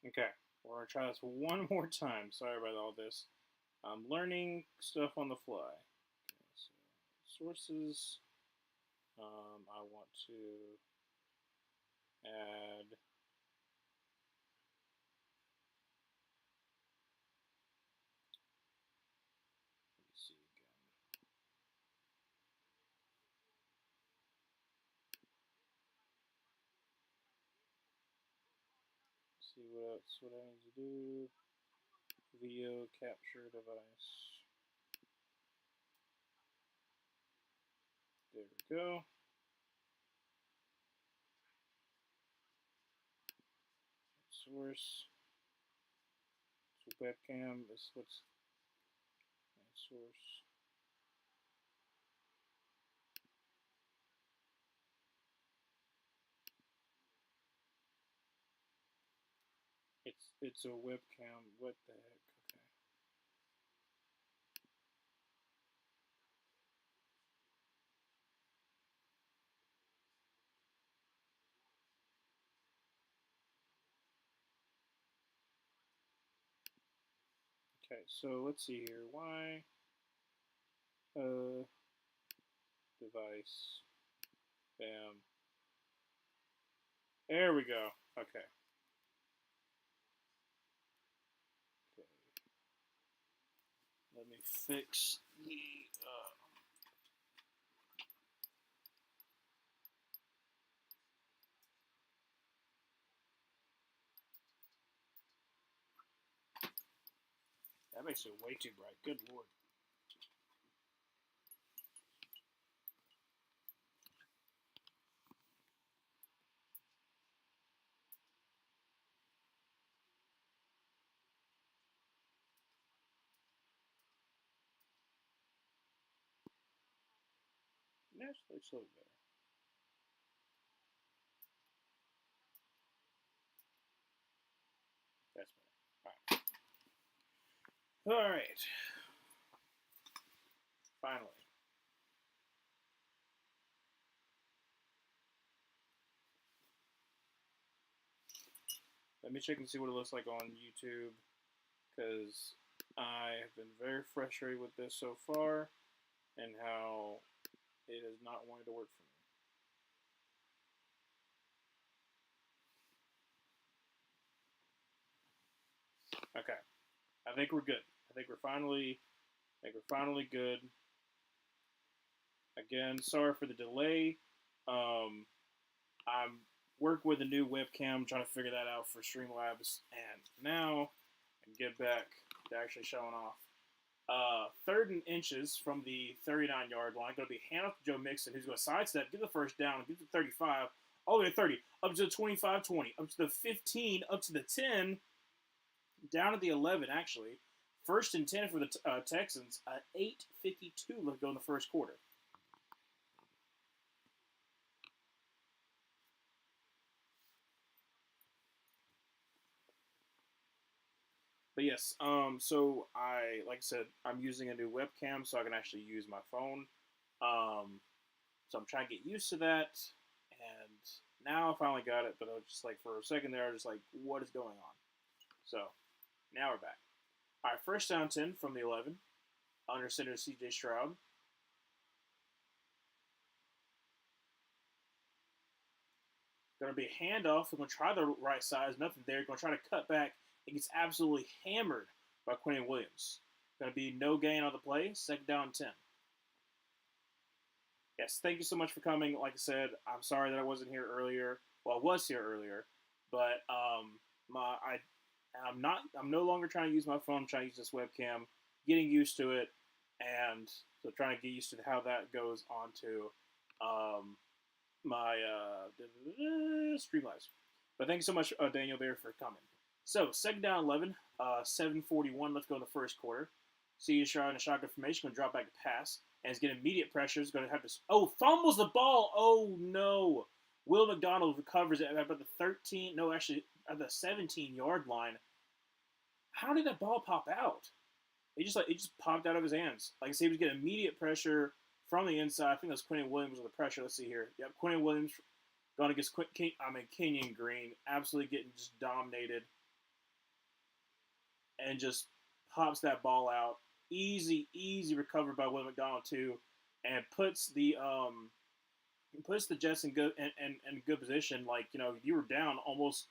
Okay, we're gonna try this one more time. Sorry about all this. I'm learning stuff on the fly. Okay, so sources. I want to add. Let me see again. See what else? What I need to do. Video capture device. There we go. Source. So webcam is what's source. It's a webcam. What the heck? Okay, so let's see here. Why device. Bam. There we go. Okay. Okay. Let me fix the. That makes it way too bright. Good lord. That's looks a little better. That's better. All right. All right. Finally. Let me check and see what it looks like on YouTube because I have been very frustrated with this so far and how it is not wanting to work for me. Okay. I think we're good. I think we're finally good. Again, sorry for the delay. I'm working with a new webcam, trying to figure that out for Streamlabs, and now I can get back to actually showing off. Third and inches from the 39-yard line. Going to be hand off to Joe Mixon, who's going to sidestep, get the first down, get to 35, all the way to 30, up to the 25-20, up to the 15, up to the 10, down to the 11, actually. First and 10 for the Texans. 8:52 left to go in the first quarter. But yes, so like I said, I'm using a new webcam so I can actually use my phone. So I'm trying to get used to that, and now I finally got it. But I was just like for a second there, I was just like, what is going on? So now we're back. All right, first down 10 from the 11, under center C.J. Stroud. Going to be a handoff. We're going to try the right side. Nothing there. Going to try to cut back. It gets absolutely hammered by Quinn Williams. Going to be no gain on the play. Second down 10. Yes, thank you so much for coming. Like I said, I'm sorry that I wasn't here earlier. Well, I was here earlier, but I'm no longer trying to use my phone. I'm trying to use this webcam, getting used to it, and so trying to get used to how that goes onto my Streamlabs. But thank you so much, Daniel Bear, for coming. So second down 11, 7:41 left to go in the first quarter. C.J. Stroud in a shotgun formation, going to drop back to pass, and he's getting immediate pressure. He's going to have to. Oh, fumbles the ball. Oh no! Will McDonald recovers it about the 13. No, actually at the 17-yard line. How did that ball pop out? It just popped out of his hands. Like I said, he was getting immediate pressure from the inside. I think that was Quentin Williams with the pressure. Let's see here. Yep, Quentin Williams going against Kenyon Green, absolutely getting just dominated. and just pops that ball out. Easy, easy recovered by Will McDonald too, and puts the Jets in good position. Like you were down almost.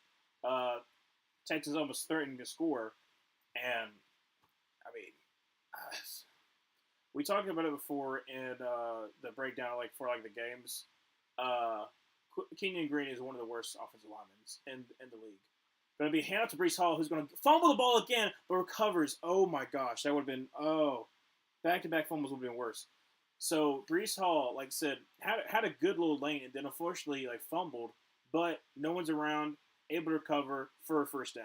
Texas almost threatening to score, and I mean, uh, we talked about it before in the breakdown, like for like the games. Uh, Kenyon Green is one of the worst offensive linemen in the league. Going to be hand out to Brees Hall, who's going to fumble the ball again, but recovers. Oh my gosh, that would have been back to back fumbles would have been worse. So Brees Hall, like I said, had a good little lane, and then unfortunately like fumbled, but no one's around, able to recover for a first down.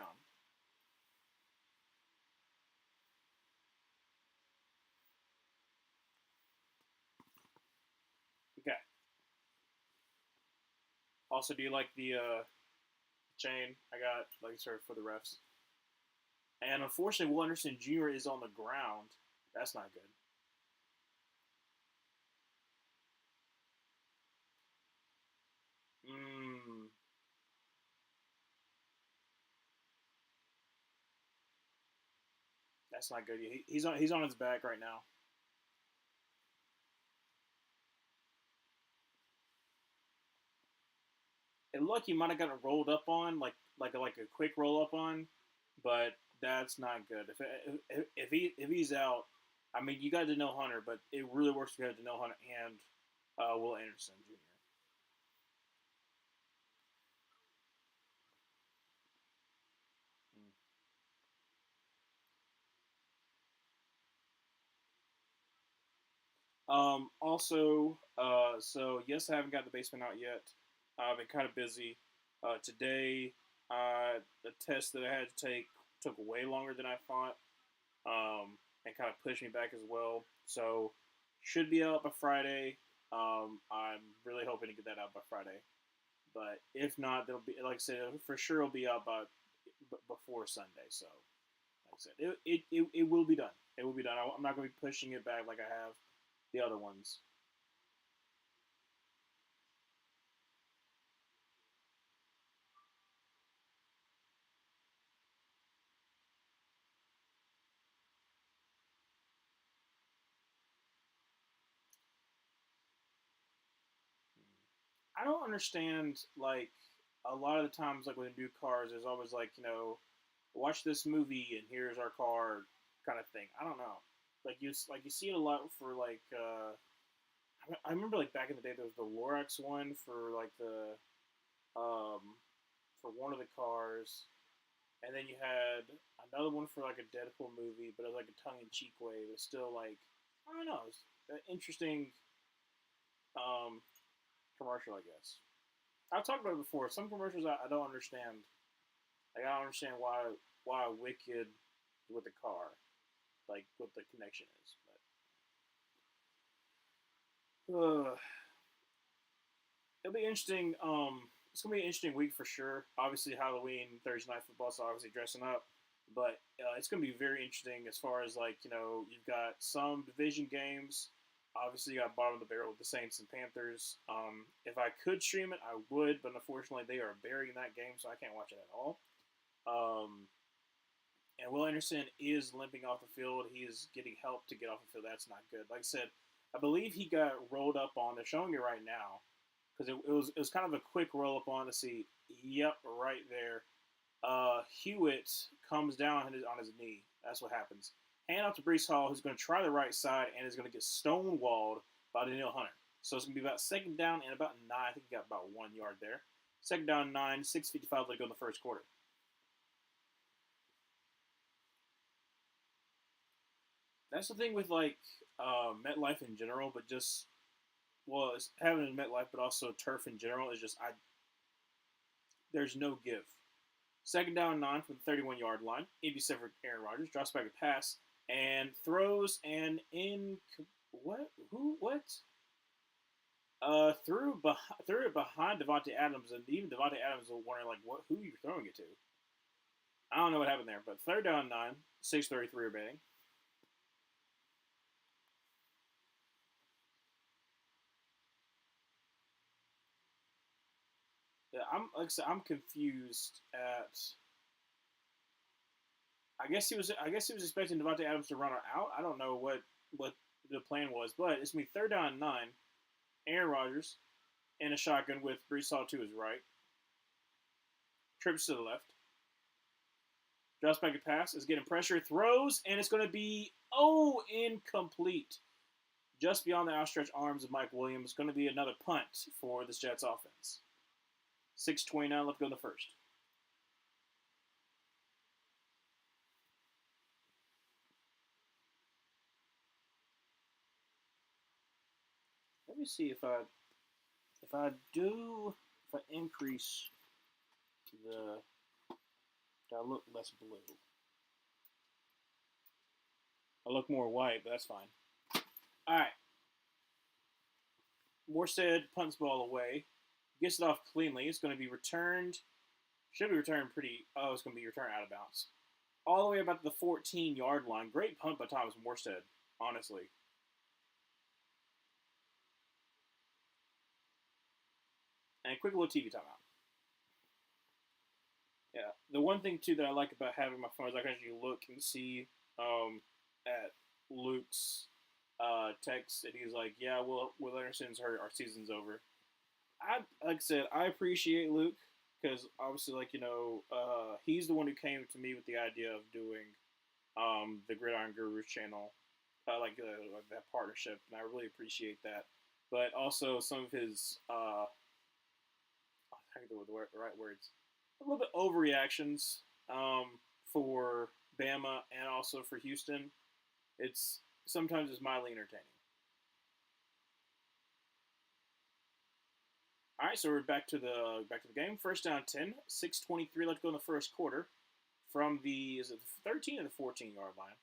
Okay. Also, do you like the chain I got, like, sort for the refs? And unfortunately, Will Anderson Jr. is on the ground. That's not good. Mm, that's not good. He's on his back right now. It looked like he might have gotten rolled up on, like a quick roll up on, but that's not good. If he's out, I mean, you got to know Hunter, but it really works to to know Hunter and Will Anderson Jr. Also, so yes, I haven't got the basement out yet. I've been kind of busy. Today, the test that I had to take took way longer than I thought, and kind of pushed me back as well. So, should be out by Friday. I'm really hoping to get that out by Friday. But if not, there'll be, like I said, for sure it'll be out by before Sunday. So, like I said, it will be done. It will be done. I'm not going to be pushing it back like I have the other ones. I don't understand, like, a lot of the times, like with new cars, there's always like, watch this movie and here's our car kind of thing. I don't know. Like you see it a lot for like I remember like back in the day there was the Lorax one for like the um for one of the cars, and then you had another one for like a Deadpool movie, but it was like a tongue in cheek way. It was still like, I don't know, it's an interesting um commercial, I guess. I've talked about it before. Some commercials I don't understand. Like I don't understand why Wicked with the car, like what the connection is. But it'll be interesting. It's gonna be an interesting week for sure. Obviously Halloween, Thursday night football, so obviously dressing up. But it's gonna be very interesting as far as like you've got some division games. Obviously, you got bottom of the barrel with the Saints and Panthers. If I could stream it, I would, but unfortunately, they are burying that game, so I can't watch it at all. Um, and Will Anderson is limping off the field. He is getting help to get off the field. That's not good. Like I said, I believe he got rolled up on. They're showing it right now because it was kind of a quick roll up on to see. Yep, right there. Hewitt comes down on his knee. That's what happens. Hand off to Brees Hall, who's going to try the right side and is going to get stonewalled by Daniel Hunter. So it's going to be about second down and about 9. I think he got about 1 yard there. Second down, 9, 6:55 to go in the first quarter. That's the thing with like MetLife in general, but just well, it's having a MetLife, but also turf in general is just I. There's no give. Second down, 9 from the 31-yard line. 87 for Aaron Rodgers. Drops back a pass and throws an in. What? Who? What? Threw it behind Devontae Adams, and even Devontae Adams was wondering like, what? Who are you throwing it to? I don't know what happened there, but third down, 9, 6:33 remaining. Yeah, I'm like I said, I'm confused at I guess he was expecting Devontae Adams to run out. I don't know what the plan was, but it's gonna be third down and 9. Aaron Rodgers in a shotgun with Brees Hall to his right. Trips to the left. Drops back a pass. Is getting pressure. Throws, and it's going to be, incomplete. Just beyond the outstretched arms of Mike Williams. Going to be another punt for this Jets offense. 6:29 left to go in the first. Let me see if I increase the, do I look less blue? I look more white, but that's fine. All right. Morstead punts ball away. Gets it off cleanly. It's going to be returned. Should be returned pretty. Oh, it's going to be returned out of bounds. All the way about the 14-yard line. Great punt by Thomas Morstead, honestly. And a quick little TV timeout. Yeah, the one thing too that I like about having my phone is I can actually look and see at Luke's text, and he's like, "Yeah, Will Anderson's hurt. Our season's over." Like I said, I appreciate Luke because obviously, he's the one who came to me with the idea of doing the Gridiron Gurus channel, that partnership, and I really appreciate that. But also some of his, I think the right words, a little bit overreactions for Bama and also for Houston. It's sometimes it's mildly entertaining. All right, so we're back to the game. First down 10, 6:23 left to go in the first quarter. From the 13 or the 14-yard line?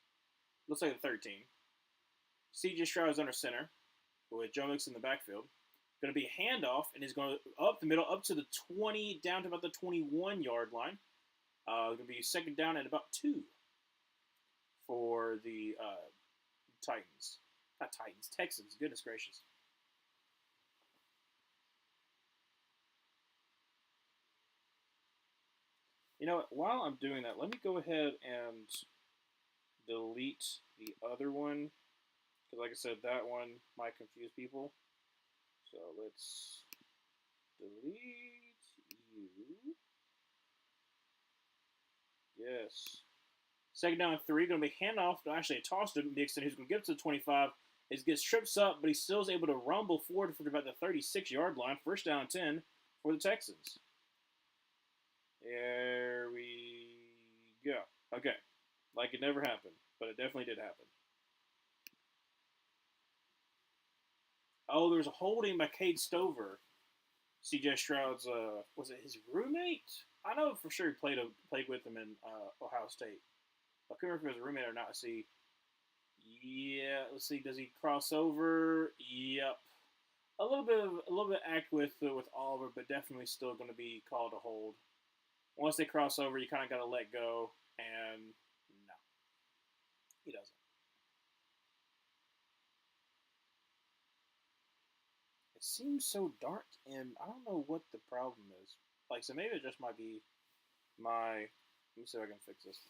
Looks like the 13. C.J. Stroud is under center with Joe Mixon in the backfield. Going to be a handoff, and he's going up the middle, up to the 20, down to about the 21-yard line. Going to be second down at about 2 for the Titans. Not Titans, Texans. Goodness gracious. You know what? While I'm doing that, let me go ahead and delete the other one. Because like I said, that one might confuse people. So let's delete you. Yes. Second down and 3. Going to be handoff. Actually, a toss to Mixon, who's going to get to the 25. He gets trips up, but he still is able to rumble forward for about the 36-yard line. First down and 10 for the Texans. There we go. Okay. Like it never happened, but it definitely did happen. Oh, there was a holding by Cade Stover. C.J. Stroud's, was it his roommate? I know for sure he played with him in Ohio State. I couldn't remember if it was a roommate or not. Let's see. Yeah, let's see. Does he cross over? Yep. A little bit act with Oliver, but definitely still going to be called a hold. Once they cross over, you kind of got to let go, and no, he doesn't. It seems so dark, and I don't know what the problem is. So maybe it just might be my. Let me see if I can fix this.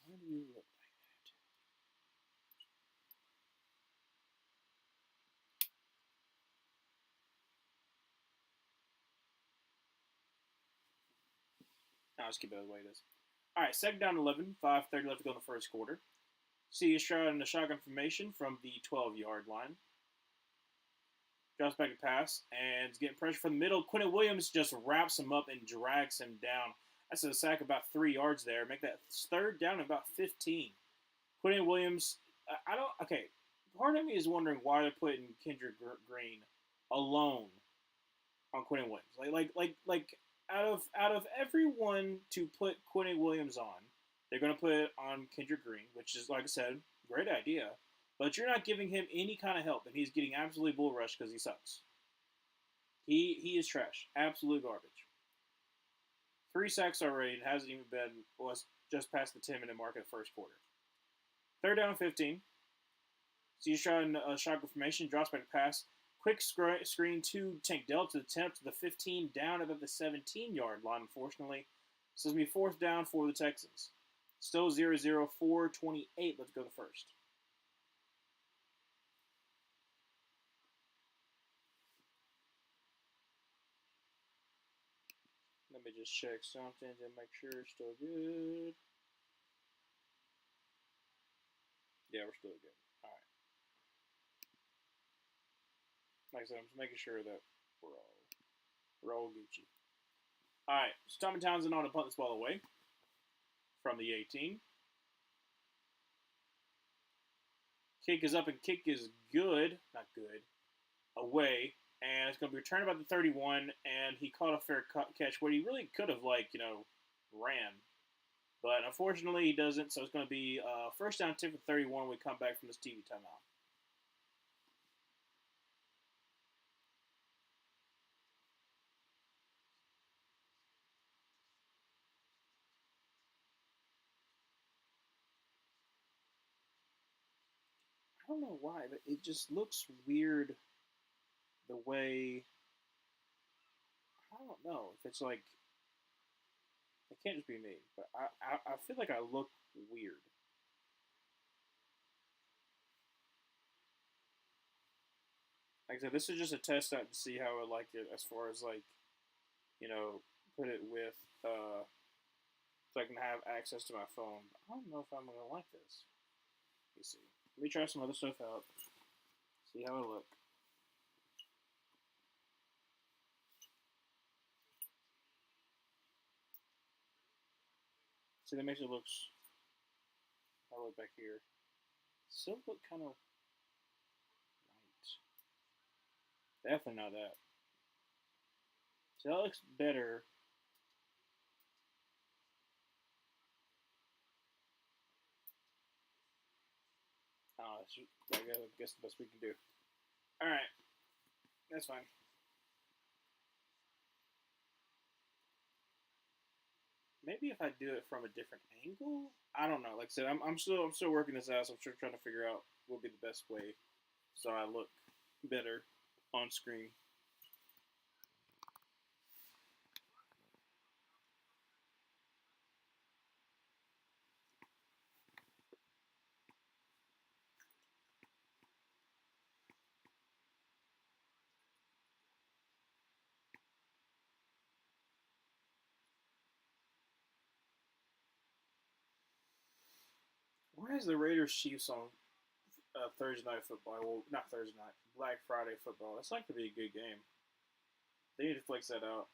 Why do you look like that? I'll just keep it the way it is. All right, second down 11, 5:30 left to go in the first quarter. See a shot in the shotgun formation from the 12-yard line. Drops back a pass and is getting pressure from the middle. Quentin Williams just wraps him up and drags him down. That's a sack about 3 yards there. Make that third down about 15. Quentin Williams, okay. Part of me is wondering why they're putting Kendrick Green alone on Quentin Williams. Like out of everyone to put Quentin Williams on, they're going to put it on Kendrick Green, which is, like I said, great idea. But you're not giving him any kind of help, and he's getting absolutely bull rushed because he sucks. He is trash. Absolute garbage. 3 sacks already, and hasn't even was just past the 10-minute mark of the first quarter. Third down and 15. So he's trying a shotgun formation, drops back a pass. Quick screen to Tank Dell to the 10 to the 15, down about the 17-yard line, unfortunately. So it's going to be fourth down for the Texans. Still 0-0, 4:28. Let's go to first. Let me just check something to make sure it's still good. Yeah, we're still good. All right. Like I said, I'm just making sure that we're all Gucci. All right. So Tommy Townsend on to punt this ball away from the 18. Kick is up and kick is good. Not good. Away. And it's going to be returned about the 31. And he caught a fair catch where he really could have, ran. But unfortunately, he doesn't. So it's going to be first down 10 for 31 when we come back from this TV timeout. I don't know why, but it just looks weird the way. I don't know if it's like. It can't just be me, but I feel like I look weird. Like I said, this is just a test out to see how I like it as far as you know, put it with so I can have access to my phone. I don't know if I'm gonna like this. Let me see. Let me try some other stuff out. See how I look. See, that makes it looks. I look back here. Still look kind of white. Definitely not that. So that looks better. I guess the best we can do. All right, that's fine. Maybe if I do it from a different angle, I don't know. Like I said, I'm still working this out. So I'm still trying to figure out what would be the best way so I look better on screen. Why is the Raiders Chiefs on Thursday night football? Well, not Thursday night, Black Friday football. That's like to be a good game. They need to flex that out.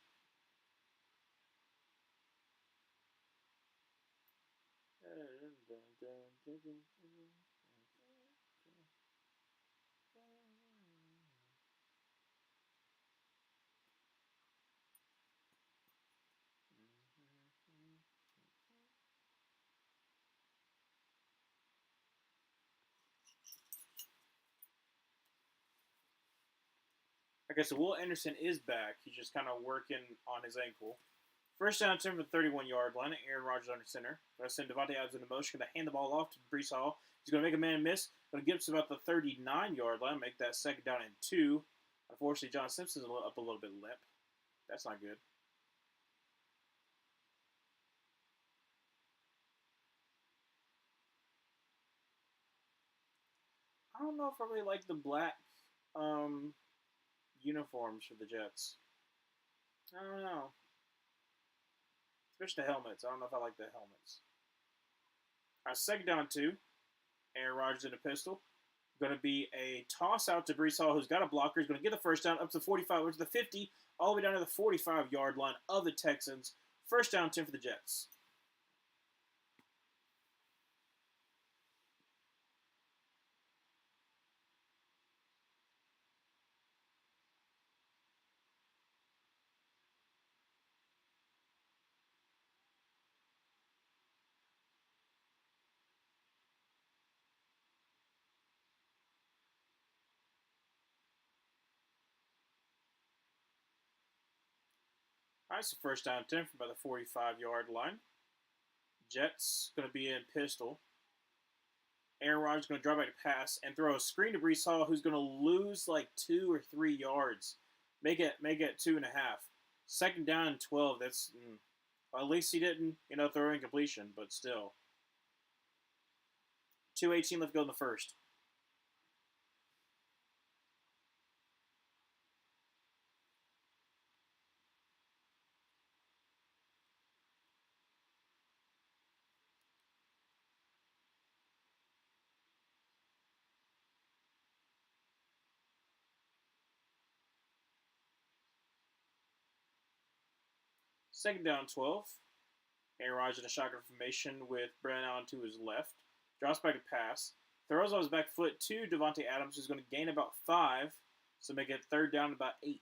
Okay, so Will Anderson is back. He's just kind of working on his ankle. First down, 10 from the 31-yard line. Aaron Rodgers under center. Going to send Devontae Adams into motion. Going to hand the ball off to Brees Hall. He's going to make a man miss. Going to get to about the 39-yard line. Make that second down and 2. Unfortunately, John Simpson's up a little bit limp. That's not good. I don't know if I really like the black um, uniforms for the Jets. I don't know. Especially the helmets. I don't know if I like the helmets. All right, second down 2. Aaron Rodgers in a pistol. Going to be a toss out to Brees Hall, who's got a blocker. He's going to get the first down up to the 45, up to the 50, all the way down to the 45-yard line of the Texans. First down 10 for the Jets. All right, so first down 10 from about the 45-yard line. Jets going to be in pistol. Aaron Rodgers going to drop back to pass and throw a screen to Brees Hall, who's going to lose like 2 or 3 yards. Make it 2.5. Second down and 12. That's well, at least he didn't throw incompletion, but still, 2:18 left to go in the first. Second down 12. Aaron Rodgers in a shotgun formation with Brandon Allen to his left. Drops back to pass. Throws on his back foot to Devontae Adams, who's going to gain about 5. So make it third down about 8.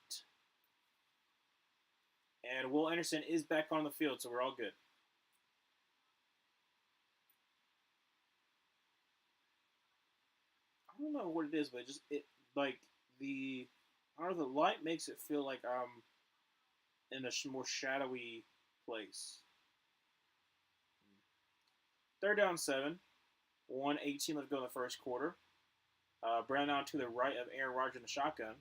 And Will Anderson is back on the field, so we're all good. I don't know what it is, but it like the I don't know, the light makes it feel like I'm in a more shadowy place. Third down 7. 1:18 left to go in the first quarter. Brandon out to the right of Aaron Rodgers in the shotgun.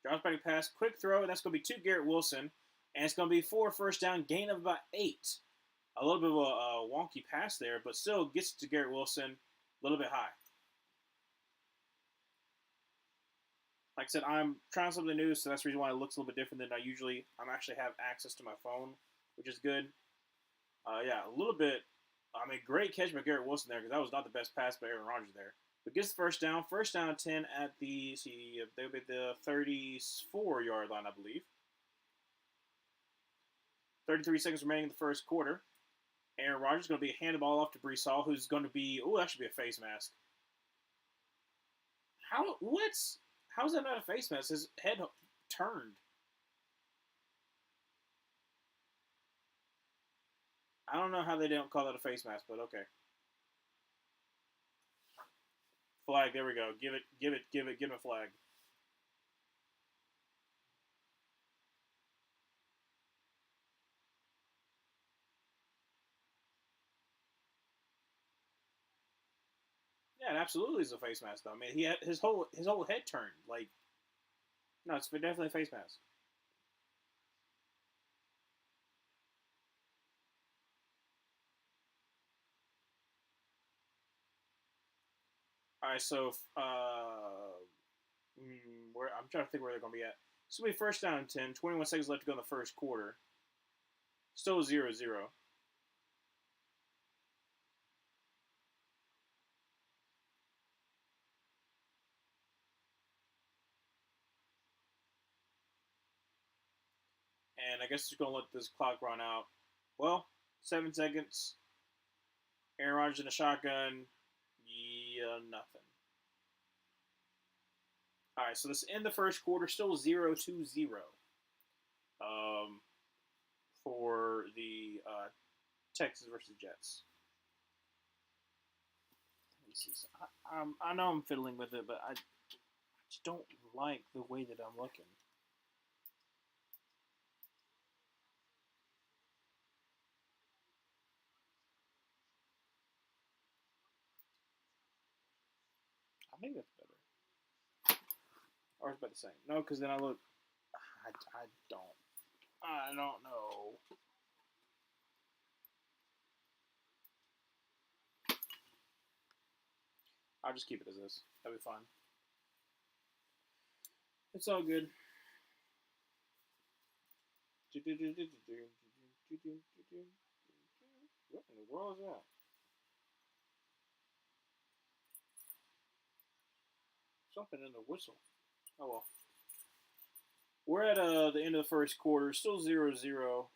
Drops back to pass. Quick throw. And that's going to be to Garrett Wilson. And it's going to be for a first down. Gain of about 8. A little bit of a wonky pass there, but still gets to Garrett Wilson a little bit high. Like I said, I'm trying something new, so that's the reason why it looks a little bit different than I usually. I actually have access to my phone, which is good. Yeah, a little bit. I mean, great catch by Garrett Wilson there because that was not the best pass by Aaron Rodgers there. But gets the first down. First down 10 at the they'll be the 34-yard line, I believe. 33 seconds remaining in the first quarter. Aaron Rodgers is going to be handed the ball off to Breece Hall, who's going to be that should be a face mask. How's that not a face mask? His head turned. I don't know how they don't call that a face mask, but okay. Flag, there we go. Give him a flag. Yeah, it absolutely is a face mask though. I mean, he had his whole head turned. Like, no, it's definitely a face mask. All right, so where I'm trying to think where they're going to be at. So we first down and 10, 21 seconds left to go in the first quarter. Still 0-0. And I guess it's going to let this clock run out. Well, 7 seconds. Aaron Rodgers in a shotgun. Yeah, nothing. All right, so this in the first quarter, still 0-0 um, for the Texans versus Jets. Let me see. So I know I'm fiddling with it, but I just don't like the way that I'm looking. I think that's better. Or it's about the same. No, because then I look. I don't. I don't know. I'll just keep it as this. That'll be fine. It's all good. What in the world is that? Something in the whistle. Oh well. We're at the end of the first quarter, still 0-0.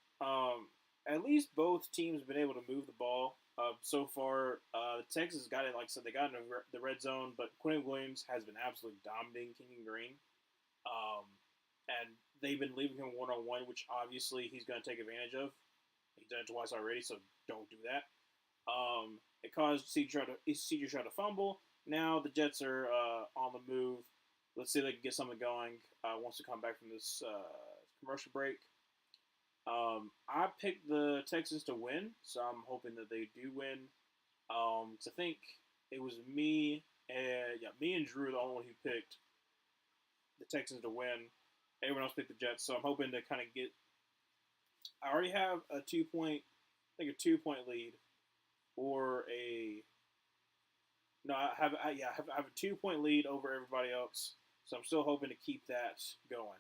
At least both teams have been able to move the ball so far. The Texans got it, like I said, they got in the red zone, but Quinn Williams has been absolutely dominating King and Green. And they've been leaving him one-on-one, which obviously he's going to take advantage of. He's done it twice already, so don't do that. It caused CJ try to fumble. Now the Jets are on the move. Let's see if they can get something going once we come back from this commercial break. I picked the Texans to win, so I'm hoping that they do win. So I think it was me and Drew the only one who picked the Texans to win. Everyone else picked the Jets, so I'm hoping to kind of get I already have a 2 point, I think a 2 point lead, or a no. I have a 2 point lead over everybody else. So I'm still hoping to keep that going.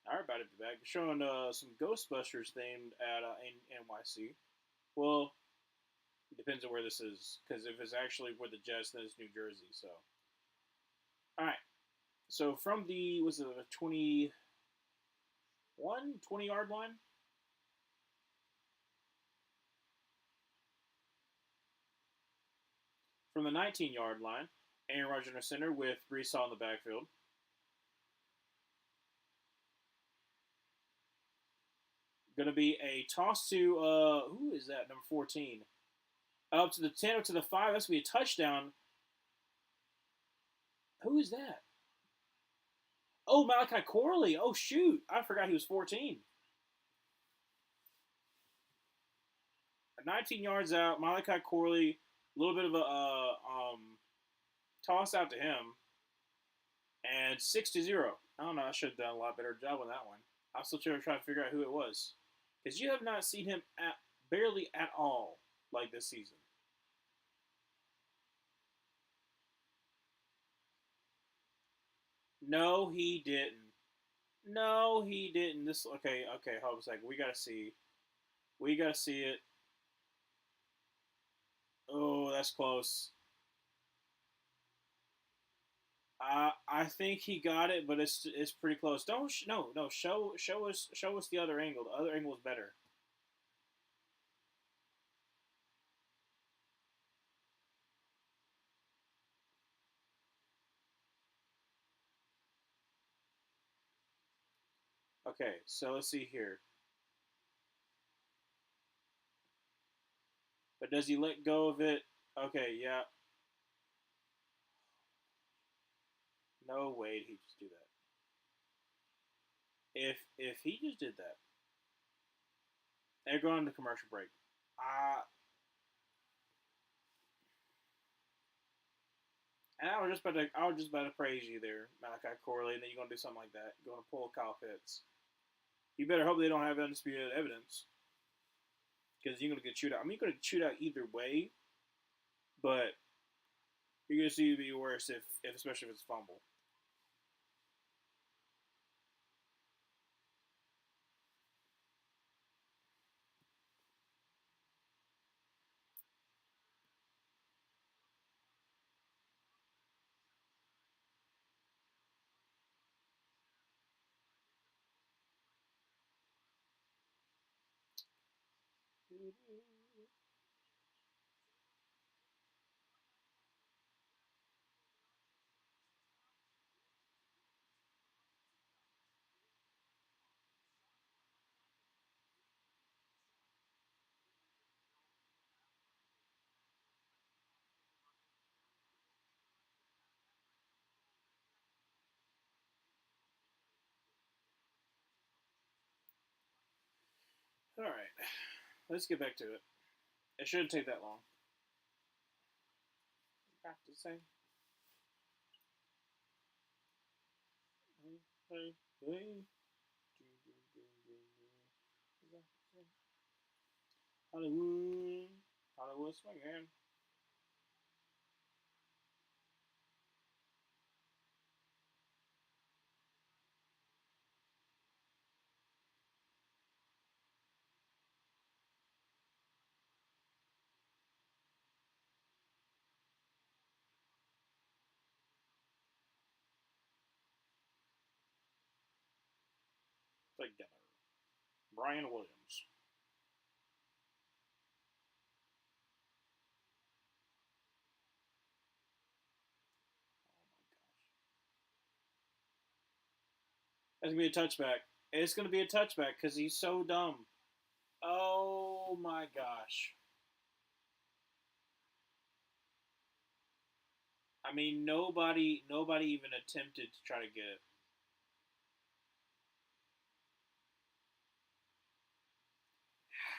All right, about to be back. Showing some Ghostbusters themed at in NYC. Well, it depends on where this is, because if it's actually where the Jets, then it's New Jersey. So, all right. So from the was it a 20 yard line? From the 19-yard line, Aaron Rodgers in the center with Brees Hall in the backfield. Going to be a toss to who is that? Number 14. Up to the 10, up to the 5. That's going to be a touchdown. Who is that? Oh, Malachi Corley. Oh, shoot. I forgot he was 14. 19 yards out. Malachi Corley. A little bit of a toss out to him. And 6-0. I don't know. I should have done a lot better job on that one. I'm still trying to figure out who it was. Because you have not seen him barely at all like this season. No, he didn't. No, he didn't. This okay. Hold on a second. We gotta see. We gotta see it. Oh, that's close. I think he got it, but it's pretty close. Don't no show us the other angle. The other angle is better. Okay, so let's see here. But does he let go of it? Okay, yeah. No way did he just do that. If he just did that, they're going to commercial break. And I was just about to praise you there, Malachi Corley, and then you're gonna do something like that. You're gonna pull Kyle Pitts. You better hope they don't have undisputed evidence, because you're gonna get chewed out. I mean, you're gonna get chewed out either way, but you're gonna see it be worse if especially if it's a fumble. All right, let's get back to it. It shouldn't take that long. Practicing. Hollywood, Hollywood swinging. together. Brian Williams. That's gonna be a touchback. It's gonna be a touchback because he's so dumb. Oh my gosh. I mean, nobody even attempted to try to get it.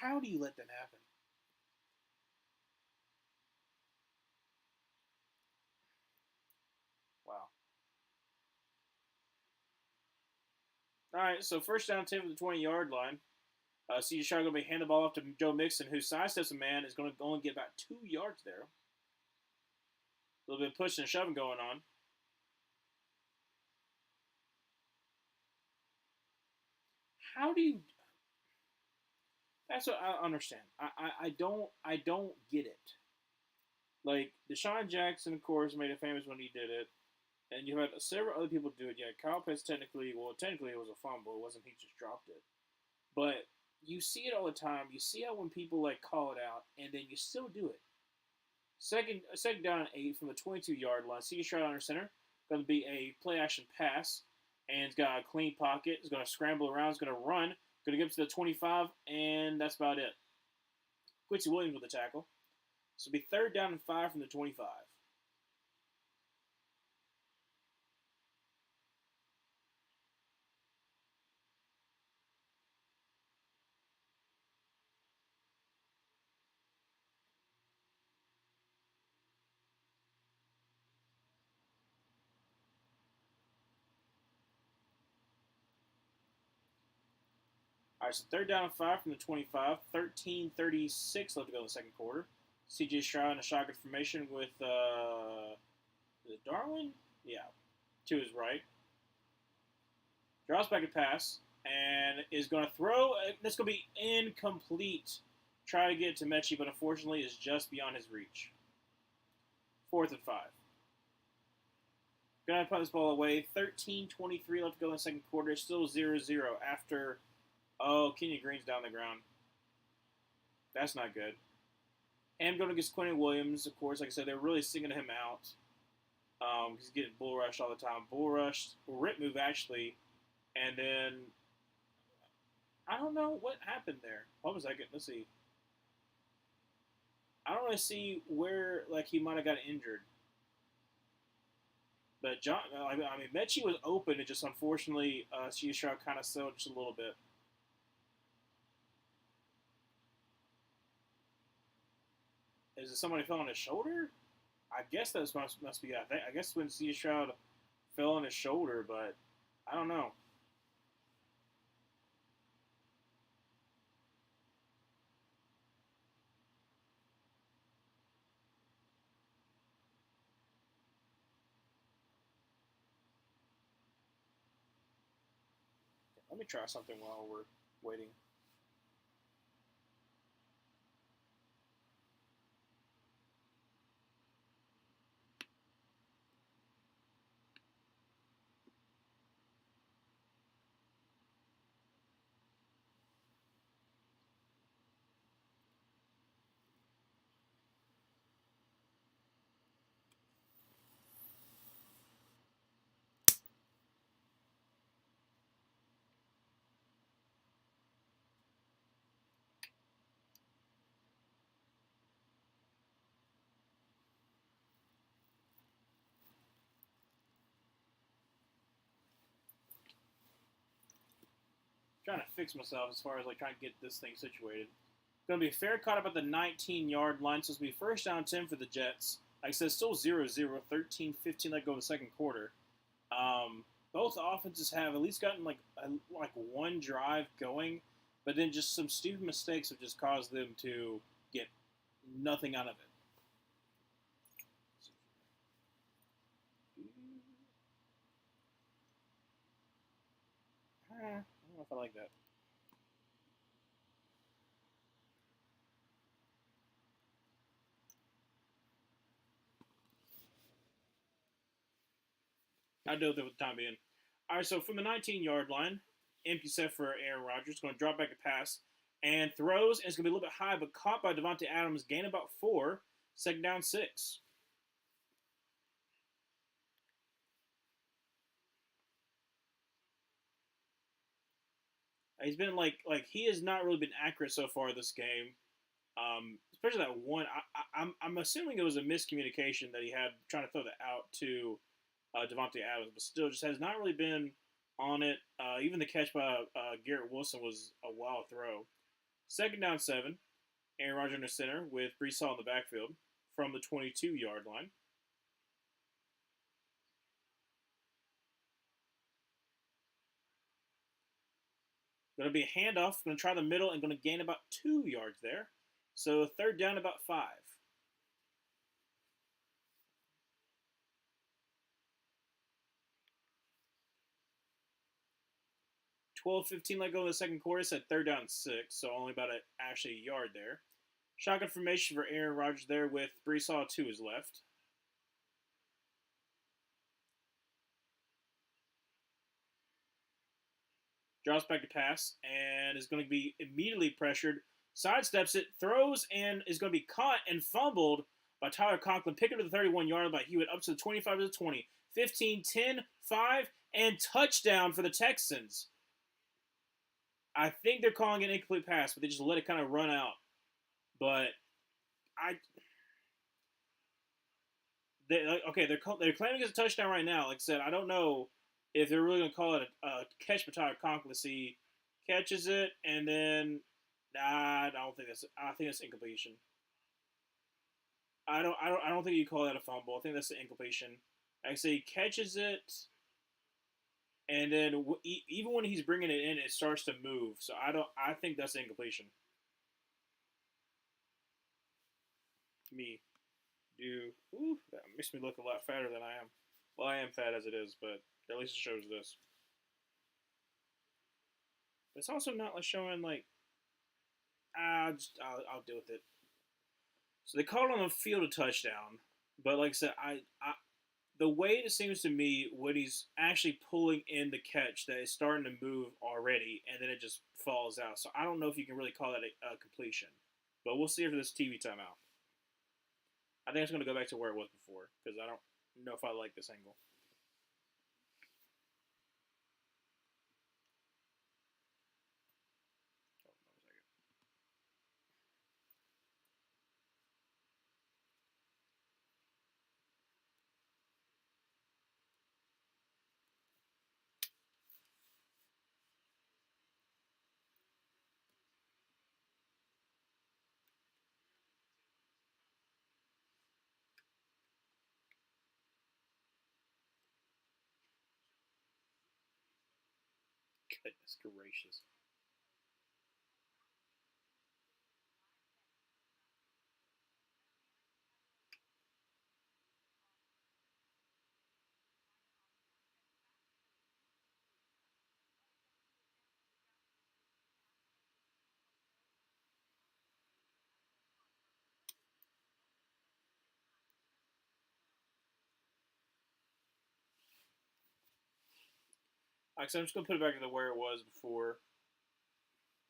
How do you let that happen? Wow. All right, so first down 10 from the 20-yard line. CJ Stroud going to be hand the ball off to Joe Mixon, who sidesteps a man, is going to only get about 2 yards there. A little bit of pushing and shoving going on. How do you? That's what I understand. I don't get it. Like Deshaun Jackson, of course, made it famous when he did it, and you had several other people do it. Yeah, Kyle Pitts technically it was a fumble. It wasn't he just dropped it, but you see it all the time. You see how when people like call it out, and then you still do it. Second down and 8 from the 22-yard line. See Stroud under center. Going to be a play action pass, and it's got a clean pocket. It's going to scramble around. It's going to run. Going to get to the 25, and that's about it. Quincy Williams with the tackle. So it'll be third down and 5 from the 25. All right, so third down and 5 from the 25. 13:36 left to go in the second quarter. CJ Stroud in a shotgun formation with is it Darwin? Yeah, to his right. Draws back a pass and is going to throw. This going to be incomplete. Try to get it to Mechie, but unfortunately is just beyond his reach. Fourth and 5. Gonna punt this ball away. 13:23 left to go in the second quarter. Still 0-0 after. Oh, Kenyon Green's down the ground. That's not good. And going against Quentin Williams, of course. Like I said, they're really singing him out. He's getting bull rushed all the time. Bull rushed, rip move actually, and then I don't know what happened there. Hold on a second. Let's see. I don't really see where like he might have got injured. But John, I mean, Mechie was open. It just unfortunately, Stroud kind of sold just a little bit. Is it somebody fell on his shoulder? I guess that must be. I guess when C. Stroud fell on his shoulder, but I don't know. Let me try something while we're waiting. Trying to fix myself as far as like trying to get this thing situated. Going to be fair caught up at the 19-yard line. So it's going to be first down 10 for the Jets. Like I said, still 0-0, 13-15 let go in the second quarter. Both offenses have at least gotten like one drive going, but then just some stupid mistakes have just caused them to get nothing out of it. I don't know if I like that. I'll do it for the time being. All right, so from the 19-yard line, empty set for Aaron Rodgers. Going to drop back to pass and throws, and it's going to be a little bit high, but caught by Devontae Adams. Gain about 4. Second down 6. He's been like he has not really been accurate so far this game. Especially that one. I'm assuming it was a miscommunication that he had trying to throw that out to Devontae Adams, but still just has not really been on it. Even the catch by Garrett Wilson was a wild throw. Second down 7. Aaron Rodgers in the center with Brees Hall in the backfield from the 22-yard line. Going to be a handoff. Going to try the middle and going to gain about 2 yards there. So third down about 5. 12:15 let go in the second quarter. It's at third down 6, so only about actually a yard there. Shotgun formation for Aaron Rodgers there with Brees Hall to his left. Drops back to pass and is going to be immediately pressured. Sidesteps it, throws, and is going to be caught and fumbled by Tyler Conklin. Pick it to the 31-yard line. He went up to the 25 to the 20. 15, 10, 5, and touchdown for the Texans. I think they're calling it an incomplete pass, but they just let it kind of run out. But they're claiming it's a touchdown right now. Like I said, I don't know if they're really going to call it a catch by Tyler Conklin. He catches it, and then I think that's incompletion. I don't think you call that a fumble. I think that's an incompletion. Like I say, he catches it, and then even when he's bringing it in, it starts to move. So I think that's an incompletion. That makes me look a lot fatter than I am. Well, I am fat as it is, but at least it shows this. It's also not like showing like I'll deal with it. So they called on the field a touchdown, but like I said, the way it seems to me when he's actually pulling in the catch that is starting to move already, and then it just falls out. So I don't know if you can really call that a completion, but we'll see after this TV timeout. I think it's going to go back to where it was before because I don't know if I like this angle. Goodness gracious. Like I said, I'm just going to put it back to where it was before.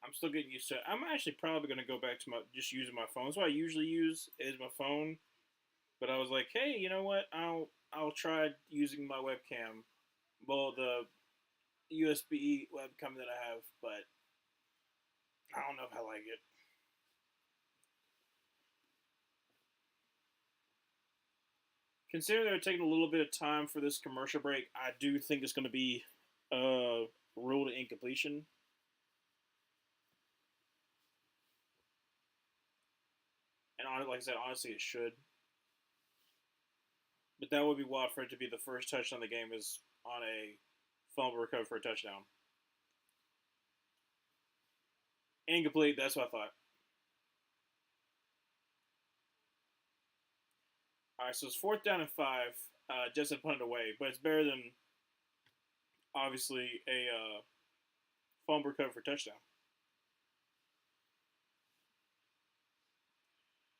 I'm still getting used to it. I'm actually probably going to go back to just using my phone. That's what I usually use is my phone. But I was like, hey, you know what? I'll try using my webcam. Well, the USB webcam that I have, but I don't know if I like it. Considering they're taking a little bit of time for this commercial break, I do think it's going to be ruled incompletion. And like I said, honestly, it should. But that would be wild for it to be the first touchdown of the game is on a fumble recovery for a touchdown. Incomplete, that's what I thought. All right, so it's fourth down and 5. Just had punted away, but it's better than obviously a fumble recovery for a touchdown.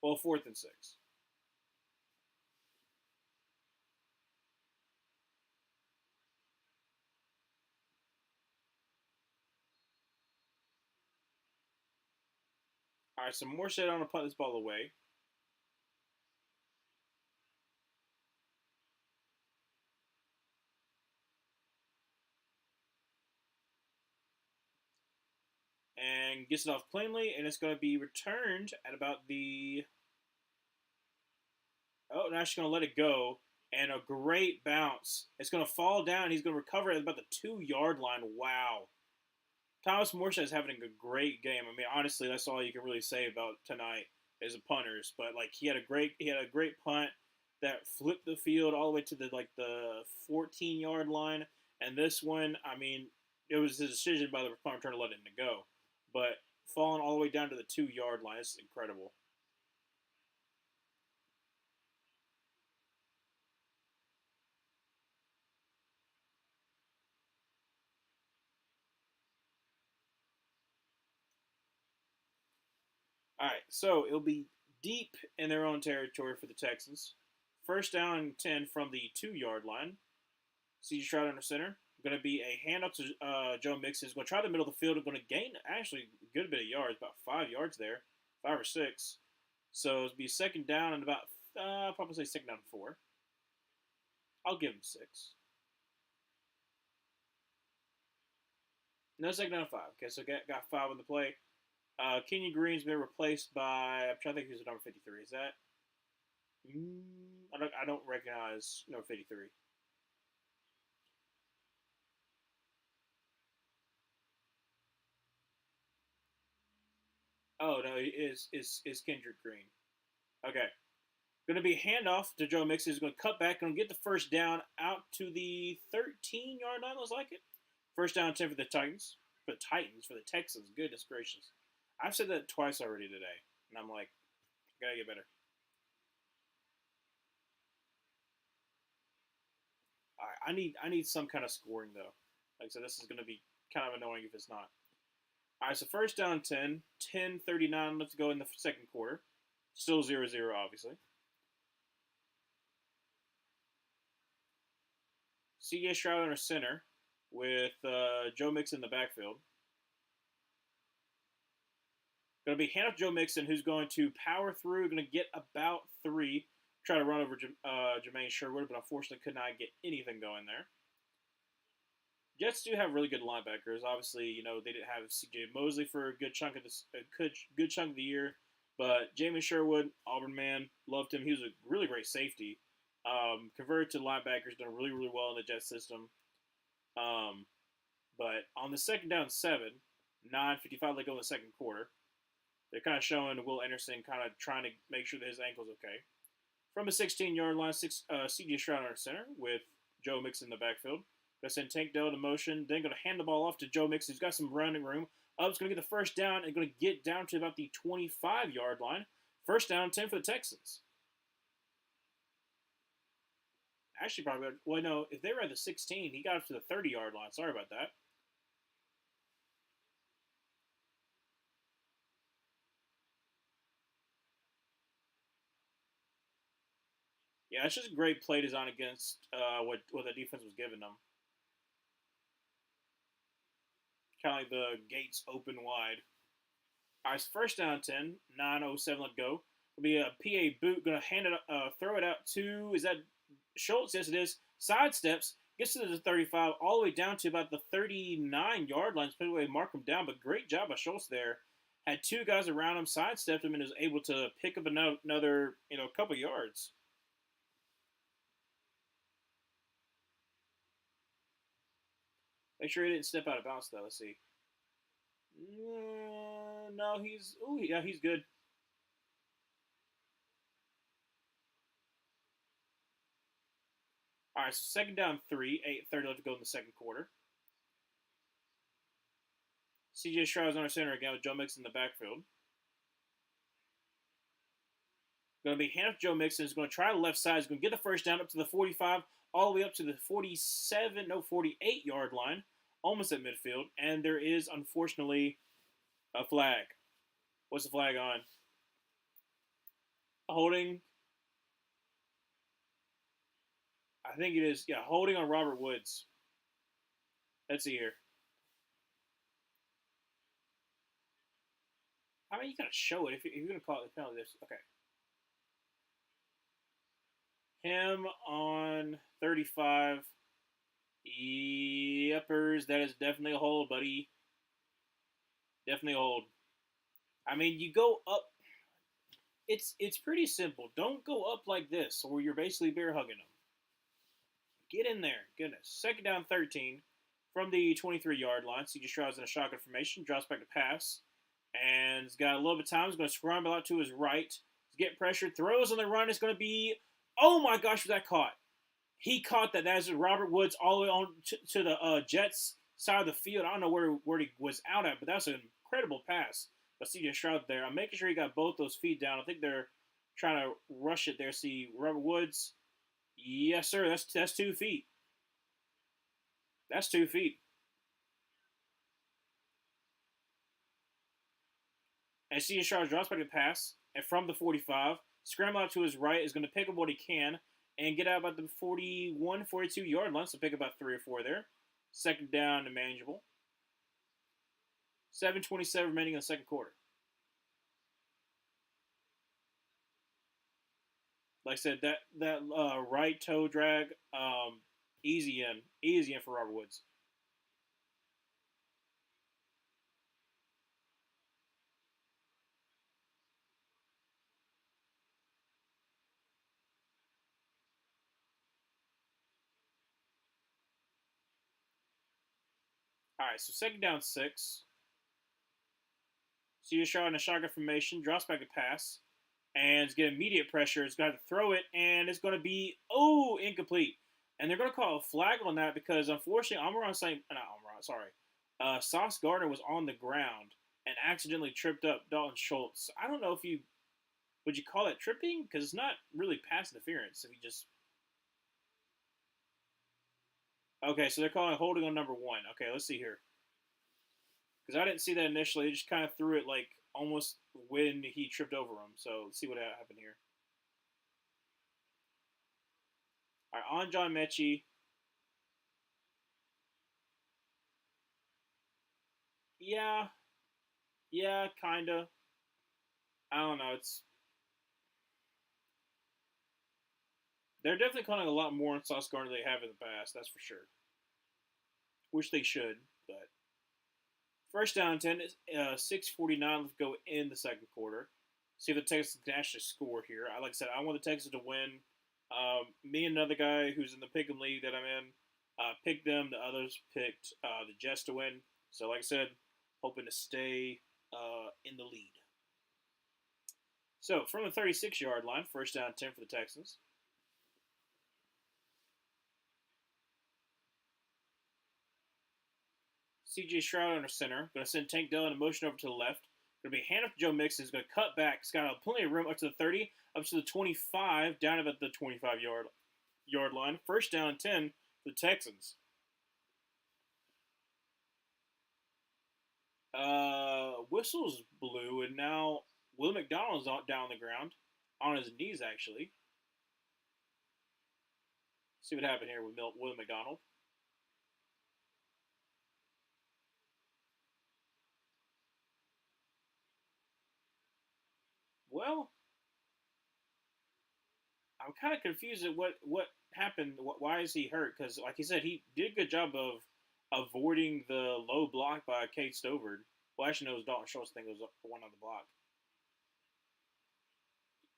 Well, fourth and 6. All right, some more shit on to punt this ball away. And gets it off cleanly, and it's going to be returned at about the. Oh, now she's going to let it go, and a great bounce. It's going to fall down. He's going to recover at about the 2 yard line. Wow. Thomas Morshad is having a great game. I mean, honestly, that's all you can really say about tonight as a punters. But like, he had a great punt that flipped the field all the way to the 14 yard line. And this one, I mean, it was a decision by the punt return to let it go, but falling all the way down to the 2 yard line is incredible. All right, so it'll be deep in their own territory for the Texans. First down and 10 from the 2 yard line. CJ Stroud under center. Going to be a handoff to Joe Mixon. He's going to try the middle of the field. Going to gain actually a good bit of yards, about 5 yards there, 5 or 6. So it'll be second down and about probably say second down and 4. I'll give him 6. No, second down and 5. Okay, so got 5 on the play. Kenyon Green's been replaced by, I'm trying to think who's the number 53. Is that? I don't recognize number 53. Oh no, it is Kendrick Green. Okay, going to be a handoff to Joe Mixon. He's going to cut back and get the first down out to the 13 yard line. Looks like it. First down 10 for the Titans. For the Texans. Goodness gracious, I've said that twice already today, and I'm like, gotta get better. All right, I need some kind of scoring though. Like I said, this is going to be kind of annoying if it's not. All right, so first down 10, 10:39 left to go in the second quarter. Still 0-0, obviously. CJ Stroud under center with Joe Mixon in the backfield. Going to be hand off Joe Mixon, who's going to power through, going to get about 3. Try to run over Jermaine Sherwood, but unfortunately could not get anything going there. Jets do have really good linebackers. Obviously, they didn't have C.J. Mosley for a good chunk of this, good chunk of the year, but Jamie Sherwood, Auburn man, loved him. He was a really great safety. Converted to linebackers, done really really well in the Jets system. Um, but on the second down 7, 9:55 to go in the second quarter, they're kind of showing Will Anderson kind of trying to make sure that his ankle's okay. From the 16 yard line, C.J. Stroud under center with Joe Mixon in the backfield. Going to send Tank Dell to motion. Then going to hand the ball off to Joe Mixon. He's got some running room. Up's going to get the first down and going to get down to about the 25 yard line. First down, 10 for the Texans. Actually, probably, well, no, if they were at the 16, he got up to the 30 yard line. Sorry about that. Yeah, it's just a great play design against what the defense was giving them. Kind of like the gates open wide. All right, first down 10, 9:07 let go. Will be a PA boot. Going to throw it out to, is that Schultz? Yes, it is. Sidesteps, gets to the 35, all the way down to about the 39 yard line. Depending on the way to mark him down, but great job by Schultz there. Had 2 guys around him, sidestepped him, and was able to pick up another couple yards. Make sure he didn't step out of bounds though. Let's see. No, he's good. All right, so second down 3, 8:30 left to go in the second quarter. CJ Stroud's under center again with Joe Mixon in the backfield. Going to be hand off Joe Mixon. He's going to try the left side. He's going to get the first down up to the 45, all the way up to the 48 yard line, almost at midfield. And there is, unfortunately, a flag. What's the flag on? Holding. I think it is. Yeah, holding on Robert Woods. Let's see here. I mean, you gotta show it if you're gonna call it the penalty. This okay. Him on 35. Yepers, that is definitely a hold, buddy. Definitely a hold. I mean, you go up. It's pretty simple. Don't go up like this, or you're basically bear hugging them. Get in there. Goodness. Second down 13 from the 23-yard line. CJ Stroud's in a shotgun formation. Drops back to pass. And he's got a little bit of time. He's going to scramble out to his right. He's getting pressured. Throws on the run. It's going to be... Oh, my gosh, was that caught? He caught that. That is Robert Woods all the way on to the Jets side of the field. I don't know where he was out at, but that's an incredible pass by CJ Stroud there. I'm making sure he got both those feet down. I think they're trying to rush it there. See, Robert Woods... Yes, sir. That's 2 feet. That's 2 feet. And CJ Stroud drops back to pass, and from the 45, scramble out to his right, is going to pick up what he can, and get out about the 41, 42-yard line, so pick up about 3 or 4 there. Second down and manageable. 7:27 remaining in the second quarter. Like I said, that right toe drag, easy in for Robert Woods. All right, so second down 6. So you're showing a shotgun formation, drops back to pass, and it's getting immediate pressure. It's got to throw it, and it's going to be incomplete. And they're going to call a flag on that because unfortunately, Sauce Gardner was on the ground and accidentally tripped up Dalton Schultz. I don't know if you would you call it tripping because it's not really pass interference. If you just okay, so they're calling holding on number 1. Okay, let's see here because I didn't see that initially. They just kind of threw it like almost when he tripped over him. So let's see what happened here. All right, on John Mechie. Yeah, yeah, kinda. I don't know. It's they're definitely calling a lot more on Sauce Gardner than they have in the past. That's for sure. Which they should, but first down and 10 is 6:49. Let's go in the second quarter. See if the Texans can actually score here. Like I said, I want the Texans to win. Me and another guy who's in the Pick'em League that I'm in picked them. The others picked the Jets to win. So, like I said, hoping to stay in the lead. So, from the 36-yard line, first down 10 for the Texans. CJ Stroud under center. Going to send Tank Dell in motion over to the left. Going to be a handoff to Joe Mixon. He's going to cut back. He's got plenty of room up to the 30, up to the 25, down about the 25-yard line. First down and 10 for the Texans. Whistles blew, and now Will McDonald's down on the ground, on his knees actually. See what happened here with Will McDonald. Well, I'm kind of confused at what happened. Why is he hurt? Because, like he said, he did a good job of avoiding the low block by Kate Stovard. Well, actually, no, it was Dalton Schultz. I think it was one on the block.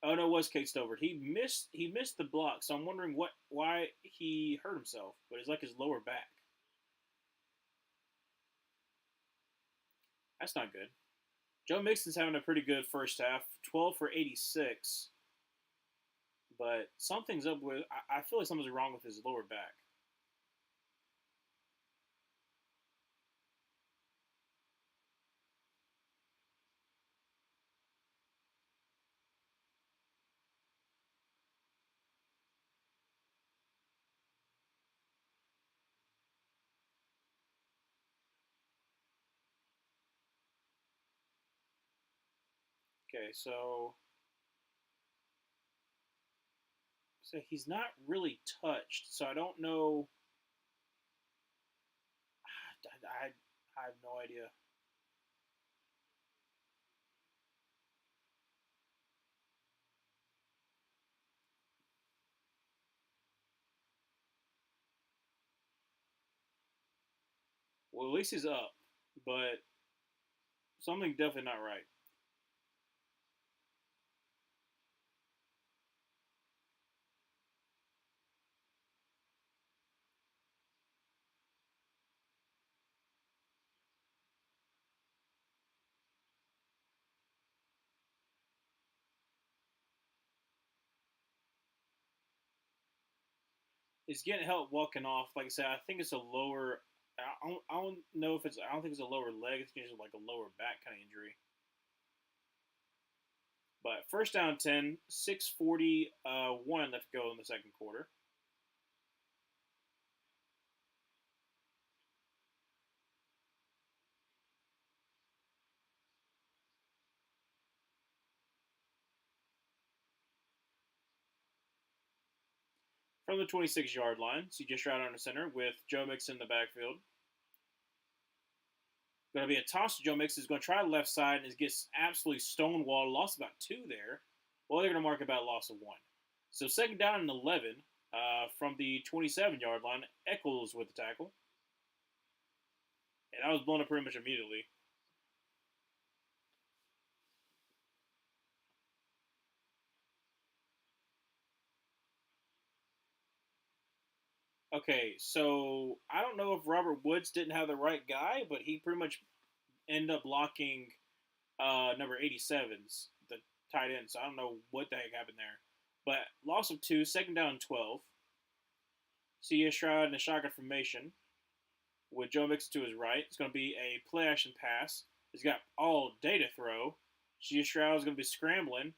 Oh no, it was Kate Stovard. He missed the block, so I'm wondering why he hurt himself. But it's like his lower back. That's not good. Joe Mixon's having a pretty good first half, 12 for 86. But something's up with. I feel like something's wrong with his lower back. Okay, so he's not really touched. So I don't know. I have no idea. Well, at least he's up, but something definitely not right. He's getting help walking off. Like I said, I think it's a lower. I don't know if it's. I don't think it's a lower leg. It's just like a lower back kind of injury. But first down 10, 6:41 left to go in the second quarter. From the 26-yard line, CJ Stroud under center with Joe Mixon in the backfield. Going to be a toss to Joe Mixon. He's going to try the left side and gets absolutely stonewalled. Lost about 2 there. Well, they're going to mark about a loss of 1. So second down and 11 from the 27-yard line. Eccles with the tackle. And I was blown up pretty much immediately. Okay, so I don't know if Robert Woods didn't have the right guy, but he pretty much ended up blocking number 87's, the tight end. So I don't know what the heck happened there. But loss of 2, second down and 12. C.A. Stroud in a shotgun formation with Joe Mixon to his right. It's going to be a play action pass. He's got all day to throw. C.A. Stroud is going to be scrambling.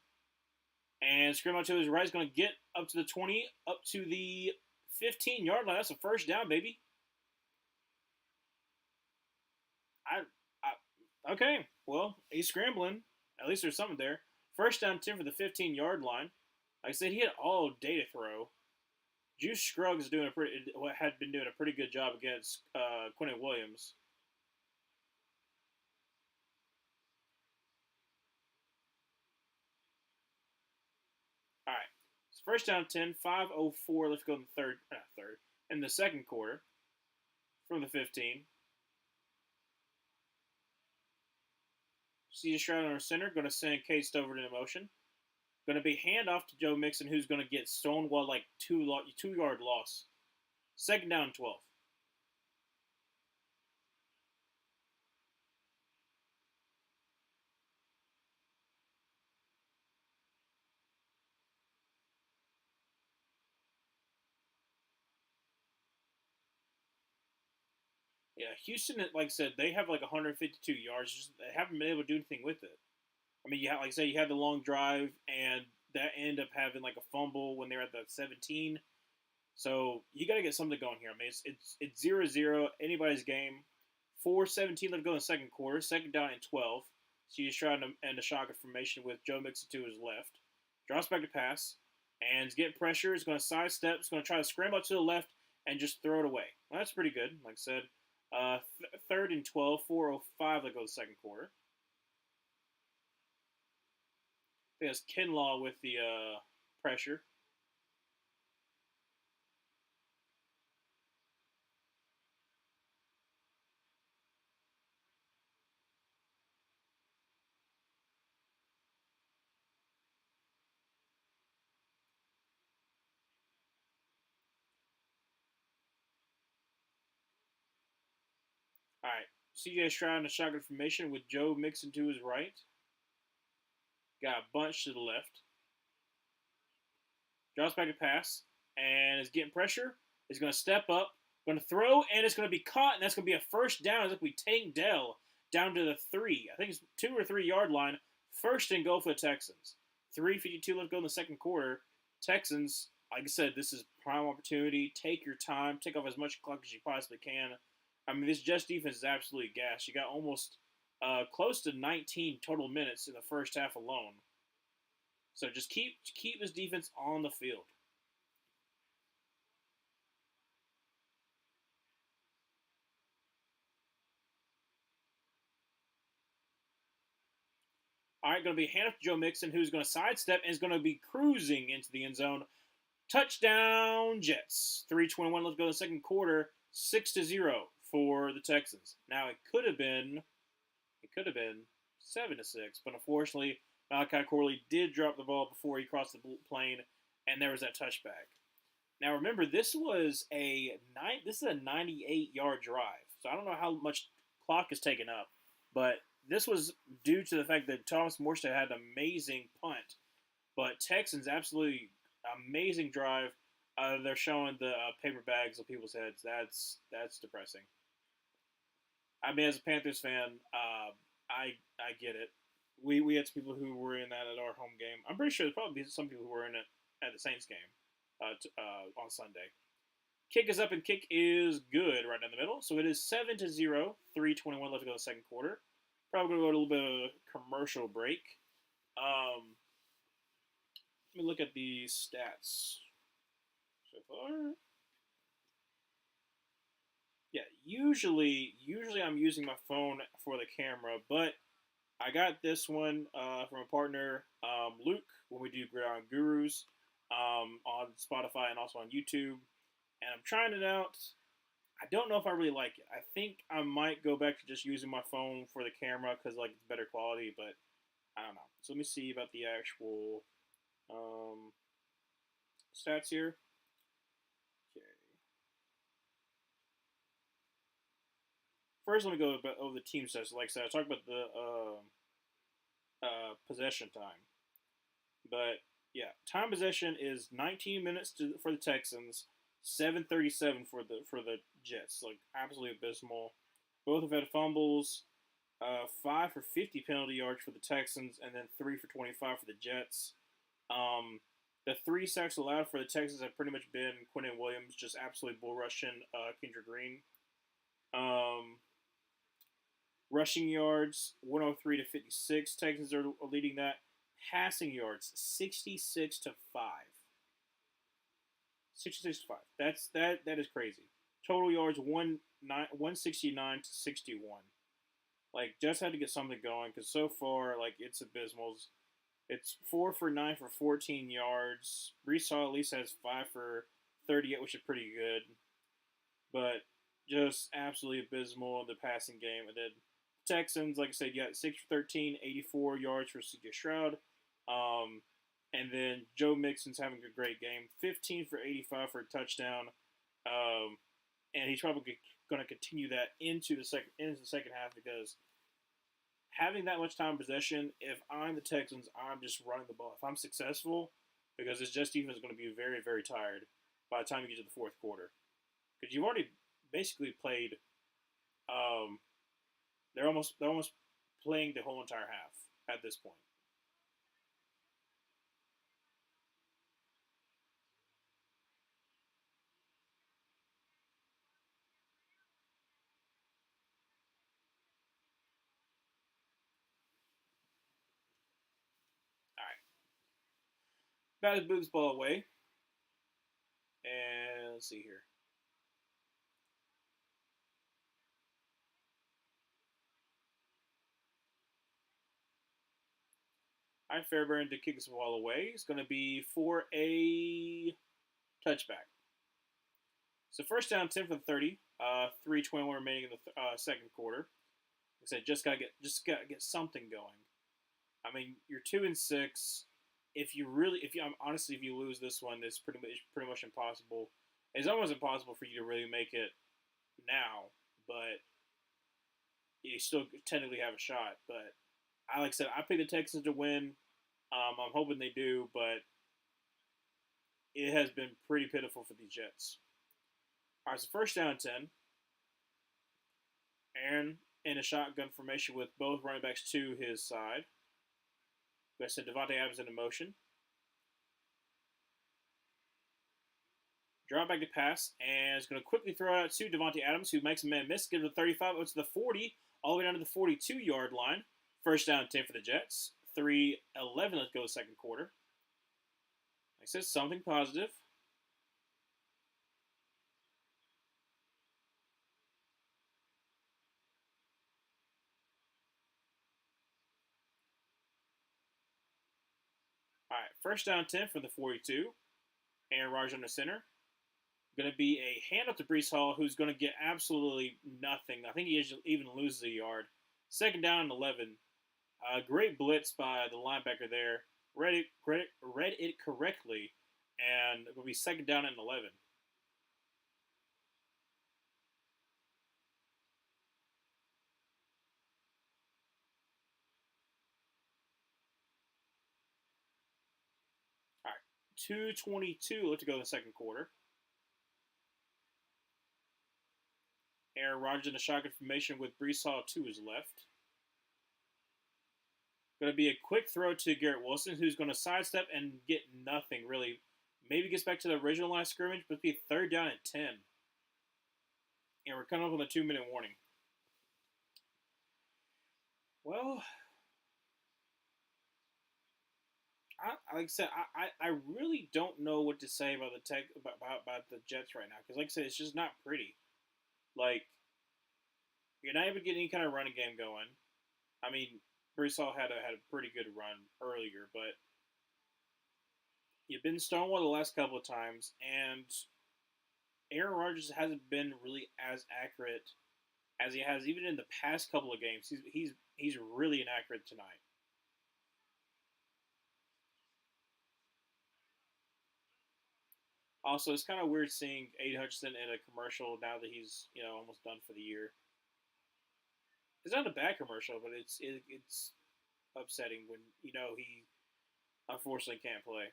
And scrambling to his right is going to get up to the 20, up to the 15-yard line. That's a first down, baby. Okay. Well, he's scrambling. At least there's something there. First down 10 for the 15-yard line. Like I said, he had all day to throw. Juice Scruggs had been doing a pretty good job against Quentin Williams. All right. So first down 10, 5:04. Let's go in the in the second quarter from the 15. CJ Stroud on our center, going to send Cade Stover into motion. Going to be handoff to Joe Mixon, who's going to get stonewalled like 2-yard loss. Second down 12. Yeah, Houston, like I said, they have like 152 yards. Just, they haven't been able to do anything with it. I mean, like I said, you had the long drive, and that ended up having like a fumble when they were at the 17. So you got to get something going here. I mean, it's 0-0, anybody's game. 4:17 left to go in the second quarter. Second down and 12. So he's trying to end a shotgun formation with Joe Mixon to his left. Drops back to pass, and he's getting pressure. He's going to sidestep. He's going to try to scramble out to the left and just throw it away. Well, that's pretty good. Like I said, third and 12, 4:05 left to go in the second quarter. I think that's Kinlaw with the pressure. All right. CJ Stroud in a shotgun formation with Joe Mixon to his right. Got a bunch to the left. Drops back to pass. And is getting pressure. Is going to step up. Going to throw. And it's going to be caught. And that's going to be a first down as if we take Dell down to the 3. I think it's 2 or 3 yard line. First and goal for the Texans. 3:52 left to go in the second quarter. Texans, like I said, this is prime opportunity. Take your time. Take off as much clock as you possibly can. I mean, this Jets defense is absolutely gas. You got almost close to 19 total minutes in the first half alone. So just keep this defense on the field. All right, going to be hand off to Joe Mixon, who's going to sidestep and is going to be cruising into the end zone. Touchdown, Jets. 3:21 left to go in the second quarter. 6-0. for the Texans. Now it could have been 7-6, but unfortunately Malachi Corley did drop the ball before he crossed the plane, and there was that touchback. Now remember, this is a 98-yard drive, so I don't know how much clock is taken up, but this was due to the fact that Thomas Morstead had an amazing punt, but Texans absolutely amazing drive. They're showing the paper bags on people's heads. That's depressing. I mean, as a Panthers fan, I get it. We had some people who were in that at our home game. I'm pretty sure there's probably some people who were in it at the Saints game on Sunday. Kick is up and kick is good right down the middle. So it is 7-0, 3:21 left to go in the second quarter. Probably going to go a little bit of a commercial break. Let me look at the stats so far. Yeah, usually I'm using my phone for the camera, but I got this one from a partner, Luke, when we do Gridiron Gurus on Spotify and also on YouTube, and I'm trying it out. I don't know if I really like it. I think I might go back to just using my phone for the camera because like it's better quality, but I don't know. So let me see about the actual stats here. Okay. First, let me go over the team stats. Like I said, I talked about the possession time, but yeah, time possession is 19 minutes for the Texans, 7:37 for the Jets. Like absolutely abysmal. Both have had fumbles. 5 for 50 penalty yards for the Texans, and then 3 for 25 for the Jets. The 3 sacks allowed for the Texans have pretty much been Quinnen Williams just absolutely bull rushing Kendrick Green. Rushing yards 103 to 56. Texans are leading that. Passing yards 66 to 5. 66 to 5. That is crazy. Total yards 169 to 61. Like, just had to get something going because so far, like, it's abysmal. It's 4 for 9 for 14 yards. Brees Hall at least has 5 for 38, which is pretty good. But just absolutely abysmal in the passing game. And then Texans, like I said, you got 6 for 13, 84 yards for C.J. Stroud. And then Joe Mixon's having a great game. 15 for 85 for a touchdown. And he's probably going to continue that into the second half because having that much time possession, if I'm the Texans, I'm just running the ball. If I'm successful, because this Jets defense is going to be very, very tired by the time you get to the fourth quarter. Because you've already basically played they're almost playing the whole entire half at this point. All right. About to move this ball away. And let's see here. All right, Fairbairn to kick this ball away. It's going to be for a touchback. So first down, 10 for the 30. 3:21 remaining in the second quarter. Like I said, just gotta get something going. I mean, you're 2-6. If you honestly, if you lose this one, it's pretty much impossible. It's almost impossible for you to really make it now, but you still technically have a shot. But like I said, I picked the Texans to win. I'm hoping they do, but it has been pretty pitiful for the Jets. All right, so first down 10. Aaron in a shotgun formation with both running backs to his side. Like I said, Devontae Adams in motion. Drop back to pass, and is going to quickly throw it out to Devontae Adams, who makes a man miss. Gives it 35, goes to the 40, all the way down to the 42-yard line. First down 10 for the Jets. 3:11 let's go second quarter. Like I said, something positive. All right, first down 10 for the 42. Aaron Rodgers under center. Going to be a hand up to Brees Hall, who's going to get absolutely nothing. I think he even loses a yard. Second down and 11. Great blitz by the linebacker there. Read it correctly, and it will be second down and 11. All right, 2:22 left to go in the second quarter. Aaron Rodgers in the shotgun formation with Brees Hall to his left. Going to be a quick throw to Garrett Wilson, who's going to sidestep and get nothing really. Maybe gets back to the original line of scrimmage, but be third down and 10. And we're coming up on the 2-minute warning. Well, like I said, I really don't know what to say about about the Jets right now because, like I said, it's just not pretty. Like you're not able to get any kind of running game going. I mean, Brees Hall had a pretty good run earlier, but you've been stonewalled the last couple of times, and Aaron Rodgers hasn't been really as accurate as he has even in the past couple of games. He's really inaccurate tonight. Also, it's kind of weird seeing Aiden Hutchinson in a commercial now that he's almost done for the year. It's not a bad commercial, but it's upsetting when he unfortunately can't play.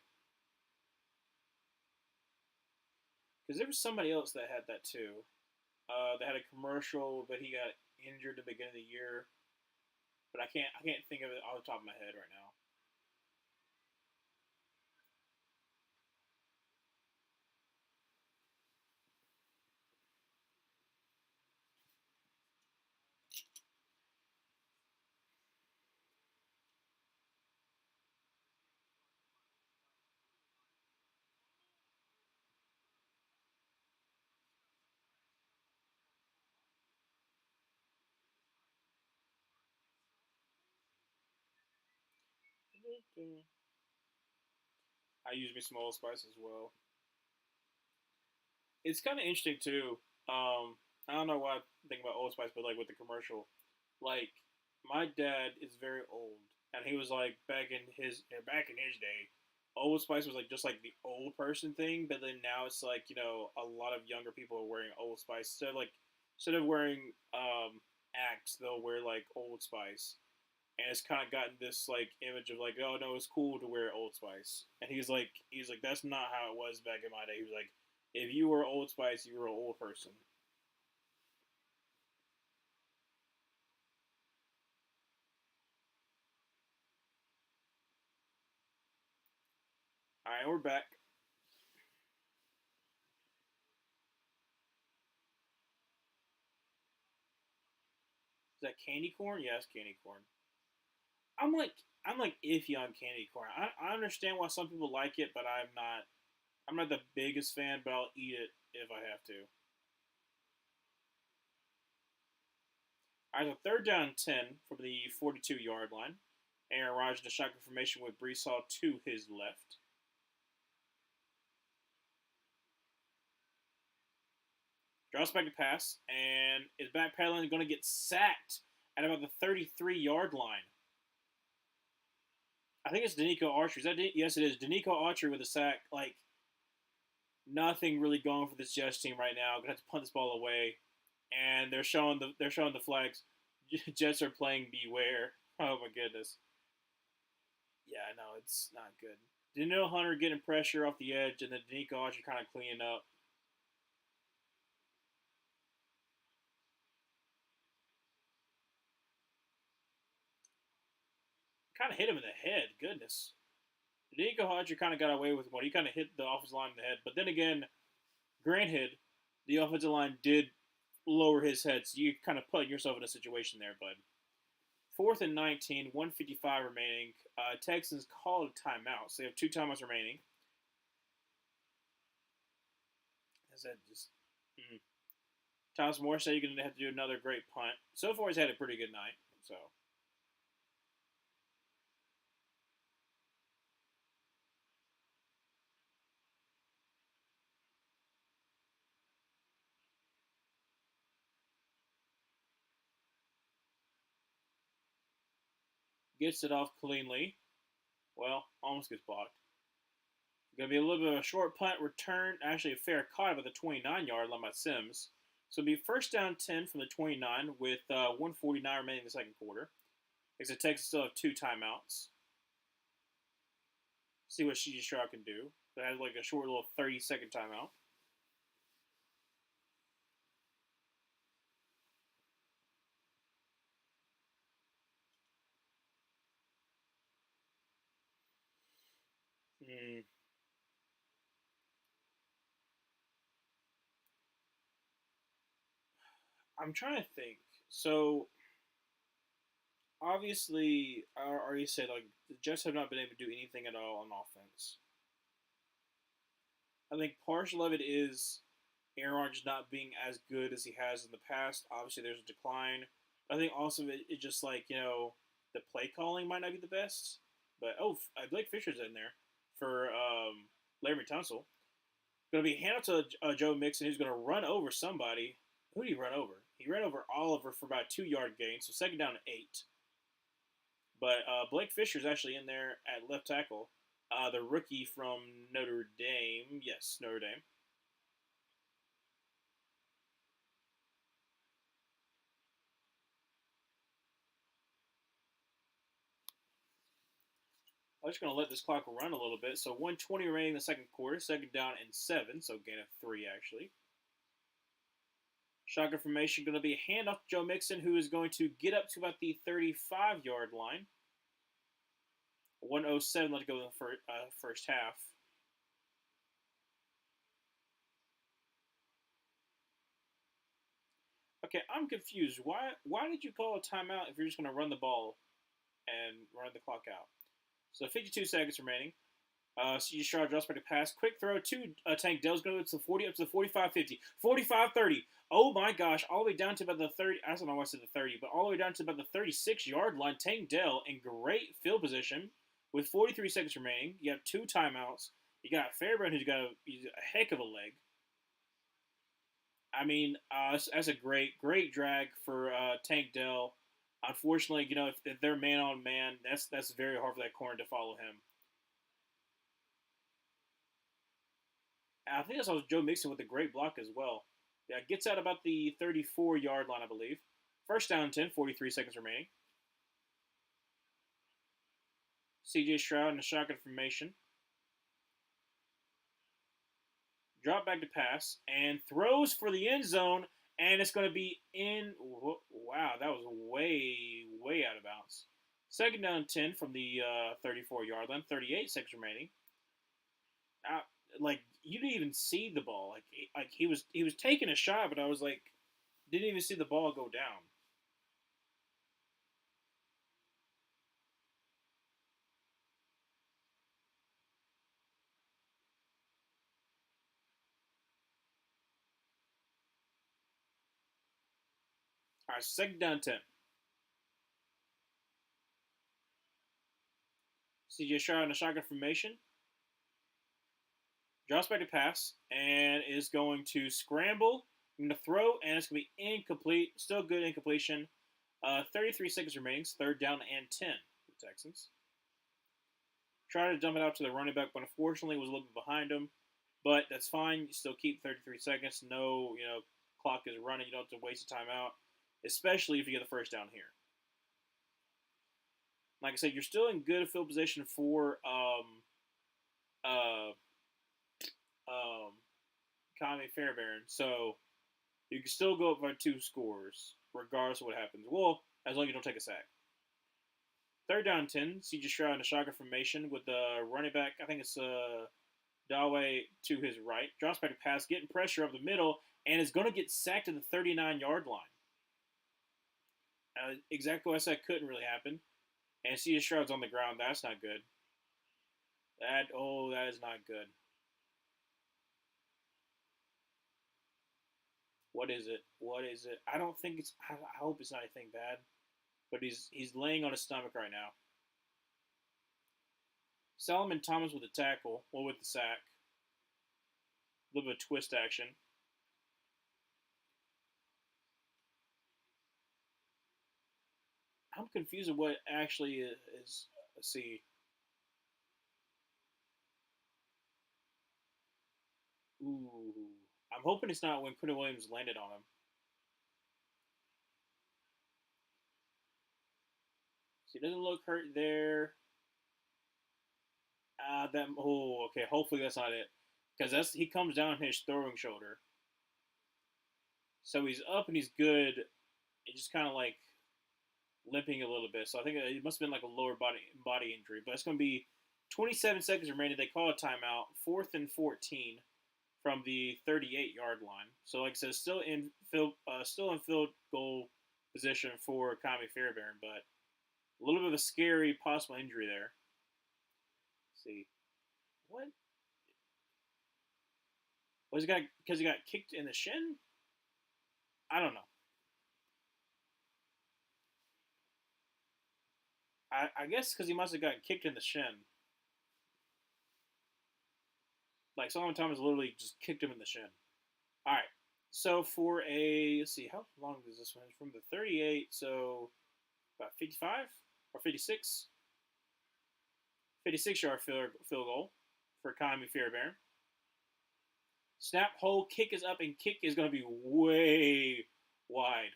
Because there was somebody else that had that too. That had a commercial, but he got injured at the beginning of the year. But I can't think of it off the top of my head right now. I use me small spice as well. It's kind of interesting too. I don't know why I think about Old Spice, but like with the commercial, like my dad is very old, and he was like back in his day, Old Spice was like just like the old person thing, but then now it's like a lot of younger people are wearing Old Spice instead of wearing Axe, they'll wear like Old Spice, and it's kind of gotten this like image of like, oh no, it's cool to wear Old Spice, and he's like that's not how it was back in my day. He was like, if you were Old Spice, you were an old person. All right, we're back. Is that candy corn? Yes, candy corn. I'm like I'm like iffy on candy corn. I understand why some people like it, but I'm not the biggest fan, but I'll eat it if I have to. All right, so third down and 10 from the 42-yard line. Aaron Rodgers in the shotgun formation with Brees Hall to his left. Draws back to pass, and is backpedaling, going to get sacked at about the 33-yard line. I think it's Danico Archer. Yes, it is. Danico Archer with a sack. Like, nothing really going for this Jets team right now. Gonna have to punt this ball away, and they're showing the flags. Jets are playing beware. Oh my goodness. Yeah, no, it's not good. Daniel Hunter getting pressure off the edge, and then Danico Archer kind of cleaning up. Kind of hit him in the head. Goodness. Danico Archer kind of got away with one. He kind of hit the offensive line in the head. But then again, granted, the offensive line did lower his head, so you kind of put yourself in a situation there, bud. Fourth and 19, 155 remaining. Texans call a timeout, so they have two timeouts remaining. Is that just? Mm. Thomas Moore said you're going to have to do another great punt. So far, he's had a pretty good night. So Gets it off cleanly. Well, almost gets blocked. Going to be a little bit of a short punt return. Actually, a fair caught by the 29-yard line by Sims. So it'll be first down 10 from the 29 with 1:49 remaining in the second quarter. Because the Texans still have 2 timeouts. See what CJ Stroud can do. They has like a short little 30-second timeout. Hmm. I'm trying to think. So obviously, I already said like the Jets have not been able to do anything at all on offense. I think partial of it is Aaron Rodgers not being as good as he has in the past. Obviously, there's a decline. I think also it's just like the play calling might not be the best. But Blake Fisher's in there for Larry Tunsil. Going to be handed to Joe Mixon, who's going to run over somebody. Who did he run over? He ran over Oliver for about a 2-yard gain, so second down and 8. But Blake Fisher's actually in there at left tackle. The rookie from Notre Dame. Yes, Notre Dame. I'm just going to let this clock run a little bit. So 1:20 remaining in the second quarter. Second down and 7, so gain of 3 actually. Shotgun formation going to be a handoff to Joe Mixon, who is going to get up to about the 35-yard line. 1:07 let it go in the first half. Okay, I'm confused. Why did you call a timeout if you're just going to run the ball and run the clock out? So 52 seconds remaining. CJ Stroud drops back to pass. Quick throw to Tank Dell's going to the 40 up to the 45-50. 45-30. Oh my gosh, all the way down to about the 30. I don't know why I said the 30, but all the way down to about the 36-yard line. Tank Dell in great field position with 43 seconds remaining. You have 2 timeouts. You got Fairbairn, who's got a heck of a leg. I mean, that's a great drag for Tank Dell. Unfortunately, if they're man on man, that's very hard for that corner to follow him. I think I saw Joe Mixon with a great block as well. Yeah, gets out about the 34-yard line, I believe. First down 10, 43 seconds remaining. CJ Stroud in a shotgun formation. Drop back to pass and throws for the end zone, and it's going to be in. Wow, that was way out of bounds. Second down 10 from the 34-yard line. 38 seconds remaining. Like you didn't even see the ball. Like he was taking a shot, but I was like, didn't even see the ball go down. All right, second down 10. CJ Stroud in a shotgun formation. Drops back to pass and is going to scramble. Going to throw, and it's going to be incomplete. Still good incompletion. 33 seconds remaining. Third down and 10 for the Texans. Try to dump it out to the running back, but unfortunately was a little bit behind him. But that's fine. You still keep 33 seconds. No, clock is running. You don't have to waste a timeout, especially if you get the first down here. Like I said, you're still in good field position for uh, Conley Fairbairn. So you can still go up by 2 scores, regardless of what happens. Well, as long as you don't take a sack. Third down 10, CJ Stroud in a shotgun formation with the running back. I think it's Daway to his right. Drops back to pass, getting pressure up the middle, and is going to get sacked at the 39-yard line. Exactly what I said couldn't really happen. And CJ Stroud's on the ground. That's not good. That is not good. What is it? What is it? I don't think it's. I hope it's not anything bad. But he's laying on his stomach right now. Solomon Thomas with the tackle, or with the sack. A little bit of twist action. I'm I'm confused with what actually is. Let's see. Ooh, I'm hoping it's not when Quinn Williams landed on him. So he doesn't look hurt there. That okay. Hopefully that's not it, because that's he comes down his throwing shoulder, so he's up and he's good. It's just kind of like limping a little bit. So I think it must have been like a lower body injury. But it's going to be 27 seconds remaining. They call a timeout. 4th and 14 from the 38-yard line. So like I said, still in field goal position for Kami Fairbairn, but a little bit of a scary possible injury there. Let's see what was he got because he got kicked in the shin? I don't know. I guess because he must have gotten kicked in the shin. Like Solomon Thomas literally just kicked him in the shin. All right. So for a let's see, how long is this one? From the 38, so about 55 or 56, 56-yard field goal for Kami Fairbairn. Snap, hold, kick is up, and kick is going to be way wide.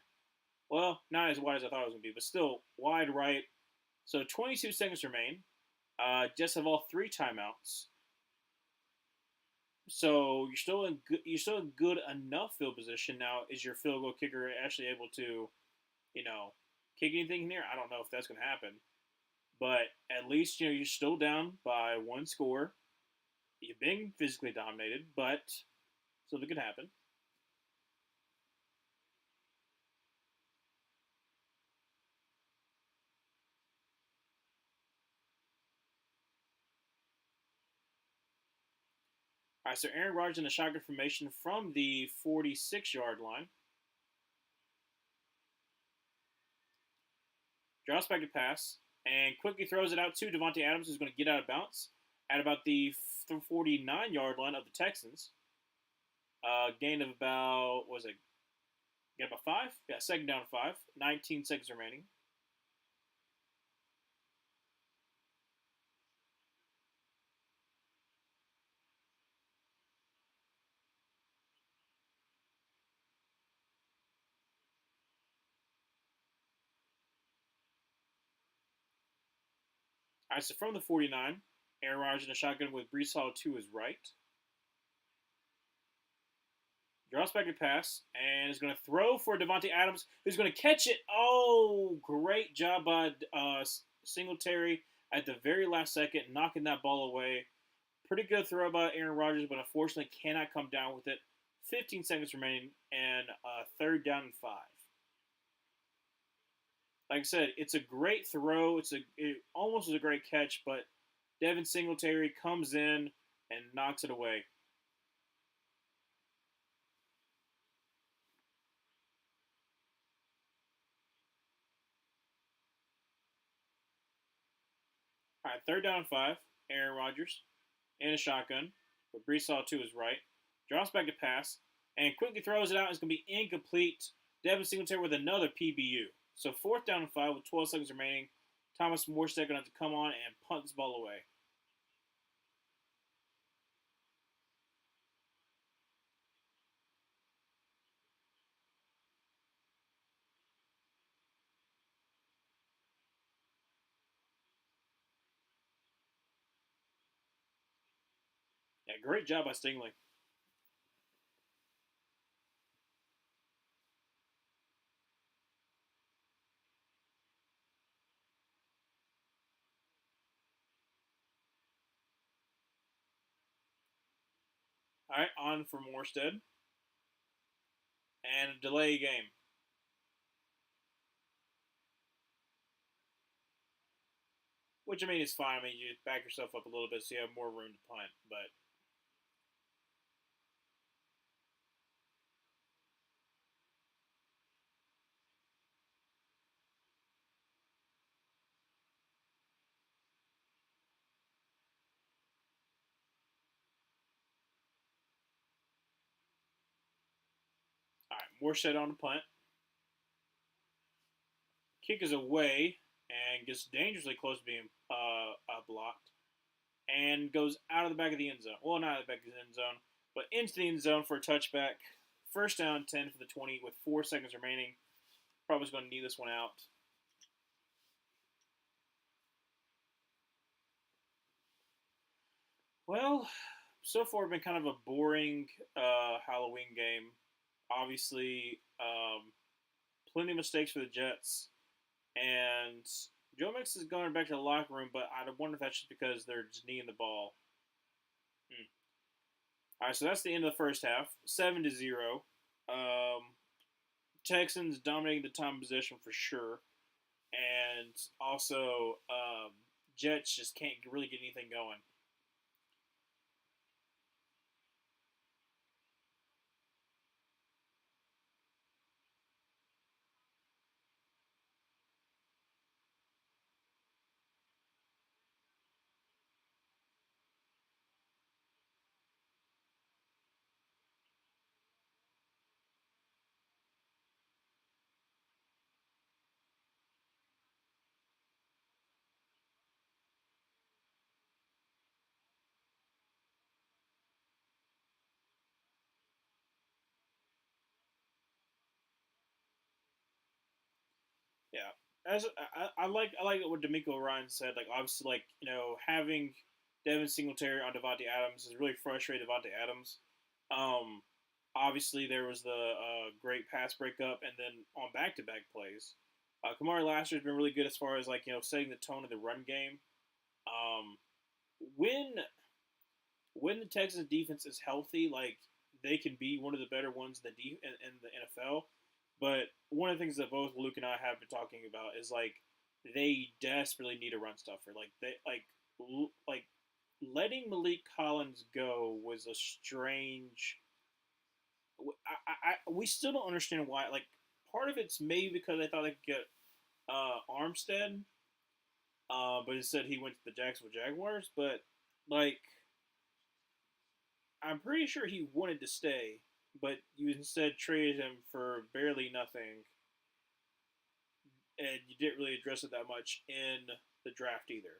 Well, not as wide as I thought it was going to be, but still wide right. So 22 seconds remain. Jets have all 3 timeouts. So you're still in good enough field position. Now, is your field goal kicker actually able to, kick anything in here? I don't know if that's going to happen. But at least you're still down by 1 score. You're being physically dominated, but something could happen. All right, so Aaron Rodgers in a shotgun formation from the 46-yard line. Drops back to pass and quickly throws it out to Davante Adams, who's going to get out of bounds at about the 49-yard line of the Texans. Gain of about, what was it? Get about 5? Yeah, second down 5. 19 seconds remaining. All right, so from the 49, Aaron Rodgers in a shotgun with Brees Hall to his right. Draws back to pass and is going to throw for Davante Adams, who's going to catch it. Oh, great job by Singletary at the very last second, knocking that ball away. Pretty good throw by Aaron Rodgers, but unfortunately cannot come down with it. 15 seconds remaining and third down and 5. Like I said, it's a great throw. It almost was a great catch, but Devin Singletary comes in and knocks it away. All right, third down and 5. Aaron Rodgers in a shotgun with Brees Hall to his right. Drops back to pass and quickly throws it out. It's going to be incomplete. Devin Singletary with another PBU. So fourth down and 5 with 12 seconds remaining. Thomas Morstead going to have to come on and punt this ball away. Yeah, great job by Stingley. All right, on for Morstead. And a delay game. Which, I mean, is fine. I mean, you back yourself up a little bit so you have more room to punt. But, all right, Morstead on the punt. Kick is away. and gets dangerously close to being blocked and goes out of the back of the end zone. Well, not out of the back of the end zone, but into the end zone for a touchback. First down, 10 for the 20 with 4 seconds remaining. Probably going to need this one out. Well, so far, been kind of a boring Halloween game. Obviously, plenty of mistakes for the Jets. And Joe Mix is going back to the locker room, but I wonder if that's just because they're just kneeing the ball. All right, so that's the end of the first half, 7-0. Texans dominating the time possession for sure, and also Jets just can't really get anything going. Yeah, as I like what D'Amico Ryan said. Like obviously, like having Devin Singletary on Devontae Adams has really frustrated Devontae Adams. Um, Obviously there was the great pass breakup, and then on back-to-back plays, Kamari Lassiter has been really good as far as like setting the tone of the run game. Um, when when the Texans defense is healthy, like they can be one of the better ones in the NFL. But one of the things that both Luke and I have been talking about is like they desperately need a run stuffer. Like they like letting Malik Collins go was a strange. We still don't understand why. Like part of it's maybe because they thought they could get Armstead, but instead he went to the Jacksonville Jaguars. But like I'm pretty sure he wanted to stay, but you instead traded him for barely nothing, and you didn't really address it that much in the draft either.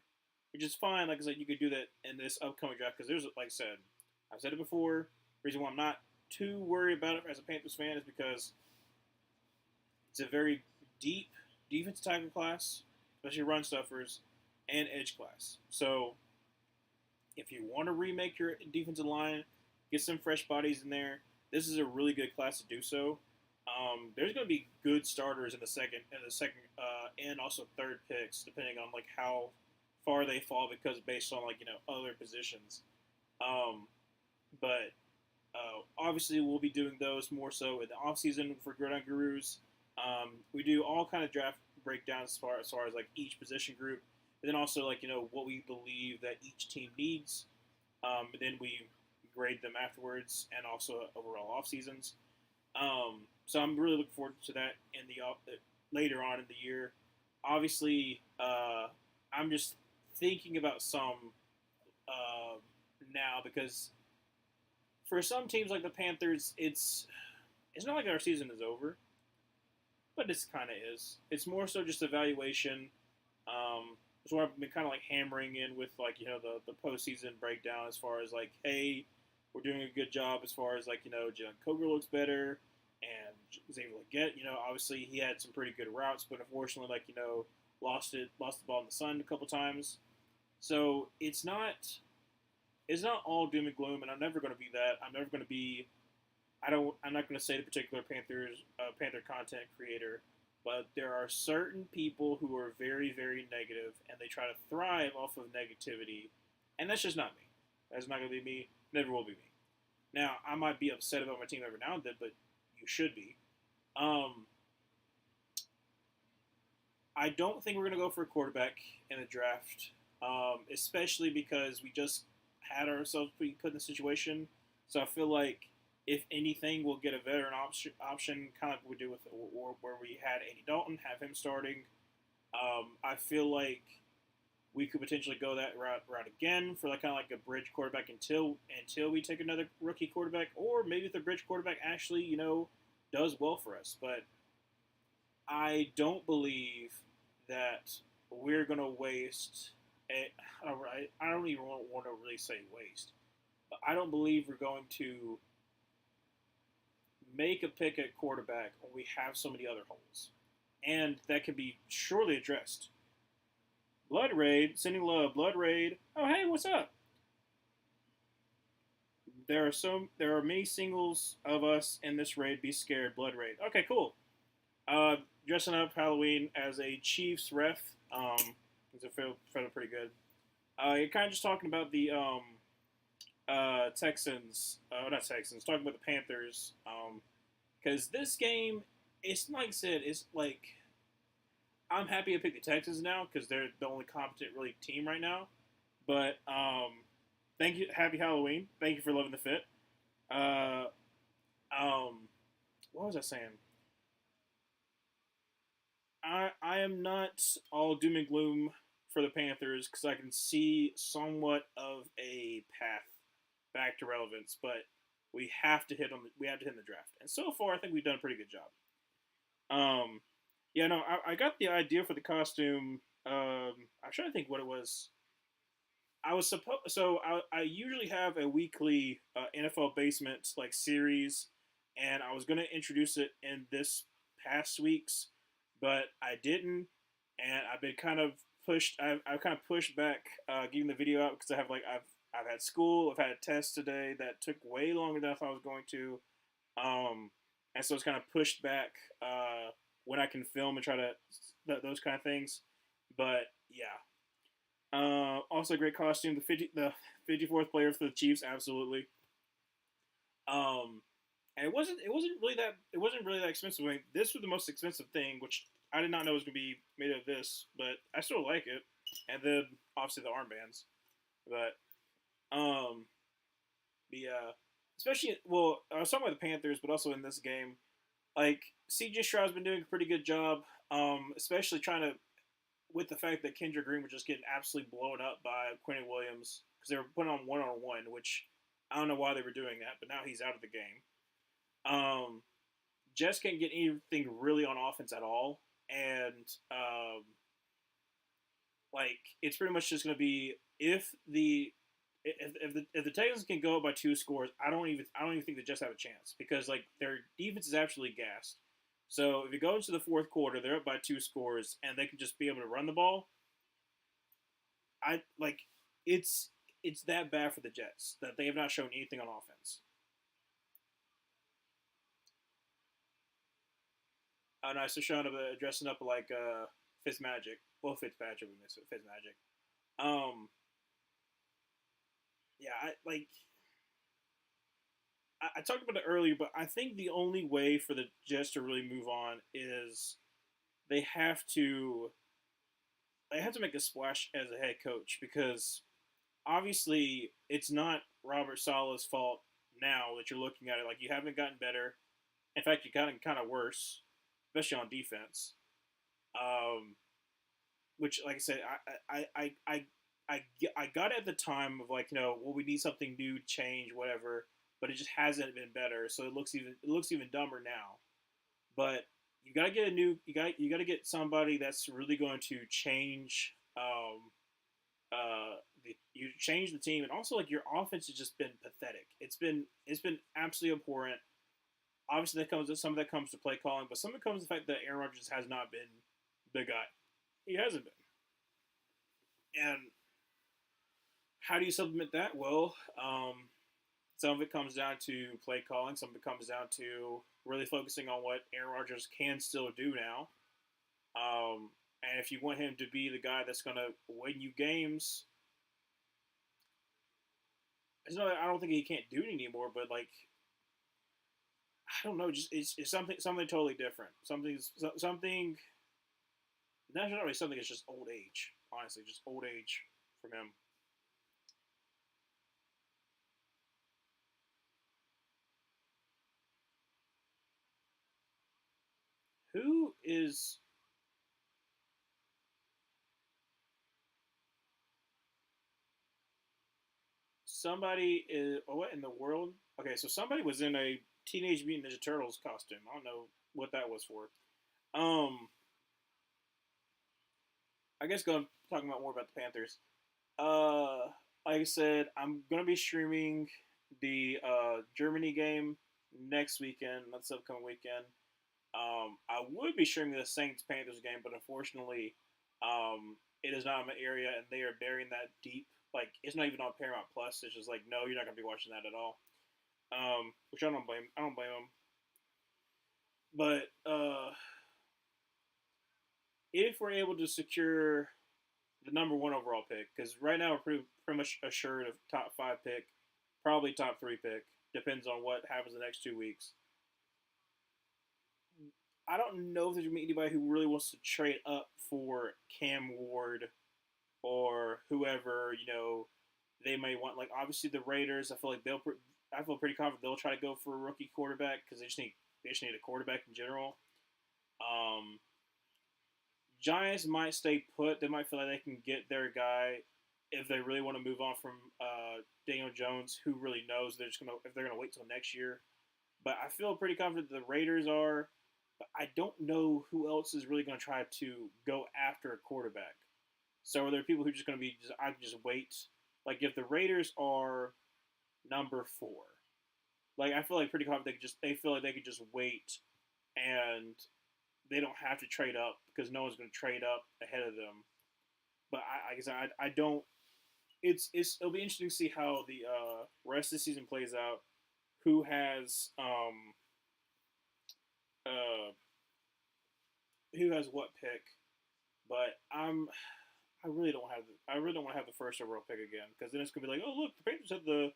Which is fine. Like I said, you could do that in this upcoming draft because there's, like I said, I've said it before. The reason why I'm not too worried about it as a Panthers fan is because it's a very deep defensive tackle class, especially run stuffers, and edge class. So if you want to remake your defensive line, get some fresh bodies in there. This is a really good class to do so. There's going to be good starters in and also third picks, depending on like how far they fall, because based on like other positions. Um, but obviously, we'll be doing those more so in the off season for Gridiron Gurus. We do all kind of draft breakdowns as far as like each position group, and then also like what we believe that each team needs. And then we grade them afterwards, and also overall off seasons. So I'm really looking forward to that in the later on in the year. Obviously, I'm just thinking about some uh, now because for some teams like the Panthers, it's not like our season is over, but this kind of is. It's more so just evaluation. That's what I've been kind of like hammering in with like the postseason breakdown as far as like, hey, we're doing a good job as far as like Jalen Coger looks better and Xavier Leggett. Obviously he had some pretty good routes, but unfortunately like lost the ball in the sun a couple times. So it's not all doom and gloom, and I'm never going to be that. I'm never going to be. I'm not going to say the particular Panther content creator, but there are certain people who are very very negative, and they try to thrive off of negativity, and that's just not me. That's not going to be me. Never will be me. Now I might be upset about my team every now and then, but you should be. Um, I don't think we're going to go for a quarterback in the draft, especially because we just had ourselves put in the situation. So I feel like if anything, we'll get a veteran option, kind of like we do with where we had Andy Dalton, have him starting. I feel like we could potentially go that route again for like kind of like a bridge quarterback until we take another rookie quarterback, or maybe if the bridge quarterback actually does well for us. But I don't believe that we're gonna waste. A, I don't even want to really say waste, but I don't believe we're going to make a pick at quarterback when we have so many other holes, and that can be surely addressed. Blood raid, sending love. Blood raid. Oh hey, what's up? There are many singles of us in this raid. Be scared. Blood raid. Okay, cool. Dressing up Halloween as a Chiefs ref. It's a feel pretty good. You're kind of just talking about the Texans. Not Texans. Talking about the Panthers. Because this game, it's like I said, it's like I'm happy I picked the Texans now because they're the only competent really team right now. But thank you. Happy Halloween. Thank you for loving the fit. Uh, what was I saying? I am not all doom and gloom for the Panthers because I can see somewhat of a path back to relevance, but we have to hit in the draft, and so far I think we've done a pretty good job. Um, yeah, no, I got the idea for the costume. I'm trying to think what it was. I was supposed so I usually have a weekly NFL basement like series, and I was gonna introduce it in this past week's, but I didn't, and I've been kind of pushed. I've kind of pushed back getting the video out because I've had school. I've had a test today that took way longer than I thought I was going to, um, and so it's kind of pushed back when I can film and try to those kind of things. But yeah, also, a great costume. The 54th player for the Chiefs, absolutely. Um, and it wasn't really that expensive. I mean, this was the most expensive thing, which I did not know was going to be made of this, but I still like it. And then obviously the armbands, but um, especially I was talking about the Panthers, but also in this game, like CJ Stroud's been doing a pretty good job. Especially trying to with the fact that Kendrick Green was just getting absolutely blown up by Quentin Williams because they were putting on one, which I don't know why they were doing that, but now he's out of the game. Um, Jets can't get anything really on offense at all, and like it's pretty much just going to be if the Titans can go up by two scores, I don't even think the Jets have a chance because like their defense is absolutely gassed. So if you go into the fourth quarter, they're up by two scores, and they can just be able to run the ball. I like it's that bad for the Jets that they have not shown anything on offense. And I still showing up dressing up like Fitzmagic. Well, Fitzpatrick, we miss it. Fitzmagic. Um, yeah, I talked about it earlier, but I think the only way for the Jets to really move on is they have to they have to make a splash as a head coach because obviously it's not Robert Sala's fault now that you're looking at it. Like you haven't gotten better. In fact, you gotten kind of worse, especially on defense. Um, which, like I said, I got it at the time of like well we need something new to change whatever, but it just hasn't been better. So it looks even dumber now. But you got to get a new you got to get somebody that's really going to change you change the team, and also like your offense has just been pathetic. It's been absolutely abhorrent. Obviously, some of that comes to play calling, but some of it comes to the fact that Aaron Rodgers has not been the guy. He hasn't been. And how do you supplement that? Well, some of it comes down to play calling. Some of it comes down to really focusing on what Aaron Rodgers can still do now. And if you want him to be the guy that's going to win you games, I don't think he can't do it anymore. But like, I don't know, just it's something totally different. Something. Not really something. It's just old age. Honestly, just old age from him. Who is somebody? Is what in the world? Okay, so somebody was in a Teenage Mutant Ninja Turtles costume. I don't know what that was for. Um, I guess going talking about more about the Panthers. Uh, like I said, I'm gonna be streaming the Germany game next weekend. That's upcoming weekend. I would be streaming the Saints Panthers game, but unfortunately, it is not in my area, and they are burying that deep. Like it's not even on Paramount Plus. It's just like no, you're not gonna be watching that at all. Which I don't blame. I don't blame them. But if we're able to secure the number one overall pick, because right now we're pretty much assured of top five pick, probably top three pick. Depends on what happens the next 2 weeks. I don't know if there's gonna be anybody who really wants to trade up for Cam Ward or whoever they may want. Like obviously the Raiders, I feel like they'll. I feel pretty confident they'll try to go for a rookie quarterback because they just need a quarterback in general. Um, Giants might stay put. They might feel like they can get their guy if they really want to move on from Daniel Jones. Who really knows? They're just gonna if they're gonna wait till next year. But I feel pretty confident the Raiders are. But I don't know who else is really going to try to go after a quarterback. So are there people who are just going to be I can just wait? Like if the Raiders are number four, like I feel like pretty confident they feel like they could just wait and they don't have to trade up because no one's going to trade up ahead of them. But I guess I don't. It'll be interesting to see how the rest of the season plays out. Who has uh, who has what pick? But I really don't want to have the first overall pick again because then it's gonna be like, oh look, the Patriots had the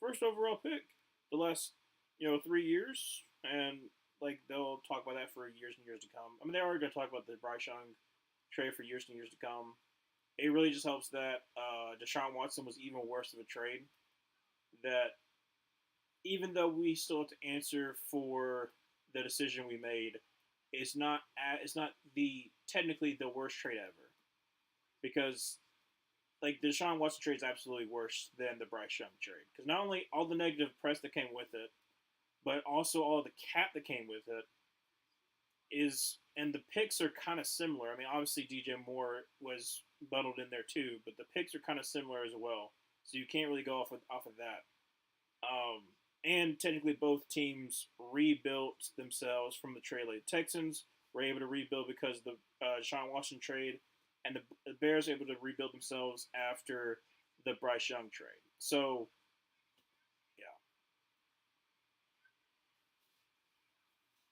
first overall pick the last 3 years, and like they'll talk about that for years and years to come. I mean, they're already gonna talk about the Bryce Young trade for years and years to come. It really just helps that Deshaun Watson was even worse of a trade. That even though we still have to answer for the decision we made, it's not the technically the worst trade ever because like the Deshaun Watson trade is absolutely worse than the Bryce Young trade because not only all the negative press that came with it, but also all the cap that came with it is, and the picks are kind of similar. I mean, obviously DJ Moore was bundled in there too, but the picks are kind of similar as well. So you can't really go off of that. And technically, both teams rebuilt themselves from the trade. Like the Texans were able to rebuild because of the Deshaun Watson trade, and the Bears were able to rebuild themselves after the Bryce Young trade. So, yeah,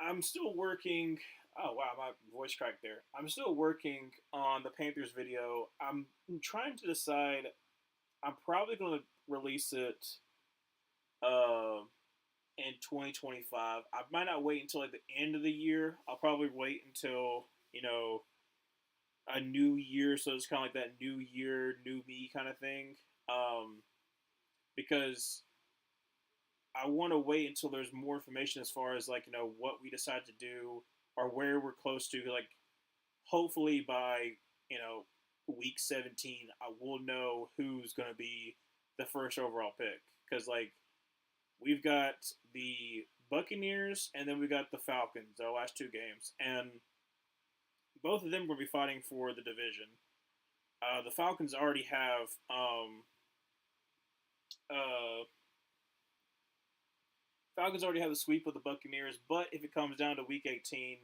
I'm still working. Oh wow, my voice cracked there. I'm still working on the Panthers video. I'm trying to decide. I'm probably going to release it uh, in 2025. I might not wait until like the end of the year. I'll probably wait until a new year, so it's kind of like that new year, new me kind of thing. Um, because I want to wait until there's more information as far as like what we decide to do or where we're close to. Like hopefully by week 17, I will know who's going to be the first overall pick because like we've got the Buccaneers and then we got the Falcons, our last two games, and both of them will be fighting for the division. The Falcons already have uh, the sweep of the Buccaneers, but if it comes down to Week 18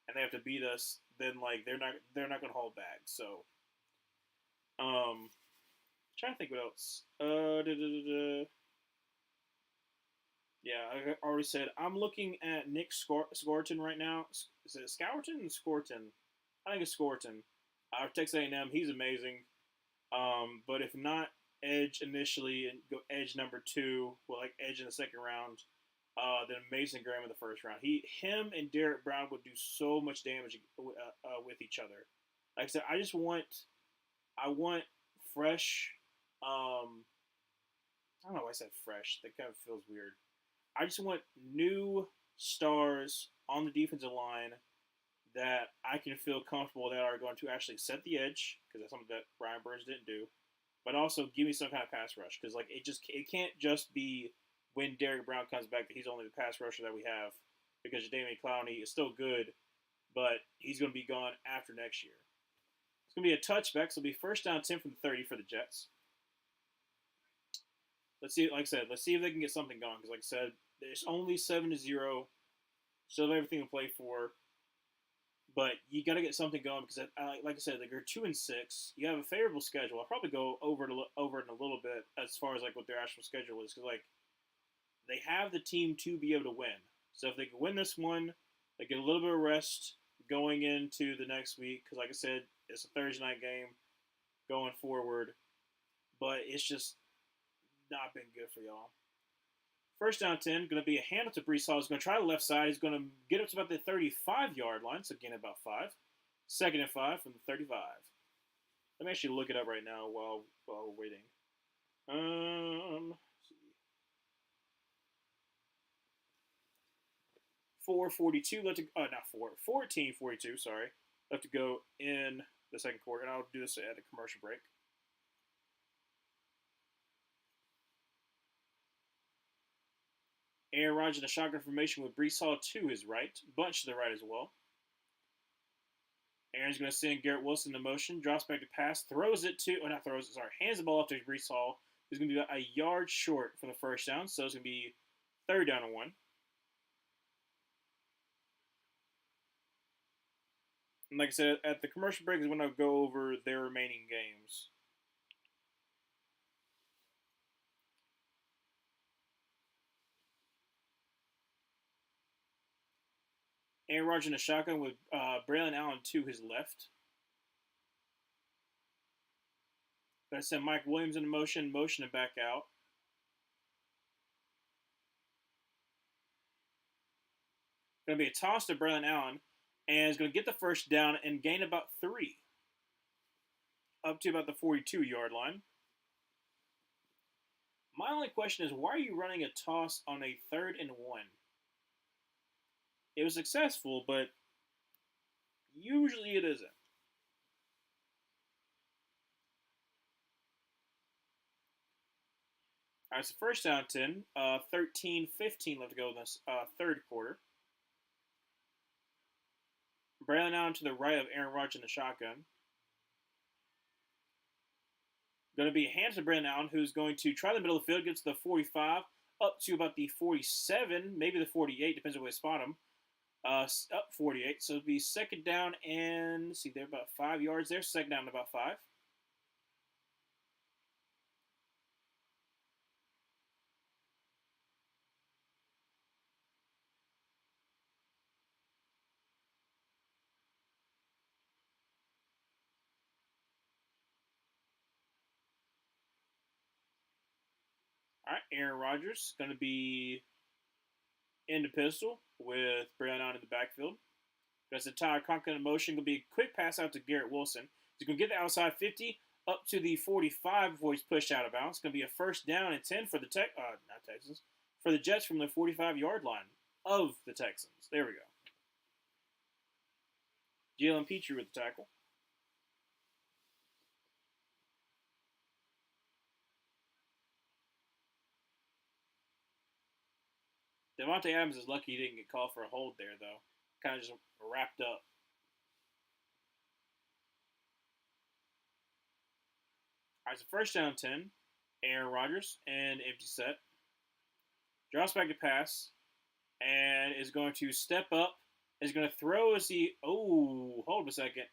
and they have to beat us, then like they're not going to hold back. So, trying to think what else. Yeah, I already said I'm looking at Nick Scorton right now. Is it Scourton and Scorton? I think it's Scorton. Texas A&M, he's amazing. But if not edge initially and go edge number two, well, like edge in the second round, then Mason Graham in the first round. Him and Derek Brown would do so much damage with each other. Like I said, I want fresh. I don't know why I said fresh. That kind of feels weird. I just want new stars on the defensive line that I can feel comfortable that are going to actually set the edge because that's something that Brian Burns didn't do, but also give me some kind of pass rush because like it can't just be when Derek Brown comes back that he's only the pass rusher that we have because Jadeveon Clowney is still good, but he's going to be gone after next year. It's going to be a touchback, so it'll be first down 10 from the 30 for the Jets. Let's see, like I said, let's see if they can get something going. Because, like I said, there's only 7-0. Still have everything to play for. But you got to get something going because, like I said, they're 2-6. You have a favorable schedule. I'll probably go over it in a little bit as far as like what their actual schedule is because like they have the team to be able to win. So if they can win this one, they get a little bit of rest going into the next week because, like I said, it's a Thursday night game going forward. But it's just not been good for y'all. First down 10, going to be a handoff to Brees Hall. He's going to try the left side. He's going to get up to about the 35-yard line, so gain about 5. Second and 5 from the 35. Let me actually look it up right now while we're waiting. Let's see. 4:42 left to not 14:42. Sorry, left to go in the second quarter, and I'll do this at a commercial break. Aaron Rodgers in a shotgun formation with Brees Hall to his right, Bunch to the right as well. Aaron's going to send Garrett Wilson in motion, drops back to pass, throws it to, not throws it, sorry, hands the ball off to Brees Hall, who's going to be about a yard short for the first down, so it's going to be third down and 1. And like I said, at the commercial break is when I'll go over their remaining games. Aaron Rodgers in a shotgun with Braylon Allen to his left. Going to send Mike Williams in motion and back out. Going to be a toss to Braylon Allen, and is going to get the first down and gain about 3. Up to about the 42-yard line. My only question is, why are you running a toss on a 3rd and 1? It was successful, but usually it isn't. All right, so first down 10, 13-15 left to go in this third quarter. Braylon Allen to the right of Aaron Rodgers in the shotgun. Going to be a hand to Braylon Allen, who's going to try the middle of the field, gets to the 45, up to about the 47, maybe the 48, depends on where they spot him. Up 48, so it'll be second down and, let's see, they're about 5 yards there, second down about 5. All right, Aaron Rodgers going to be in the pistol with Braylon Allen in the backfield. That's the Tyler Conklin in motion. Going to be a quick pass out to Garrett Wilson. He's going to get the outside 50 up to the 45 before he's pushed out of bounds. It's going to be a first down and 10 for the not Texans, for the Jets from the 45-yard line of the Texans. There we go. Jalen Petrie with the tackle. Devontae Adams is lucky he didn't get called for a hold there, though. Kind of just wrapped up. All right, so first down 10. Aaron Rodgers and empty set. Drops back to pass and is going to step up. Is going to throw as he. Oh, hold a second.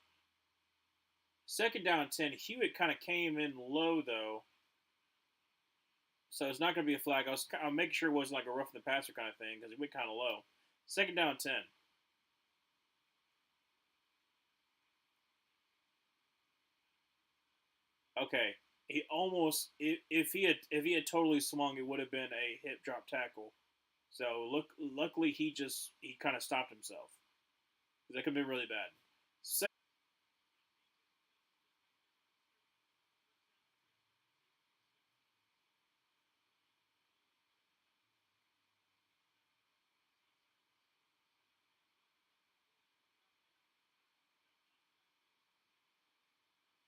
Second down 10. Hewitt kind of came in low, though. So it's not going to be a flag. I'll make sure it wasn't like a rough the passer kind of thing because it went kind of low. Second down 10. Okay, he almost if he had totally swung, it would have been a hip drop tackle. So luckily he kind of stopped himself. That could have been really bad.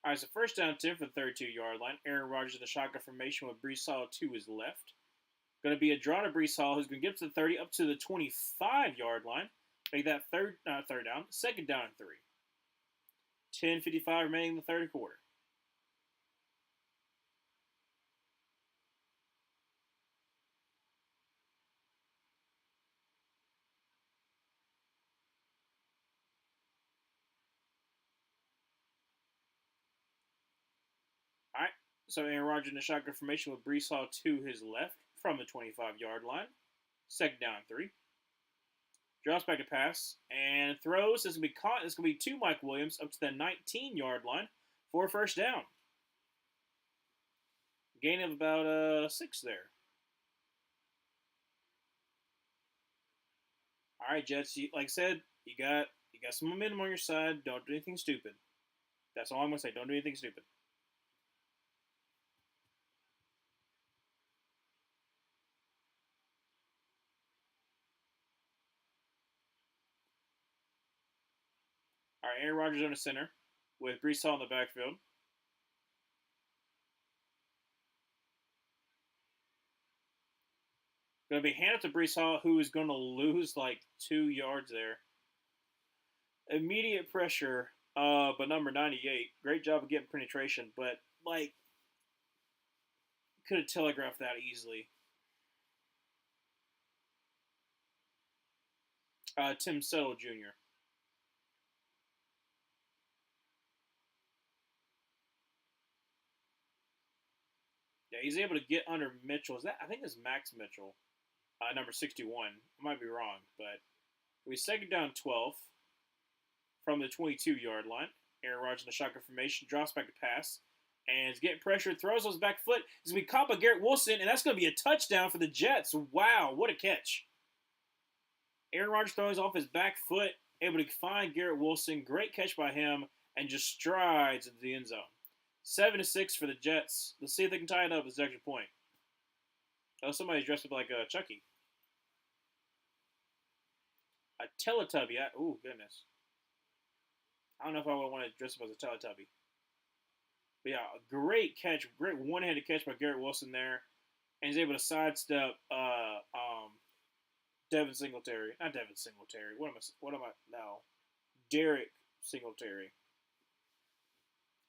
All right, so first down 10 for the 32-yard line. Aaron Rodgers in the shotgun formation with Brees Hall to his left. Going to be a draw to Brees Hall, who's going to get up to the 30, up to the 25-yard line. Make that third down, second down and 3. 10:55 remaining in the third quarter. All right. So Aaron Rodgers in the shotgun formation with Brees Hall to his left from the 25-yard line. Second down, 3. Drops back to pass and throws. It's going to be caught. It's going to be to Mike Williams up to the 19-yard line for a first down. Gain of about 6 there. All right, Jets. Like I said, you got some momentum on your side. Don't do anything stupid. That's all I'm going to say. Don't do anything stupid. All right, Aaron Rodgers on the center with Brees Hall in the backfield. Going to be handed to Brees Hall, who is going to lose like 2 yards there. Immediate pressure, but number 98. Great job of getting penetration, but like could have telegraphed that easily. Tim Settle Jr. Yeah, he's able to get under Mitchell. Is that? I think it's Max Mitchell, number 61. I might be wrong, but we second down 12 from the 22-yard line. Aaron Rodgers in the shotgun formation drops back to pass and is getting pressured. Throws on his back foot. He's going to be caught by Garrett Wilson, and that's going to be a touchdown for the Jets. Wow, what a catch! Aaron Rodgers throws off his back foot, able to find Garrett Wilson. Great catch by him, and just strides into the end zone. 7-6 for the Jets. Let's see if they can tie it up with this extra point. Oh, somebody's dressed up like Chucky. A Teletubby. Oh, goodness. I don't know if I would want to dress up as a Teletubby. But yeah, a great catch. Great one-handed catch by Garrett Wilson there. And he's able to sidestep Devin Singletary. Not Devin Singletary. What am I? No. Derek Singletary.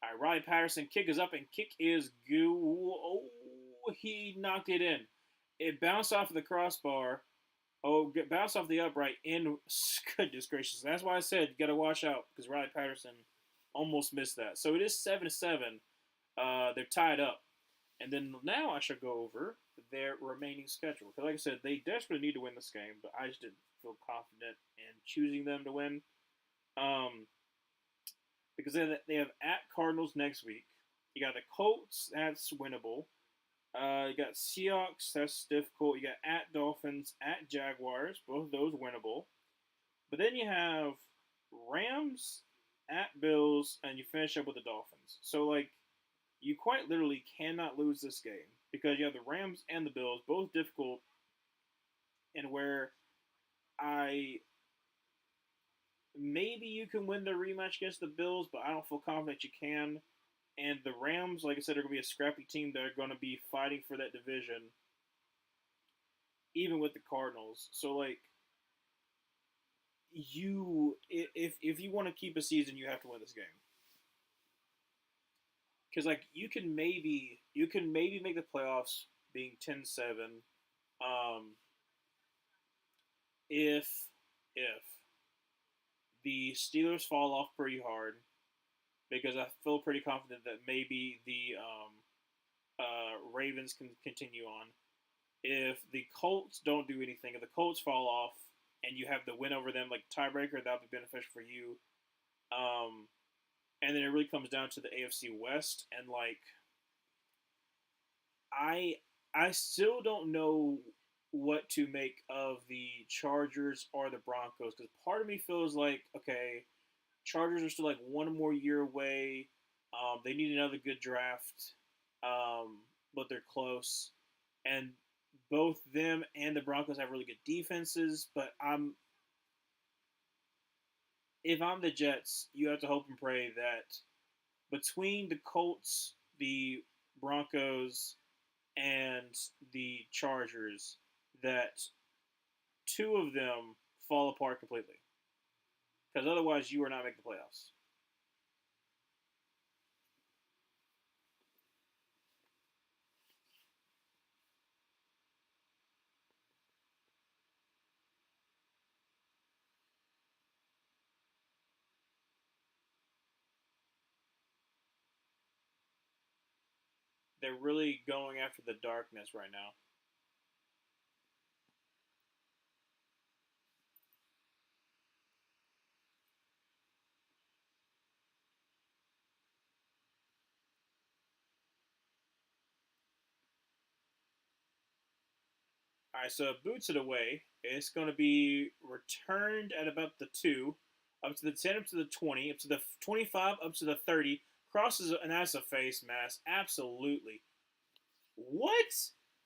All right, Riley Patterson, kick is up, and kick is good. Oh, he knocked it in. It bounced off of the crossbar. Oh, bounced off the upright. And goodness gracious. That's why I said you got to watch out because Riley Patterson almost missed that. So it is 7-7. They're tied up. And then now I should go over their remaining schedule. Because like I said, they desperately need to win this game, but I just didn't feel confident in choosing them to win. Because they have at Cardinals next week. You got the Colts, that's winnable. You got Seahawks, that's difficult. You got at Dolphins, at Jaguars, both of those winnable. But then you have Rams, at Bills, and you finish up with the Dolphins. So, like, you quite literally cannot lose this game because you have the Rams and the Bills, both difficult, and where maybe you can win the rematch against the Bills, but I don't feel confident you can. And the Rams, like I said, are going to be a scrappy team. They're going to be fighting for that division, even with the Cardinals. So, like, if you want to keep a season, you have to win this game. Because, like, you can maybe make the playoffs being 10-7, if the Steelers fall off pretty hard, because I feel pretty confident that maybe the Ravens can continue on. If the Colts don't do anything, if the Colts fall off and you have the win over them, like tiebreaker, that would be beneficial for you. And then it really comes down to the AFC West, and like I still don't know what to make of the Chargers or the Broncos, because part of me feels like, okay, Chargers are still like one more year away. They need another good draft, but they're close. And both them and the Broncos have really good defenses. But if I'm the Jets, you have to hope and pray that between the Colts, the Broncos, and the Chargers, that two of them fall apart completely. Because otherwise, you are not making the playoffs. They're really going after the darkness right now. All right, so it boots it away. It's going to be returned at about the 2, up to the 10, up to the 20, up to the 25, up to the 30. Crosses, and that's a face mask. Absolutely. What?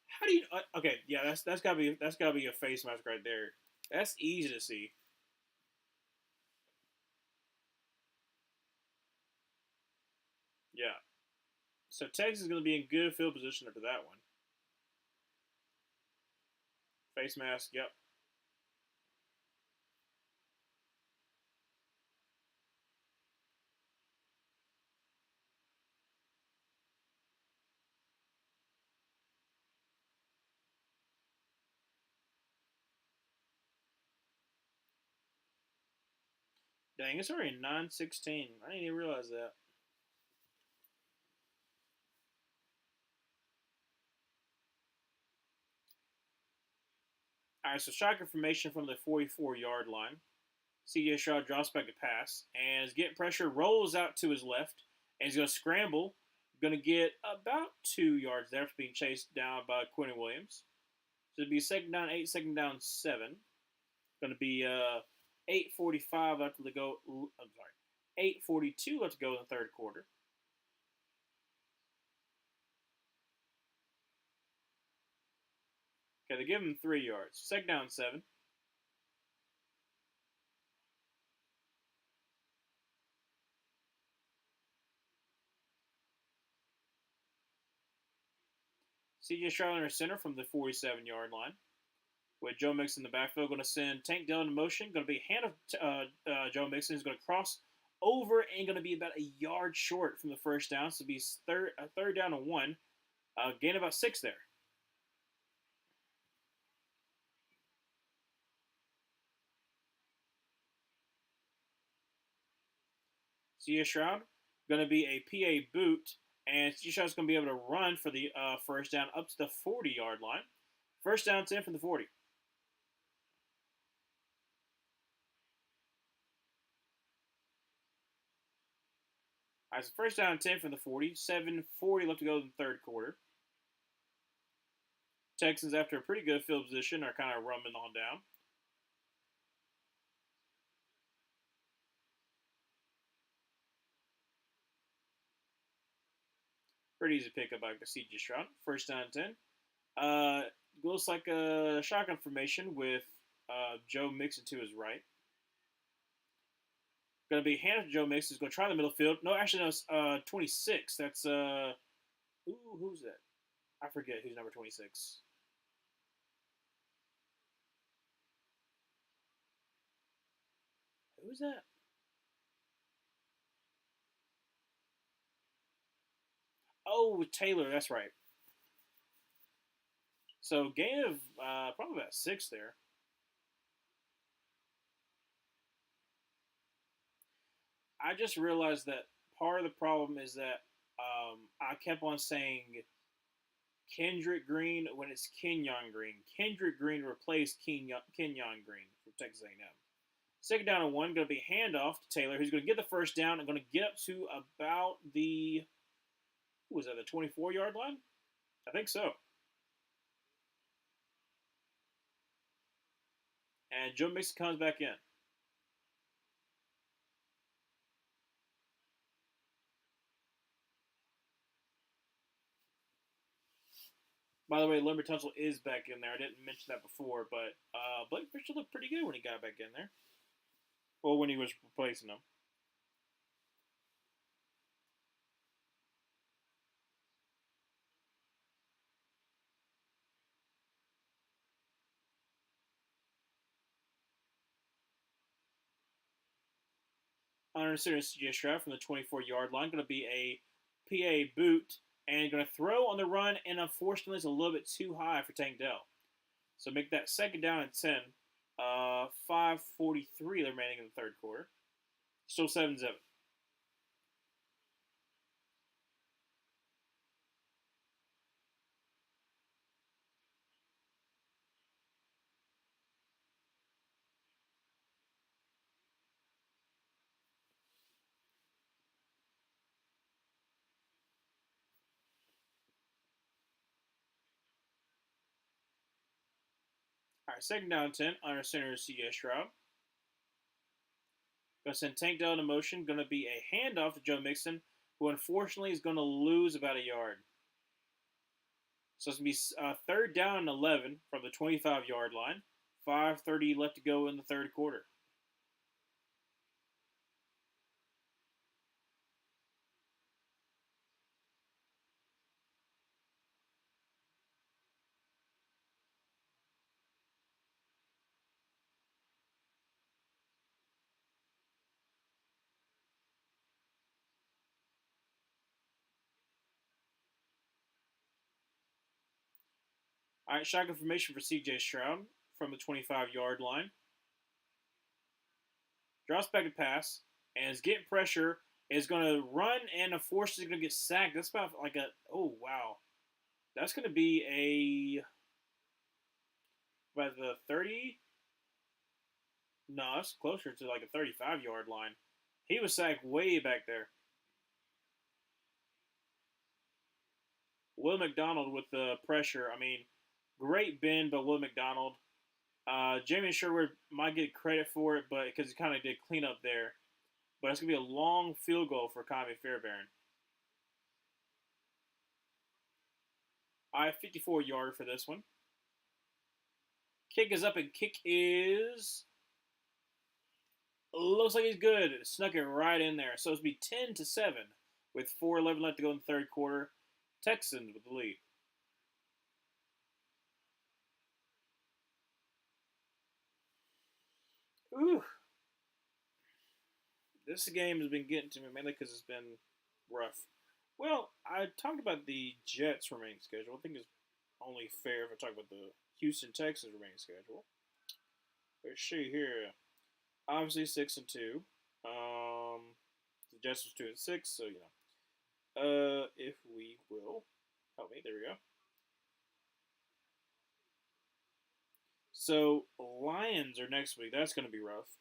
How do you? Okay, yeah, that's gotta be a face mask right there. That's easy to see. Yeah. So Texas is going to be in good field position after that one. Face mask. Yep. Dang, it's already 9:16. I didn't even realize that. All right, so shotgun formation from the 44-yard line. CJ Stroud drops back to pass and is getting pressure, rolls out to his left, and he's going to scramble. Going to get about 2 yards there after being chased down by Quentin Williams. So it'd be second down 8, second down 7. Going to be 8:45 left to go. I'm sorry, 8:42 left to go in the third quarter. Okay, they give him 3 yards. Second down 7. CJ Stroud under center from the 47-yard line. With Joe Mixon in the backfield, going to send Tank Dell into motion. Going to be hand of Joe Mixon. He's going to cross over and going to be about a yard short from the first down. So it'll be third down and 1. Gain about 6 there. CJ Stroud going to be a PA boot, and CJ Stroud's going to be able to run for the first down up to the 40-yard line. First down 10 from the 40. All right, so first down 10 from the 40. 7:40 left to go in the third quarter. Texans, after a pretty good field position, are kind of rumbling on down. Pretty easy pickup by CJ Stroud. First down 10. Looks like a shotgun formation with Joe Mixon to his right. Going to be handed to Joe Mixon. He's going to try the middle field. No, actually, no, it's 26. That's, who's that? I forget who's number 26. Who's that? Oh, Taylor. That's right. So gain of probably about 6 there. I just realized that part of the problem is that I kept on saying Kendrick Green when it's Kenyon Green. Kendrick Green replaced Kenyon Green from Texas A&M. Second down and 1, going to be handoff to Taylor, who's going to get the first down and going to get up to about the, who was that, the 24-yard line? I think so. And Joe Mixon comes back in. By the way, Limber Tunsil is back in there. I didn't mention that before, but Blake Fisher looked pretty good when he got back in there. Well, when he was replacing him. Under center CJ Stroud from the 24-yard line. Going to be a PA boot and going to throw on the run, and unfortunately, it's a little bit too high for Tank Dell. So make that second down and 10. 5:43 remaining in the third quarter. Still 7-7. right, second down 10. Under center is C.J. Stroud. Going to send Tank Dell into motion. Going to be a handoff to Joe Mixon, who unfortunately is going to lose about a yard. So it's going to be third down and 11 from the 25-yard line. 5:30 left to go in the third quarter. All right, shotgun formation for C.J. Stroud from the 25-yard line. Drops back to pass and is getting pressure. Is going to run and unfortunately is going to get sacked. That's about like a wow. That's going to be a by the 30. No, it's closer to like a 35-yard line. He was sacked way back there. Will McDonald with the pressure. I mean, great bend by Will McDonald. Jamie Sherwood might get credit for it, but because he kind of did clean up there. But it's gonna be a long field goal for Conway Fairbairn. I 54-yard for this one. Kick is up and kick is looks like he's good. Snuck it right in there. So it's be 10-7 with 4:11 left to go in the third quarter. Texans with the lead. Ooh, this game has been getting to me mainly because it's been rough. Well, I talked about the Jets remaining schedule. I think it's only fair if I talk about the Houston Texans remaining schedule. Let's see here. Obviously 6-2. The Jets was 2-6, so you know. If we will help me, there we go. So Lions are next week. That's going to be rough.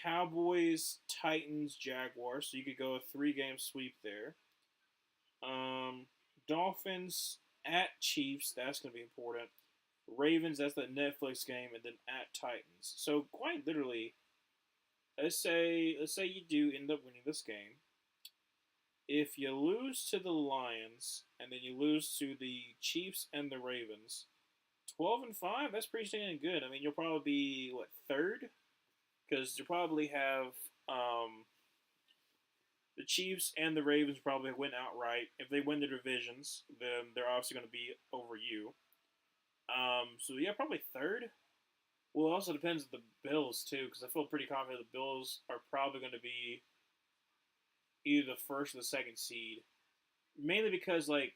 Cowboys, Titans, Jaguars. So you could go a 3-game sweep there. Dolphins at Chiefs. That's going to be important. Ravens. That's the Netflix game, and then at Titans. So quite literally, let's say you do end up winning this game. If you lose to the Lions and then you lose to the Chiefs and the Ravens, 12-5. That's pretty dang good. I mean, you'll probably be what, third, because you probably have the Chiefs and the Ravens probably win outright. If they win their divisions, then they're obviously going to be over you. So yeah, probably third. Well, it also depends on the Bills too, because I feel pretty confident the Bills are probably going to be either the first or the second seed. Mainly because like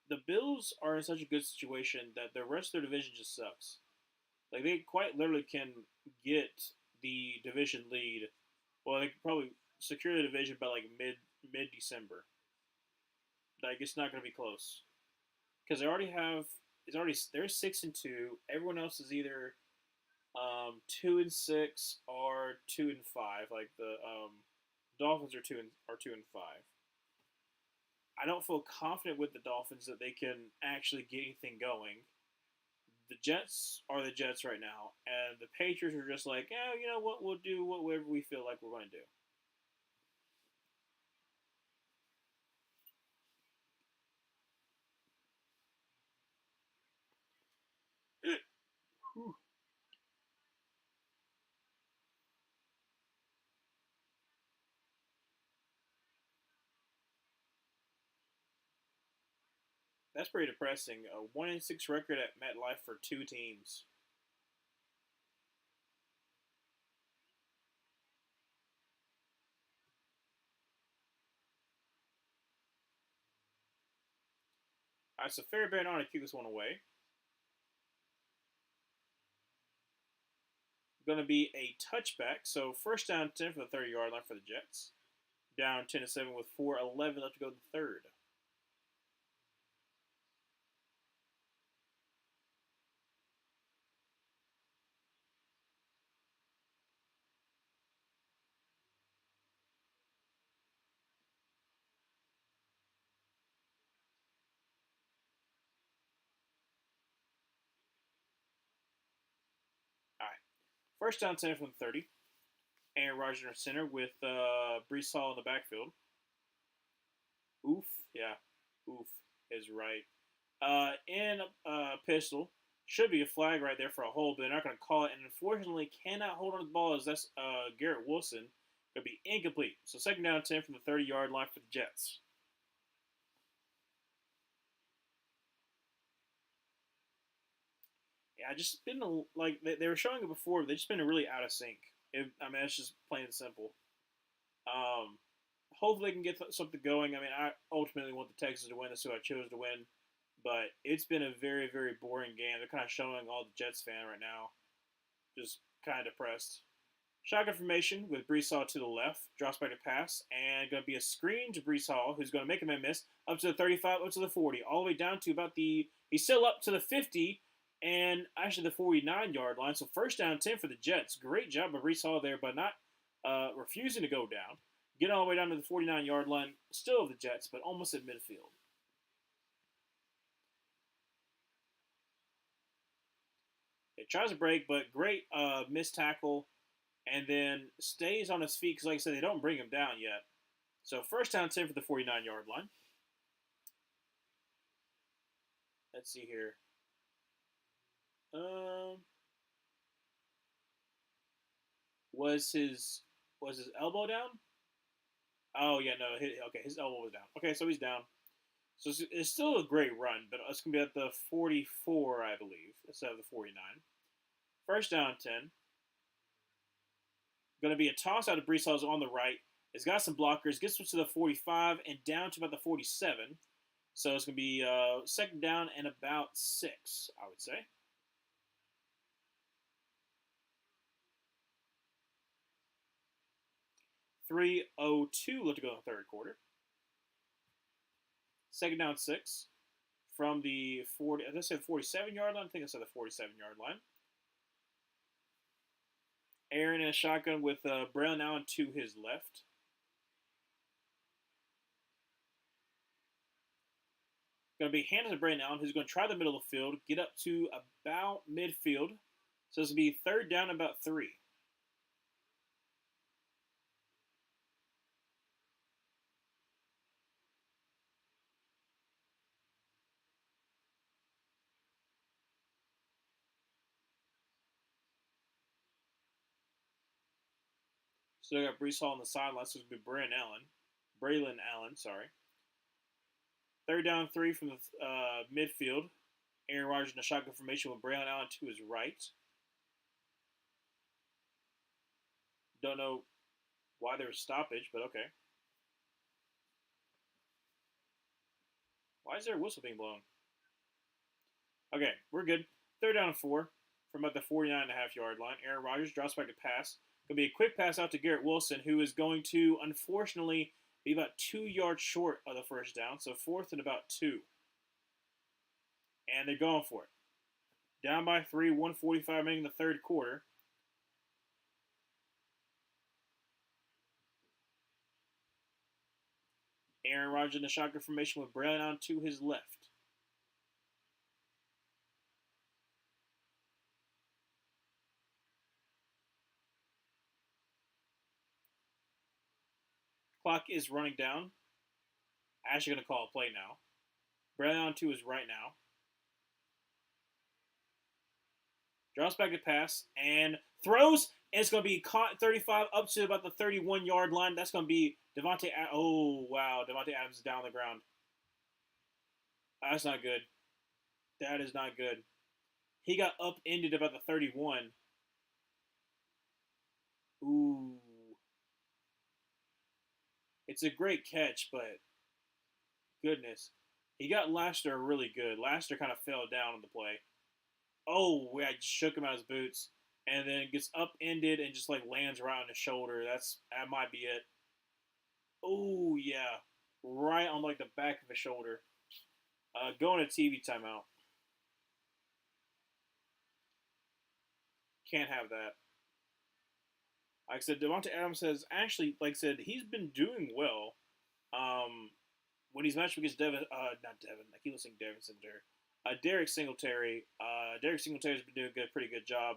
the Bills are in such a good situation that the rest of their division just sucks. Like they quite literally can get the division lead. Well, they could probably secure the division by like mid December. Like it's not going to be close because they already have. It's already they're 6-2. Everyone else is either 2-6 or 2-5. Like the Dolphins are 2-5. I don't feel confident with the Dolphins that they can actually get anything going. The Jets are the Jets right now, and the Patriots are just like, yeah, you know what, we'll do whatever we feel like we're going to do. That's pretty depressing. A 1-6 record at MetLife for two teams. All right, so Fairbairn on to kick this one away. Going to be a touchback. So first down 10 for the 30-yard line for the Jets. Down 10-7 with 4:11 left to go to the third. First down 10 from the 30. Aaron Rodgers in center with Brees Hall in the backfield. Oof, yeah, oof is right. In pistol, should be a flag right there for a hold, but they're not going to call it. And unfortunately, cannot hold on to the ball as that's Garrett Wilson. Going to be incomplete. So second down 10 from the 30-yard line for the Jets. Yeah, just been like they were showing it before. But they just been really out of sync. I mean, it's just plain and simple. Um, Hopefully, they can get something going. I mean, I ultimately want the Texans to win. That's who I chose to win. But it's been a very, very boring game. They're kind of showing all the Jets fan right now. Just kind of depressed. Shotgun formation with Brees Hall to the left. Drops back to pass. And going to be a screen to Brees Hall, who's going to make him a miss. Up to the 35, up to the 40. All the way down to about the... He's still up to the 50. And actually the 49-yard line. So first down 10 for the Jets. Great job by Brees Hall there, but not refusing to go down. Get all the way down to the 49-yard line. Still of the Jets, but almost at midfield. It tries to break, but great missed tackle, and then stays on his feet because, like I said, they don't bring him down yet. So first down 10 for the 49-yard line. Let's see here. Was his elbow down? Oh yeah, no. Okay, his elbow was down. Okay, so he's down. So it's still a great run, but it's gonna be at the 44, I believe, instead of the 49. First down 10. Going to be a toss out of Brees Hall's on the right. It's got some blockers. Gets to the 45 and down to about the 47. So it's going to be second down and about 6, I would say. .302 left to go in the third quarter. Second down 6 from the 40. I said 47-yard line. I think I said the 47-yard line. Aaron in a shotgun with Braylon Allen to his left. Going to be handed to Braylon Allen, who's going to try the middle of the field, get up to about midfield. So it's going to be third down about 3. So I got Brees Hall on the sideline, so it's going to be Braylon Allen, sorry. Third down 3 from the midfield. Aaron Rodgers in a shotgun formation with Braylon Allen to his right. Don't know why there was stoppage, but okay. Why is there a whistle being blown? Okay, we're good. Third down and 4 from about the 49.5-yard line. Aaron Rodgers drops back to pass. Going to be a quick pass out to Garrett Wilson, who is going to, unfortunately, be about 2 yards short of the first down. So fourth and about 2. And they're going for it. Down by 3, 145 remaining in the third quarter. Aaron Rodgers in the shotgun formation with Braylon Allen to his left. Clock is running down. Actually going to call a play now. Braylon Allen to his right now. Drops back to pass and throws. And it's going to be caught 35 up to about the 31-yard line. That's going to be Devontae. Oh, wow. Devontae Adams is down on the ground. That's not good. That is not good. He got upended about the 31. Ooh. It's a great catch, but goodness. He got Laster really good. Laster kind of fell down on the play. Oh, yeah, I just shook him out of his boots. And then gets upended and just like lands right on his shoulder. That might be it. Oh, yeah. Right on like the back of his shoulder. Going to TV timeout. Can't have that. Like I said, Devontae Adams has actually, like I said, he's been doing well. When he's matched against not Devin, I keep saying Devin Singletary. Derek Singletary. Derek Singletary's been doing a pretty good job.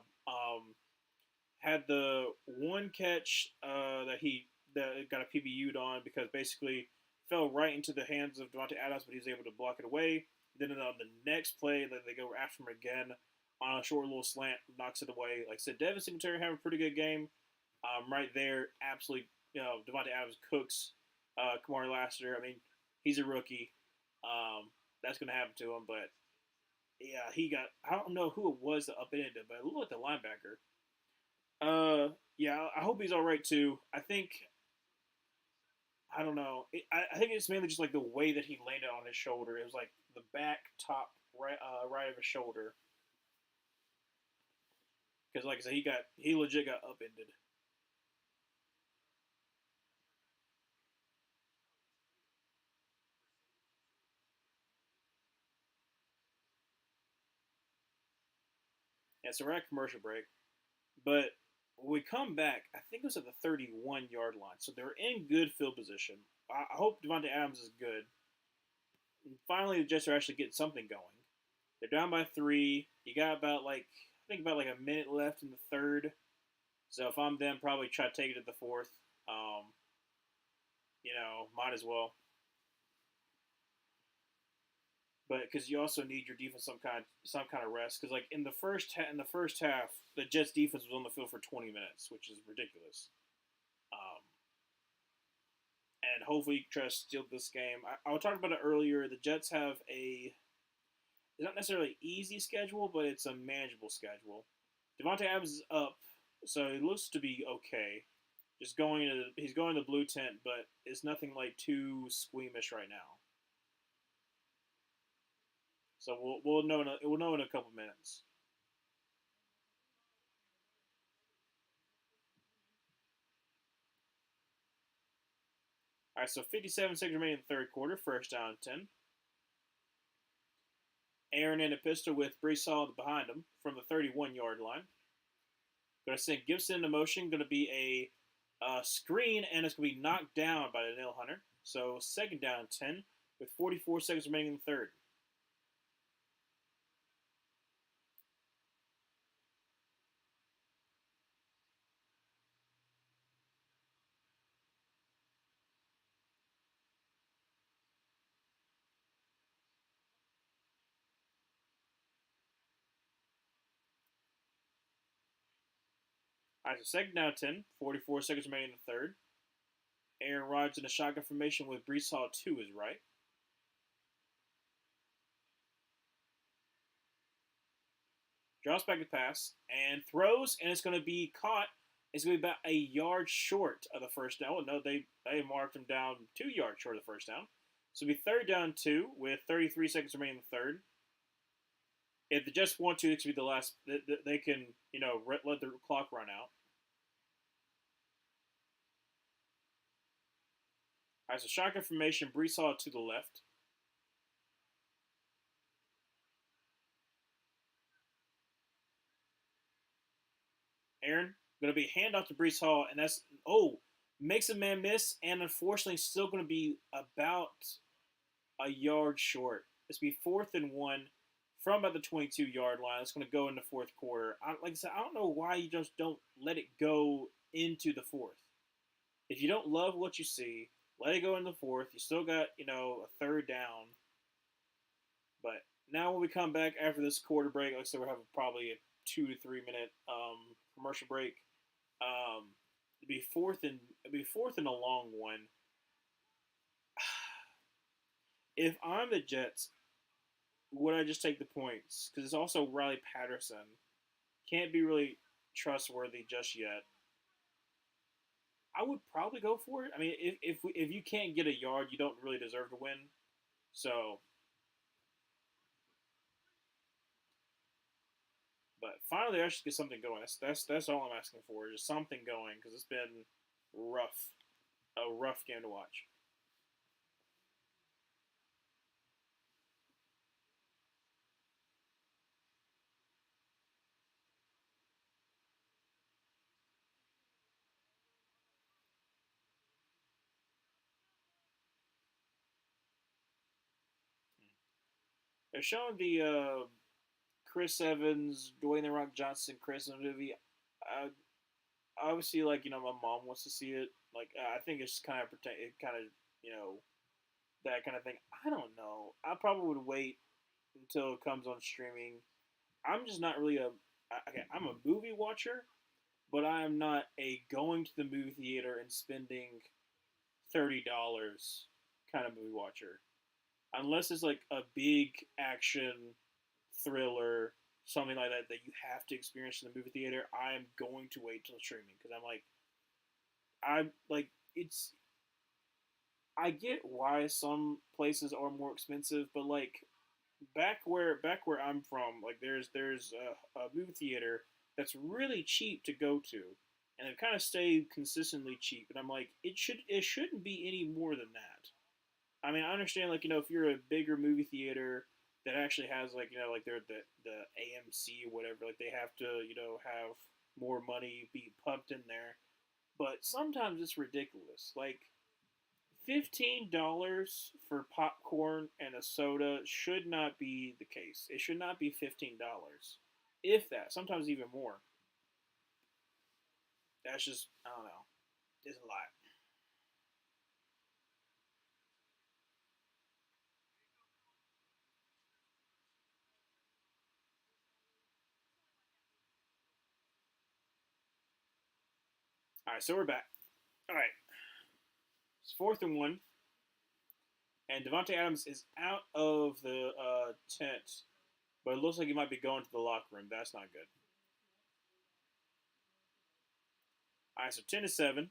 had the one catch that got a PBU'd on because basically fell right into the hands of Devontae Adams, but he was able to block it away. Then on the next play, they go after him again on a short little slant, knocks it away. Like I said, Devin Singletary having a pretty good game. Right there, absolutely, Devontae Adams cooks Kamari Lassiter. I mean, he's a rookie. That's going to happen to him, but yeah, he got. I don't know who it was that upended it, but it looked like the linebacker. Yeah, I hope he's all right too. I don't know. I think it's mainly just like the way that he landed on his shoulder. It was like the back top right of his shoulder. Because like I said, he legit got upended. Yeah, so we're at commercial break, but when we come back, I think it was at the 31-yard line. So they're in good field position. I hope Devontae Adams is good. And finally, the Jets are actually getting something going. They're down by 3. You got about like I think about like a minute left in the third. So if I'm them, probably try to take it to the fourth. Um, might as well. But because you also need your defense some kind of rest. Because like in the first half, the Jets defense was on the field for 20 minutes, which is ridiculous. Um, and hopefully, you try to steal this game. I was talking about it earlier. The Jets have it's not necessarily easy schedule, but it's a manageable schedule. Devontae Adams is up, so it looks to be okay. He's going to the blue tent, but it's nothing like too squeamish right now. So we'll know in a couple minutes. All right, so 57 seconds remaining in the third quarter, first down and 10. Aaron in a pistol with Brees Hall behind him from the 31-yard line. Going to send Gibson into motion. Going to be a screen, and it's going to be knocked down by the nail hunter. So second down and 10 with 44 seconds remaining in the third. All right, so second down and 10, 44 seconds remaining in the third. Aaron Rodgers in a shotgun formation with Brees Hall to his right. Draws back the pass and throws, and it's going to be caught. It's going to be about a yard short of the first down. Oh, no, they marked him down 2 yards short of the first down. So it'll be third down 2 with 33 seconds remaining in the third. If they just want to, it could be the last. They can, let the clock run out. All right, so shotgun formation, Brees Hall to the left. Aaron, going to be handoff to Brees Hall, and makes a man miss, and unfortunately, still going to be about a yard short. It's be fourth and 1 from about the 22-yard line. It's going to go in the fourth quarter. Like I said, I don't know why you just don't let it go into the fourth. If you don't love what you see, let it go in the fourth. You still got a third down. But now when we come back after this quarter break, like I said, we're having probably a 2 to 3 minute commercial break. Um, it'd be fourth and a long one. If I'm the Jets, would I just take the points? Because it's also Riley Patterson. Can't be really trustworthy just yet. I would probably go for it. I mean, if you can't get a yard, you don't really deserve to win. So, but finally, I should get something going. That's all I'm asking for. Just something going because it's been rough, a rough game to watch. They're showing the Chris Evans, Dwayne the Rock Johnson, Chris movie. obviously, like my mom wants to see it. Like I think it's kind of protect. It kind of you know that kind of thing. I don't know. I probably would wait until it comes on streaming. I'm just not really a. Okay, I'm a movie watcher, but I am not a going to the movie theater and spending $30 kind of movie watcher. Unless it's like a big action thriller, something like that that you have to experience in the movie theater, I am going to wait till streaming because I'm like it's I get why some places are more expensive, but like back where I'm from, like there's a movie theater that's really cheap to go to, and it kind of stayed consistently cheap. And I'm like, it shouldn't be any more than that. I mean, I understand like if you're a bigger movie theater that actually has like like they're the AMC or whatever, like they have to have more money be pumped in there. But sometimes it's ridiculous. Like $15 for popcorn and a soda should not be the case. It should not be $15, if that. Sometimes even more. That's just I don't know. It's a lot. All right, so we're back. All right, it's 4th and 1, and Devontae Adams is out of the tent, but it looks like he might be going to the locker room. That's not good. All right, so 10-7,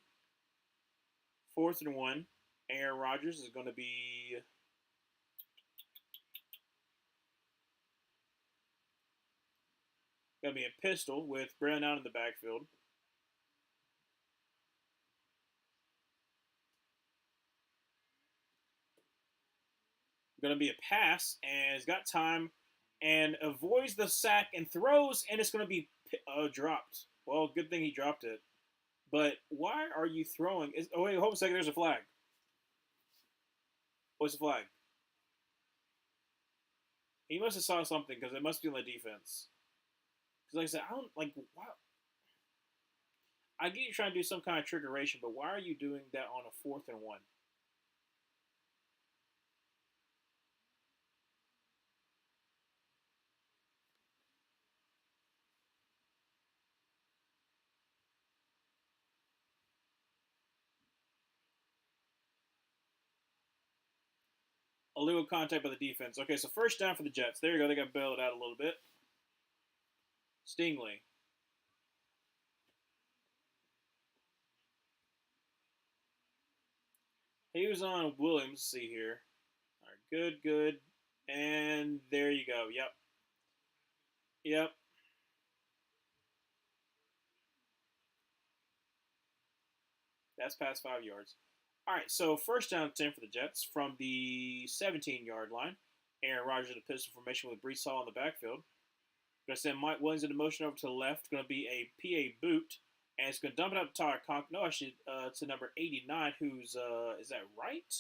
4th and 1. Aaron Rodgers is gonna be a pistol with Brown out in the backfield. Going to be a pass, and he's got time and avoids the sack and throws, and it's going to be dropped. Well, good thing he dropped it. But why are you throwing? Oh, wait, hold on a second. There's a flag. What's the flag? He must have saw something because it must be on the defense. Because, like I said, I don't like. Wow. I get you trying to do some kind of trickeration, but why are you doing that on a 4th and 1? Illegal contact by the defense. Okay, so first down for the Jets. There you go. They got bailed out a little bit. Stingley. He was on Williams. See here. All right, good, good. And there you go. Yep. Yep. That's past 5 yards. All right, so first down 10 for the Jets from the 17-yard line. Aaron Rodgers in a pistol formation with Brees Hall in the backfield. Going to send Mike Williams into motion over to the left. Going to be a PA boot. And it's going to dump it up to Tyler Conk. No, actually, to number 89, who's, is that right?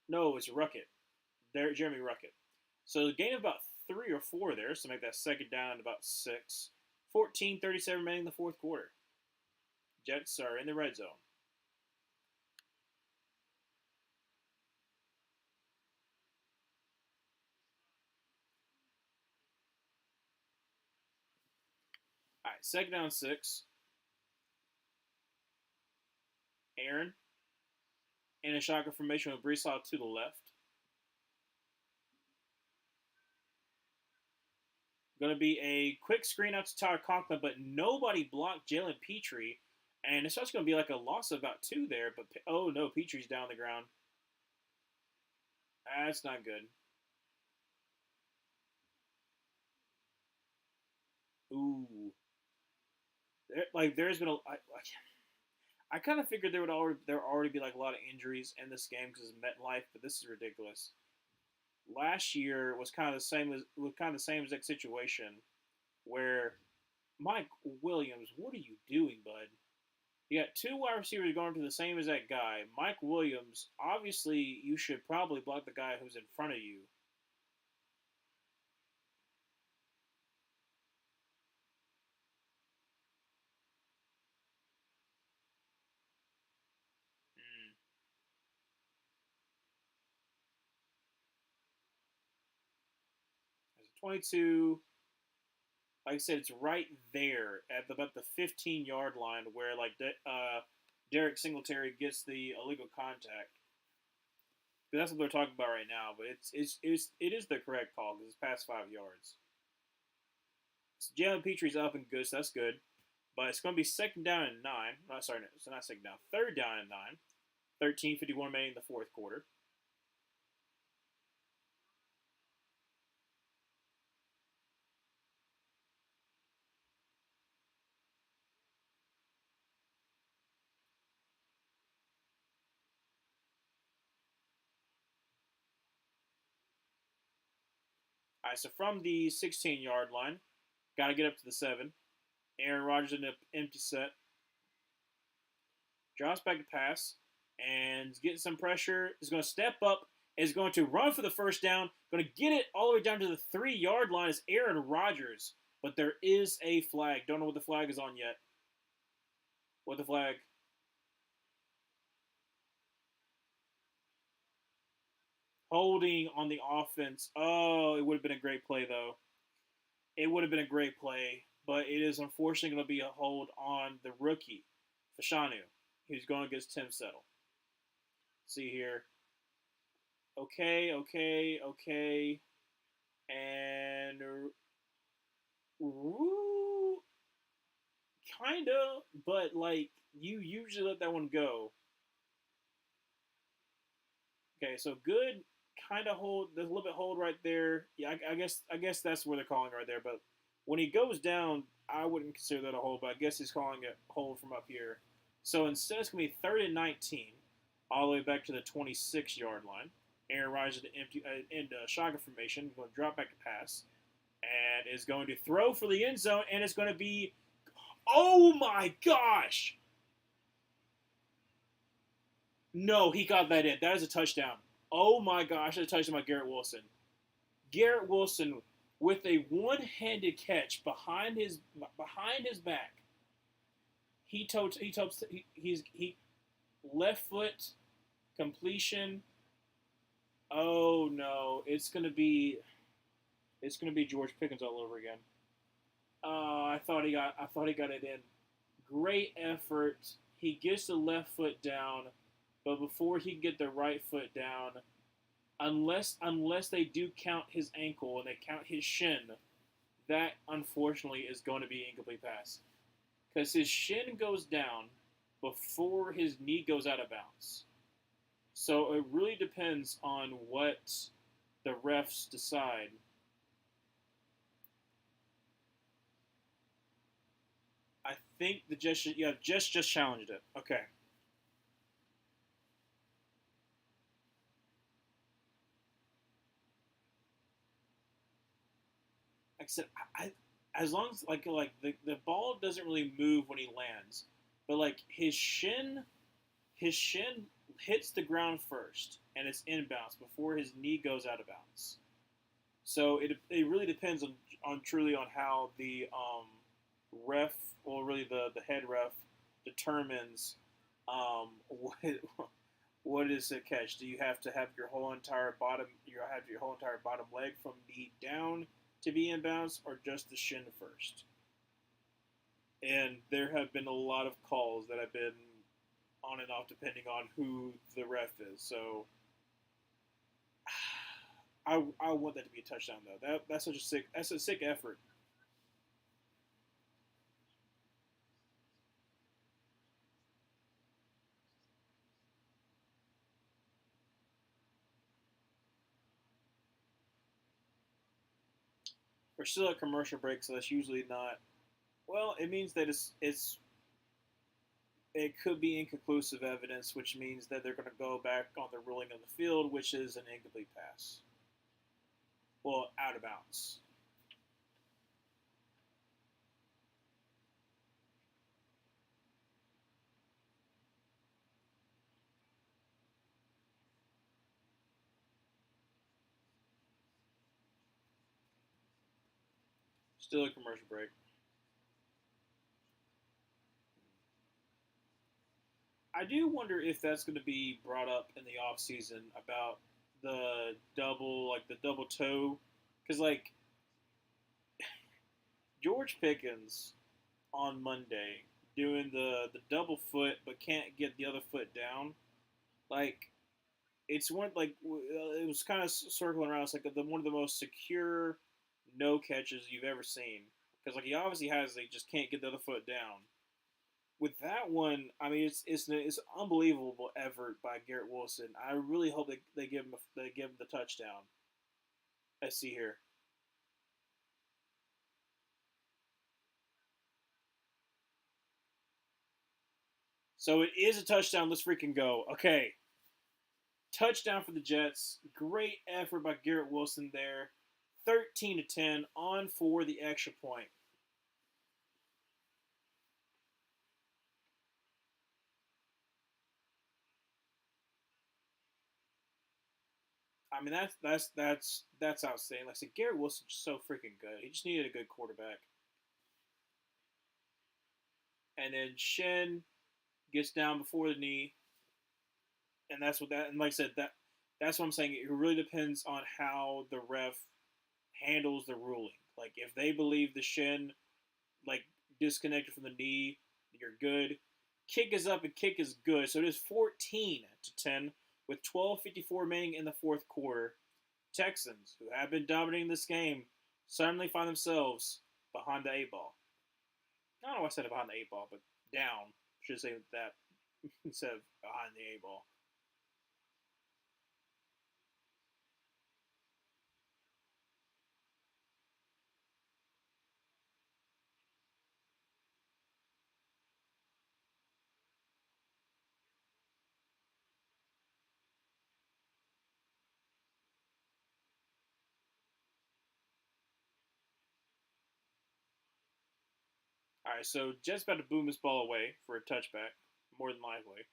No, it's Ruckett. There, Jeremy Ruckett. So the gain of about 3 or 4 there, so make that second down at about 6. 14:37 remaining in the fourth quarter. Jets are in the red zone. All right, second down 6. Aaron in a shotgun formation with Brees Hall to the left. Going to be a quick screen out to Tyler Conklin, but nobody blocked Jalen Petrie. And it's just going to be like a loss of about 2 there. But, oh no, Petrie's down the ground. That's not good. Ooh. There's been I kind of figured there already be like a lot of injuries in this game because it's MetLife, but this is ridiculous. Last year was kind of the same exact situation where Mike Williams, what are you doing, bud? You got 2 wide receivers going to the same exact guy. Mike Williams, obviously, you should probably block the guy who's in front of you. 22. Like I said, it's right there at about the 15-yard line where Derek Singletary gets the illegal contact. That's what they're talking about right now. But it is the correct call because it's past 5 yards. So Jalen Petrie's up and good, so that's good. But it's going to be second down and 9. No, sorry, no, it's not second down. Third down and 9. 13:51 remaining in the fourth quarter. All right, so from the 16-yard line, got to get up to the 7. Aaron Rodgers in an empty set. Drops back to pass and is getting some pressure. Is going to step up. Is going to run for the first down. Going to get it all the way down to the 3-yard line. Is Aaron Rodgers, but there is a flag. Don't know what the flag is on yet. What the flag? Holding on the offense. Oh, it would have been a great play though. It would have been a great play, but it is unfortunately going to be a hold on the rookie, Fashanu, who's going against Tim Settle. See here. Okay, okay, okay. And kind of, but like you usually let that one go. Okay, so good, kind of hold. There's a little bit hold right there. Yeah, I guess that's where they're calling right there. But when he goes down, I wouldn't consider that a hold. But I guess he's calling it hold from up here. So instead, it's gonna be third and 19, all the way back to the 26-yard line. Aaron Rodgers in shotgun formation, going to drop back to pass, and is going to throw for the end zone, and it's going to be, oh my gosh! No, he got that in. That is a touchdown. Oh my gosh, that's a touchdown by Garrett Wilson. Garrett Wilson with a one-handed catch behind his back. He left foot completion. Oh no, it's gonna be George Pickens all over again. I thought he got it in. Great effort. He gets the left foot down, but before he can get the right foot down, unless they do count his ankle and they count his shin, that unfortunately is going to be incomplete pass because his shin goes down before his knee goes out of bounds. So it really depends on what the refs decide. I think the Jets, yeah, just challenged it. Okay. Like I said, as long as the ball doesn't really move when he lands, but like his shin hits the ground first and it's inbounds before his knee goes out of bounds. So it really depends on truly on how the ref, or really the head ref, determines what what is the catch. Do you have to have your whole entire bottom leg from knee down to be inbounds, or just the shin first? And there have been a lot of calls that have been on and off depending on who the ref is. So I want that to be a touchdown though. That's a sick effort. We're still at commercial break, so that's usually not. Well, it means that it could be inconclusive evidence, which means that they're going to go back on the ruling of the field, which is an incomplete pass. Well, out of bounds. Still a commercial break. I do wonder if that's going to be brought up in the off season about the double toe, because like George Pickens on Monday doing the double foot but can't get the other foot down. Like it's one like it was kind of circling around. It's like one of the most secure no catches you've ever seen because like he obviously has they just can't get the other foot down. With that one, I mean it's unbelievable effort by Garrett Wilson. I really hope they give him the touchdown. I see here. So it is a touchdown. Let's freaking go. Okay, touchdown for the Jets. Great effort by Garrett Wilson there. 13-10 on for the extra point. I mean that's outstanding. Like I said, Garrett Wilson's so freaking good. He just needed a good quarterback. And then Shen gets down before the knee, and that's what that. And like I said, that's what I'm saying. It really depends on how the ref handles the ruling. Like if they believe the Shen like disconnected from the knee, you're good. Kick is up and kick is good. So it is 14-10 with 12:54 remaining in the fourth quarter. Texans, who have been dominating this game, suddenly find themselves behind the eight ball. I don't know why I said behind the eight ball, but down. Should say that instead of behind the eight ball. All right, so Jets about to boom this ball away for a touchback, more than likely.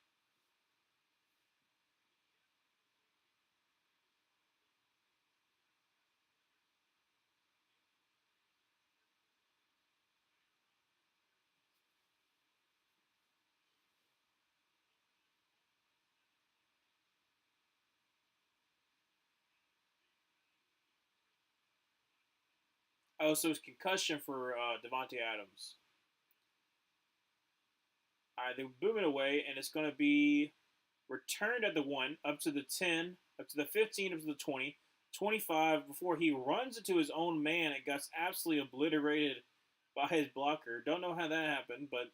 Oh, so it's concussion for Devontae Adams. All right, they boom it away, and it's going to be returned at the 1, up to the 10, up to the 15, up to the 20, 25, before he runs into his own man and gets absolutely obliterated by his blocker. Don't know how that happened, but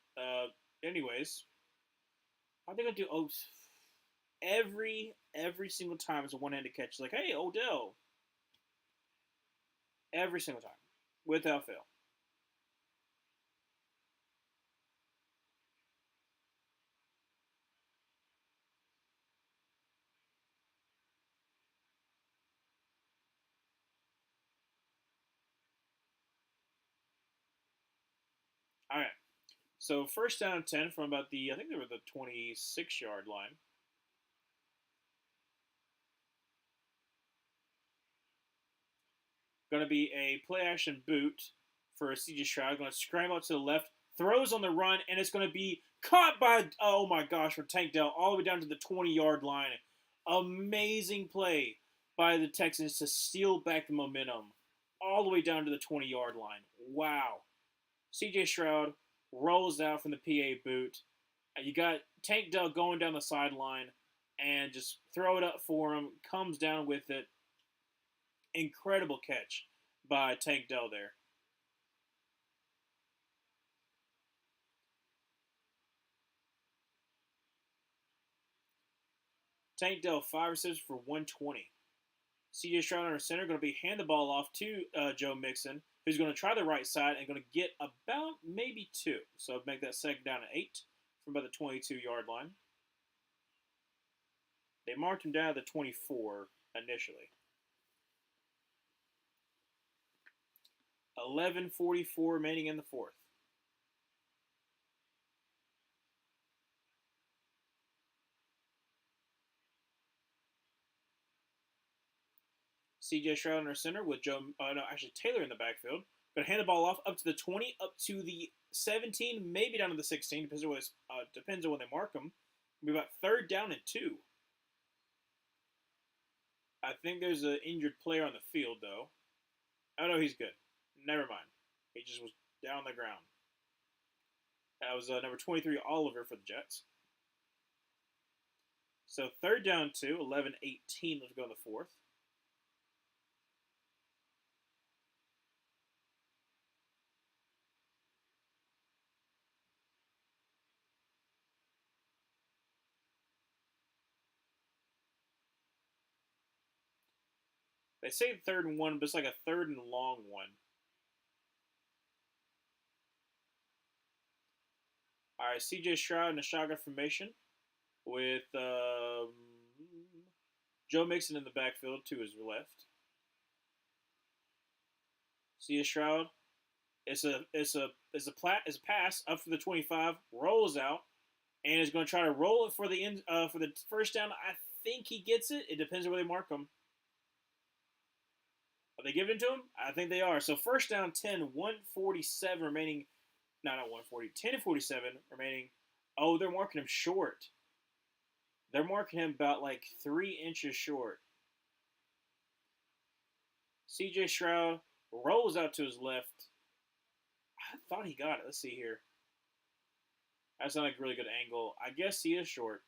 anyways, I think I do every single time it's a one-handed catch. It's like, hey, Odell, every single time, without fail. All right, so first down and 10 from about the I think they were the 26-yard line. Going to be a play action boot for CJ Stroud. Going to scramble out to the left, throws on the run, and it's going to be caught by, oh my gosh, for Tank Dell all the way down to the 20-yard line. Amazing play by the Texans to steal back the momentum all the way down to the 20-yard line. Wow. CJ Stroud rolls out from the PA boot. And you got Tank Dell going down the sideline and just throw it up for him. Comes down with it. Incredible catch by Tank Dell there. Tank Dell, 5 receptions for 120. CJ Stroud under center going to be hand the ball off to Joe Mixon, who's going to try the right side and going to get about maybe 2. So make that second down and 8 from about the 22-yard line. They marked him down at the 24 initially. 11:44 remaining in the fourth. CJ Stroud under center with Taylor in the backfield. Going to hand the ball off up to the 20, up to the 17, maybe down to the 16. Depends on when they mark them. It'll be about third down and 2. I think there's an injured player on the field though. Oh no, he's good. Never mind. He just was down the ground. That was number 23, Oliver, for the Jets. So third down two, 11-18. Let's go in the fourth. They say third and one, but it's like a third and long one. All right, C.J. Stroud in the shotgun formation with Joe Mixon in the backfield to his left. C.J. Stroud. It's a pass up for the 25, rolls out, and is going to try to roll it for the end for the first down. I think he gets it. It depends on where they mark him. Are they giving it to him? I think they are. So first down 10, 147 remaining. No, not 140. 10-47 remaining. Oh, they're marking him short. They're marking him about like 3 inches short. C.J. Stroud rolls out to his left. I thought he got it. Let's see here. That's not a really good angle. I guess he is short.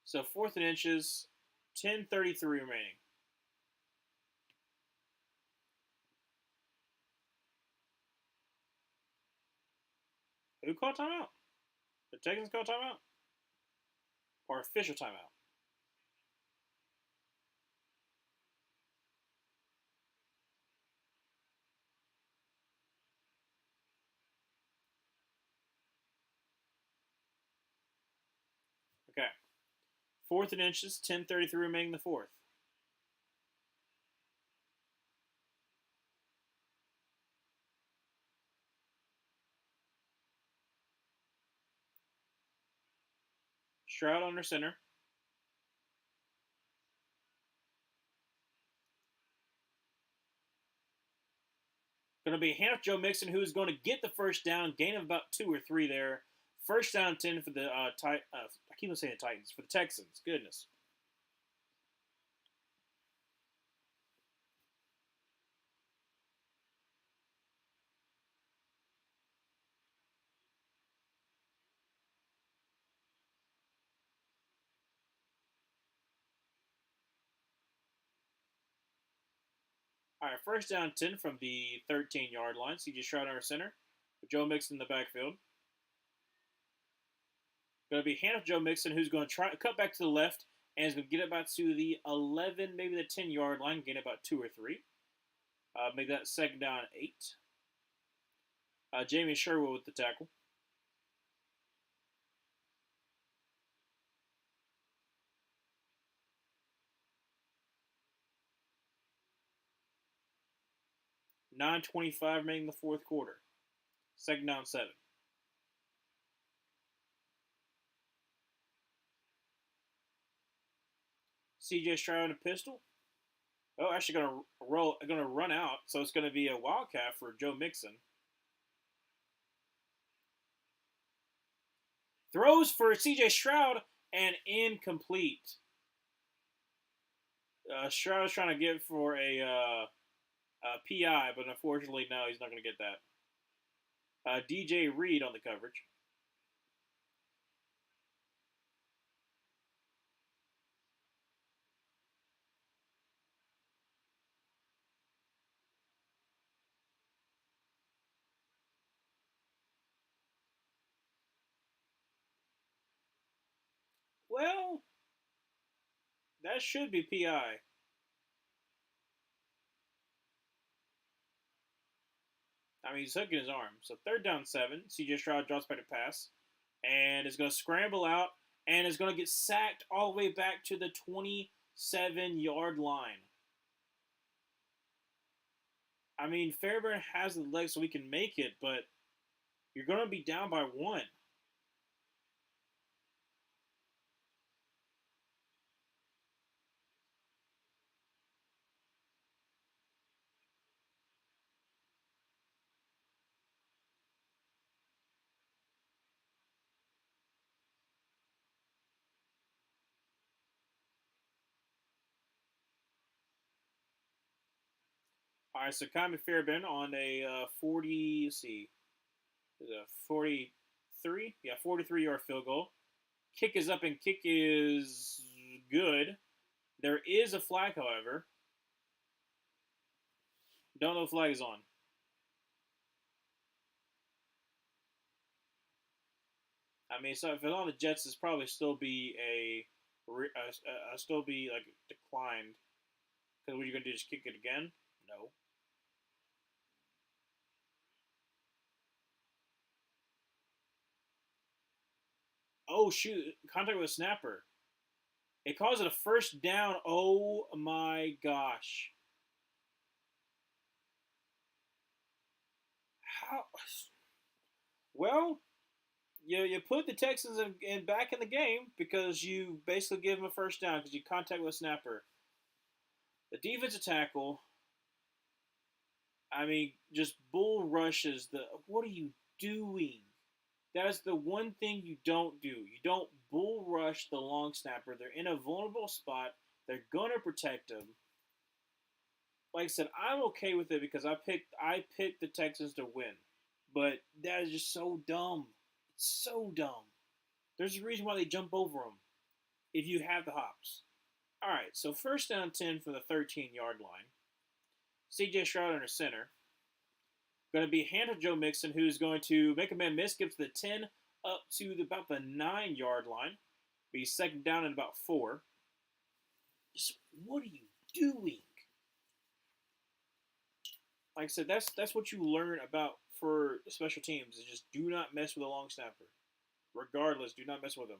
So fourth and inches, 10:33 remaining. Who called timeout? The Texans called timeout? Or official timeout? Okay. Fourth and inches, 10:33 remaining the fourth. Stroud under center. Going to be half Joe Mixon, who is going to get the first down, gain of about 2 or 3 there. First down 10 for the I keep on saying the Titans, for the Texans. Goodness. All right, first down 10 from the 13-yard line. CJ Stroud under center with Joe Mixon in the backfield. Going to be hand off Joe Mixon, who's going to try to cut back to the left and is going to get it about to the 11, maybe the 10-yard line, gain about 2 or 3. Make that second down 8. Jamie Sherwood with the tackle. (9:25) remaining the fourth quarter. Second down 7. C.J. Stroud in a pistol. Oh, actually going to run out, so it's going to be a wildcat for Joe Mixon. Throws for C.J. Stroud and incomplete. Stroud's trying to get for a PI, but unfortunately, no, he's not going to get that. DJ Reed on the coverage. Well, that should be PI. I mean, he's hooking his arm. So third down 7. CJ Stroud drops back to pass. And is going to scramble out. And is going to get sacked all the way back to the 27-yard line. I mean, Fairbairn has the legs so we can make it, but you're going to be down by 1. All right, so Kyle Fairbairn on a 40. Let's see, is a 43? Yeah, 43-yard field goal. Kick is up and kick is good. There is a flag, however. Don't know if flag is on. I mean, so if it's on the Jets, it's probably still be still be like declined. Because what are you gonna do? Just kick it again? No. Oh shoot! Contact with a snapper. It calls it a first down. Oh my gosh! How? Well, you put the Texans in back in the game because you basically give them a first down because you contact with a snapper. The defensive tackle, I mean, just bull rushes the. What are you doing? That is the one thing you don't do. You don't bull rush the long snapper. They're in a vulnerable spot. They're gonna protect them. Like I said, I'm okay with it because I picked the Texans to win. But that is just so dumb. It's so dumb. There's a reason why they jump over them if you have the hops. All right, so first down 10 from the 13-yard line. C.J. Stroud under center. Going to be hand to Joe Mixon, who's going to make a man miss, gives the 10 up to about the 9-yard line. Be second down and about 4. Just what are you doing? Like I said, that's what you learn about for special teams is just do not mess with a long snapper. Regardless, do not mess with them.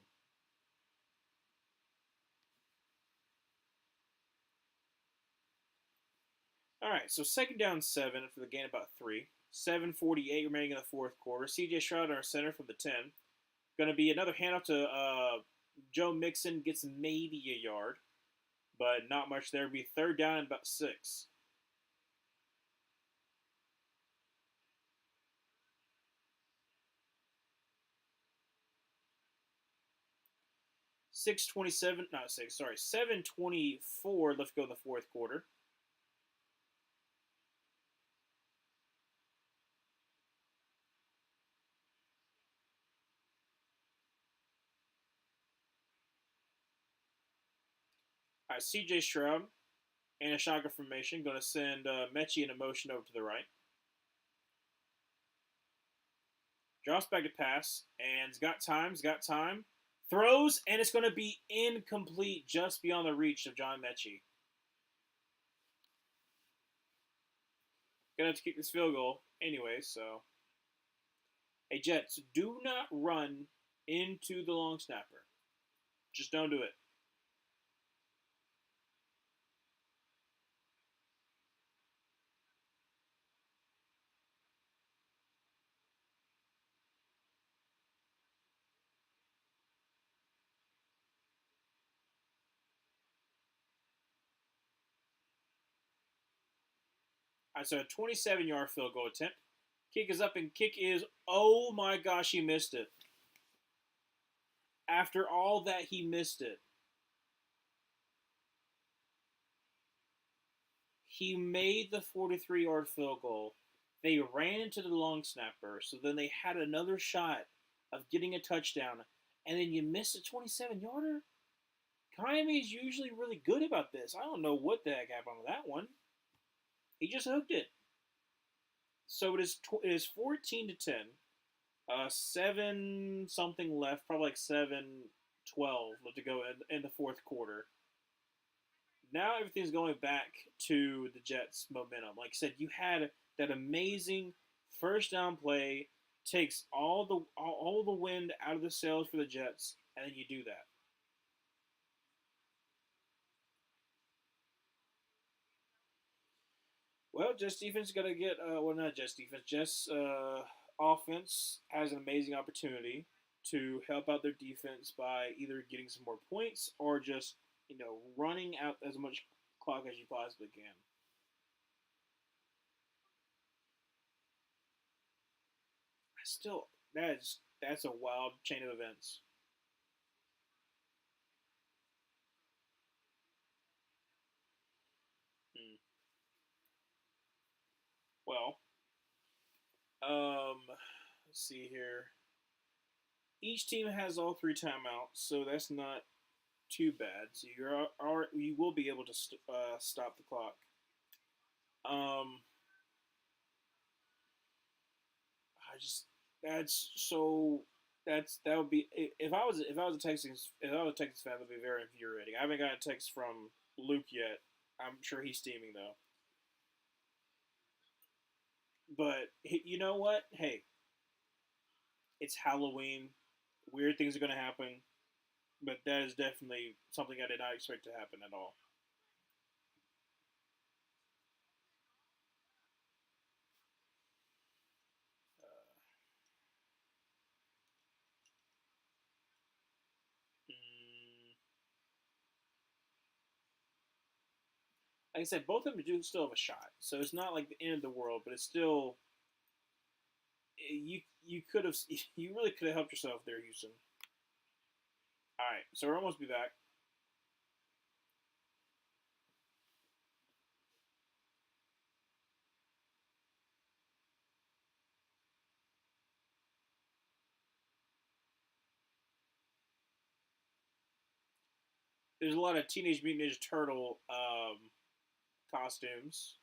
All right, so second down 7 for the gain about 3. 7:48 remaining in the fourth quarter. C.J. Stroud our center from the 10. Going to be another handoff to Joe Mixon. Gets maybe a yard, but not much there. It'll be third down and about 6. 6:27, not 6, sorry, 7:24 left to go in the fourth quarter. All right, C.J. Stroud and a shotgun formation. Going to send Mechie in a motion over to the right. Drops back to pass, and he's got time. He's got time. Throws, and it's going to be incomplete just beyond the reach of John Mechie. Going to have to kick this field goal anyway, so. Hey, Jets, do not run into the long snapper. Just don't do it. All right, so a 27-yard field goal attempt. Kick is up, and kick is, oh my gosh, he missed it. After all that, he missed it. He made the 43-yard field goal. They ran into the long snapper, so then they had another shot of getting a touchdown, and then you missed a 27-yarder? Kami's usually really good about this. I don't know what the heck happened with that one. He just hooked it. So it is 14 to 10. 7 something left, probably like 7:12 left to go in the fourth quarter. Now everything's going back to the Jets' momentum. Like I said, you had that amazing first down play, takes all the wind out of the sails for the Jets, and then you do that. Well, Jets defense got to get well, not Jets defense, Jets offense has an amazing opportunity to help out their defense by either getting some more points or just running out as much clock as you possibly can. Still, that's a wild chain of events. Hmm. Well, um, let's see here. Each team has all three timeouts, so that's not too bad. So you will be able to stop the clock. Um, I just that's so that would be if I was a Texans fan, that would be very infuriating. I haven't gotten a text from Luke yet. I'm sure he's steaming though. But you know what? Hey, it's Halloween. Weird things are going to happen, but that is definitely something I did not expect to happen at all. Mm, like I said, both of them do still have a shot, so it's not like the end of the world, but it's still you could have you really could have helped yourself there, Houston. All right, so we're almost be back. There's a lot of Teenage Mutant Ninja Turtle costumes.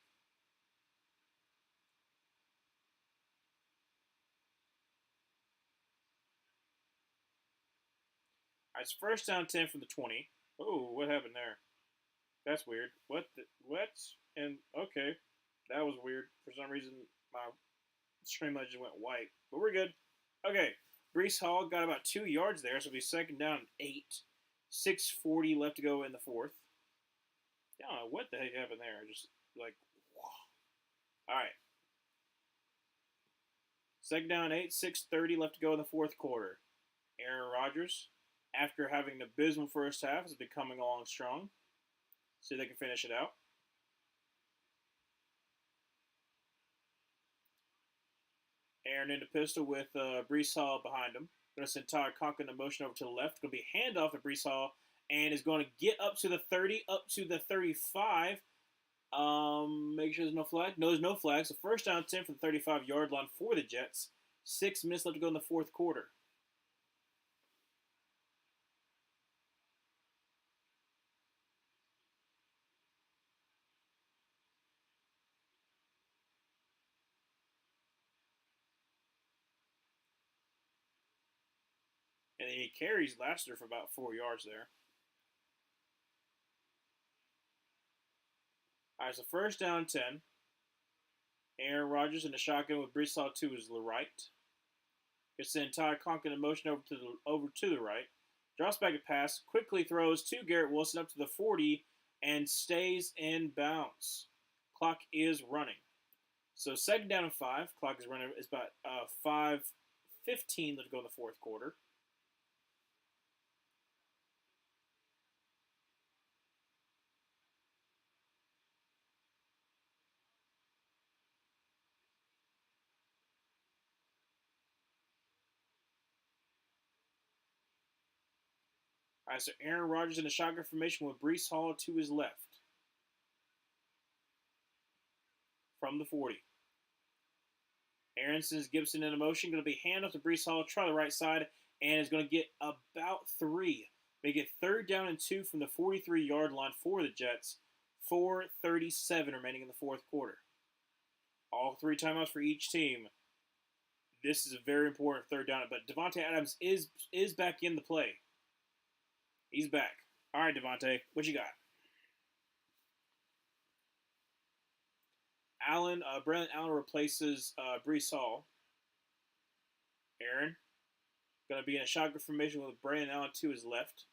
All right, it's first down 10 from the 20. Oh, what happened there? That's weird. What? And okay, that was weird. For some reason, my streamline just went white, but we're good. Okay, Brees Hall got about 2 yards there, so it'll be second down 8. 6:40 left to go in the fourth. I don't know what the heck happened there. Just like, all right, second down 8. 6:30 left to go in the fourth quarter. Aaron Rodgers, after having an abysmal first half, has been coming along strong. See if they can finish it out. Aaron into pistol with Brees Hall behind him. Going to send Tyler Conklin in motion over to the left. Going to be handoff to Brees Hall and is going to get up to the 30, up to the 35. Make sure there's no flag. No, there's no flag. So first down 10 from the 35-yard line for the Jets. 6 minutes left to go in the fourth quarter. And then he carries Lassiter for about 4 yards there. All right, so first down 10. Aaron Rodgers in the shotgun with Brees Hall to his right. Gets the entire Conklin in motion over to the right. Drops back a pass, quickly throws to Garrett Wilson up to the 40, and stays in bounds. Clock is running. So second down and 5. Clock is running. It's about 5:15 left to go in the fourth quarter. All right, so Aaron Rodgers in the shotgun formation with Brees Hall to his left from the 40. Aaron sends Gibson in motion. Going to be handoff to Brees Hall. Try the right side. And is going to get about 3. Make it third down and 2 from the 43-yard line for the Jets. 4:37 remaining in the fourth quarter. All three timeouts for each team. This is a very important third down. But Devontae Adams is back in the play. He's back. All right, Devontae, what you got? Brandon Allen replaces Brees Hall. Aaron going to be in a shotgun formation with Brandon Allen to his left.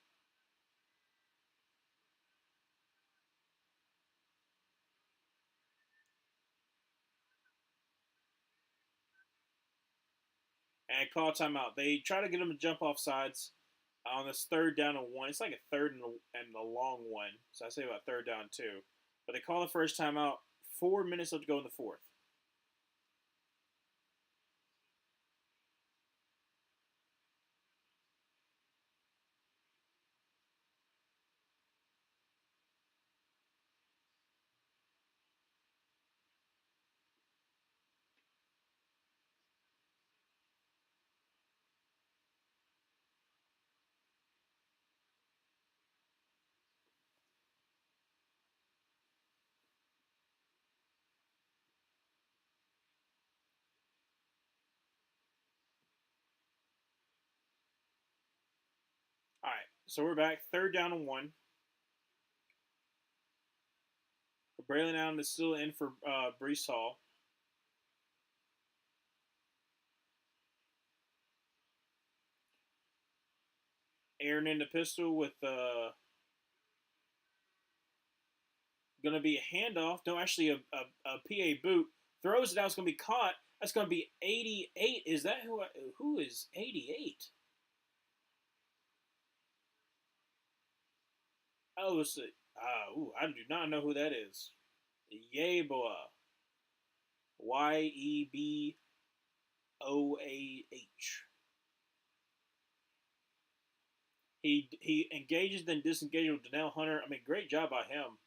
And call timeout. They try to get him to jump off sides on this third down and 1. It's like a third and a long one. So I say about third down 2. But they call the first timeout. 4 minutes left to go in the fourth. So we're back. Third down and one. Braylon Allen is still in for Brees Hall. Aaron in the pistol with going to be a handoff. No, actually a PA boot. Throws it out. It's going to be caught. That's going to be 88. Is that who is 88? Oh, I do not know who that is. Yeboah. Yeboah. He engages then disengages with Danielle Hunter. I mean, great job by him.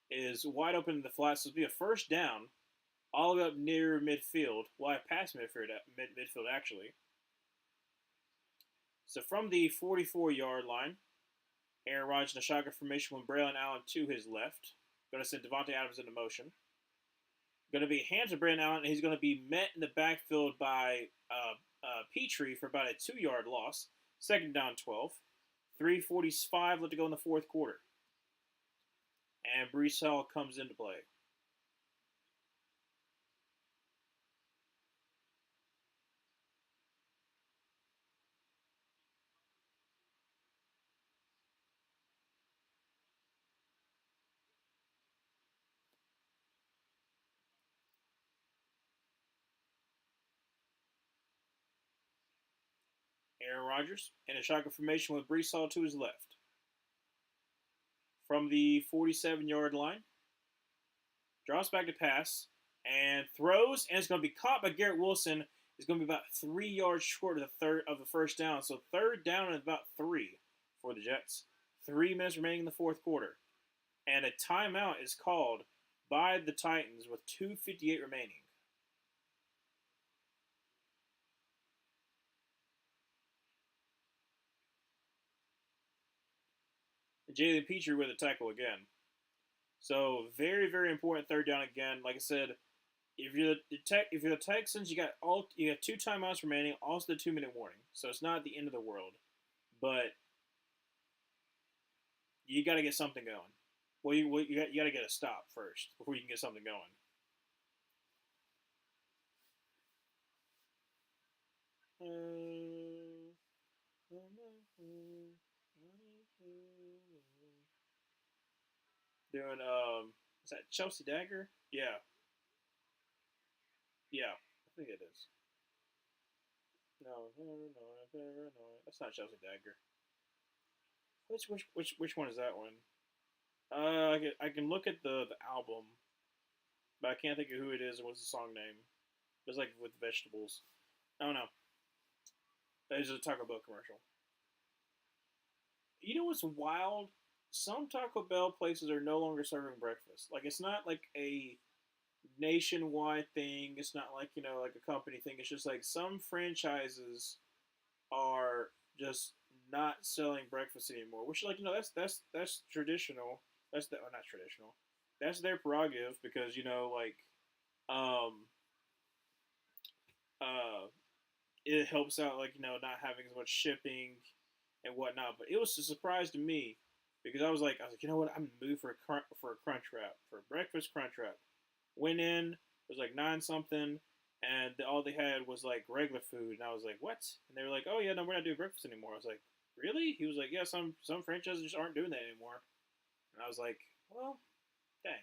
Is wide open in the flat, so it'll be a first down, all the way up near midfield. Well, past midfield actually. So from the 44-yard line, Aaron Rodgers in a shotgun formation with Braylon Allen to his left. Going to send Devontae Adams into motion. Going to be hands to Braylon Allen, and he's going to be met in the backfield by Petrie for about a 2-yard loss. Second down 12. 3:45 left to go in the fourth quarter. And Brees Hall comes into play. Aaron Rodgers in a shotgun formation with Brees Hall to his left. From the 47-yard line, drops back to pass, and throws, and it's going to be caught by Garrett Wilson. It's going to be about 3 yards short of the first down. So third down and about 3 for the Jets. 3 minutes remaining in the fourth quarter. And a timeout is called by the Titans with 2:58 remaining. Jalen Petrie with a tackle again. So very, very important third down again. Like I said, if you're the Texans, you got 2 timeouts remaining, also the 2-minute warning. So it's not the end of the world, but you got to get something going. Well, you got to get a stop first before you can get something going. Doing is that Chelsea Dagger? Yeah, yeah, I think it is. No, that's not Chelsea Dagger. Which one is that one? I can look at the album, but I can't think of who it is and what's the song name. It's like with vegetables. I don't know. It's a Taco Bell commercial. You know what's wild? Some Taco Bell places are no longer serving breakfast. Like it's not like a nationwide thing. It's not like like a company thing. It's just like some franchises are just not selling breakfast anymore. Which like that's traditional. Not traditional. That's their prerogative because like um uh it helps out like not having as much shipping and whatnot. But it was a surprise to me because I was like, you know what? I'm in the mood for a crunch wrap for a breakfast crunch wrap. Went in, it was like 9 something, and all they had was like regular food, and I was like, what? And they were like, oh yeah, no, we're not doing breakfast anymore. I was like, really? He was like, yeah, some franchises just aren't doing that anymore. And I was like, well, dang,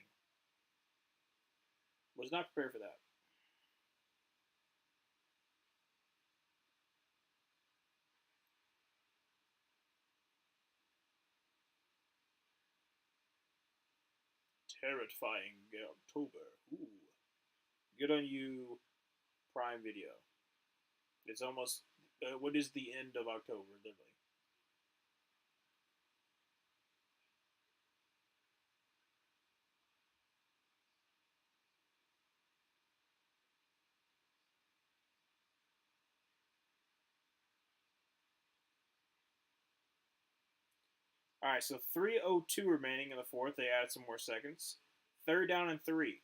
was not prepared for that. Terrifying October. Ooh, good on you, Prime Video. It's almost what is the end of October, literally. All right, so 3:02 remaining in the fourth. They added some more seconds. Third down and 3.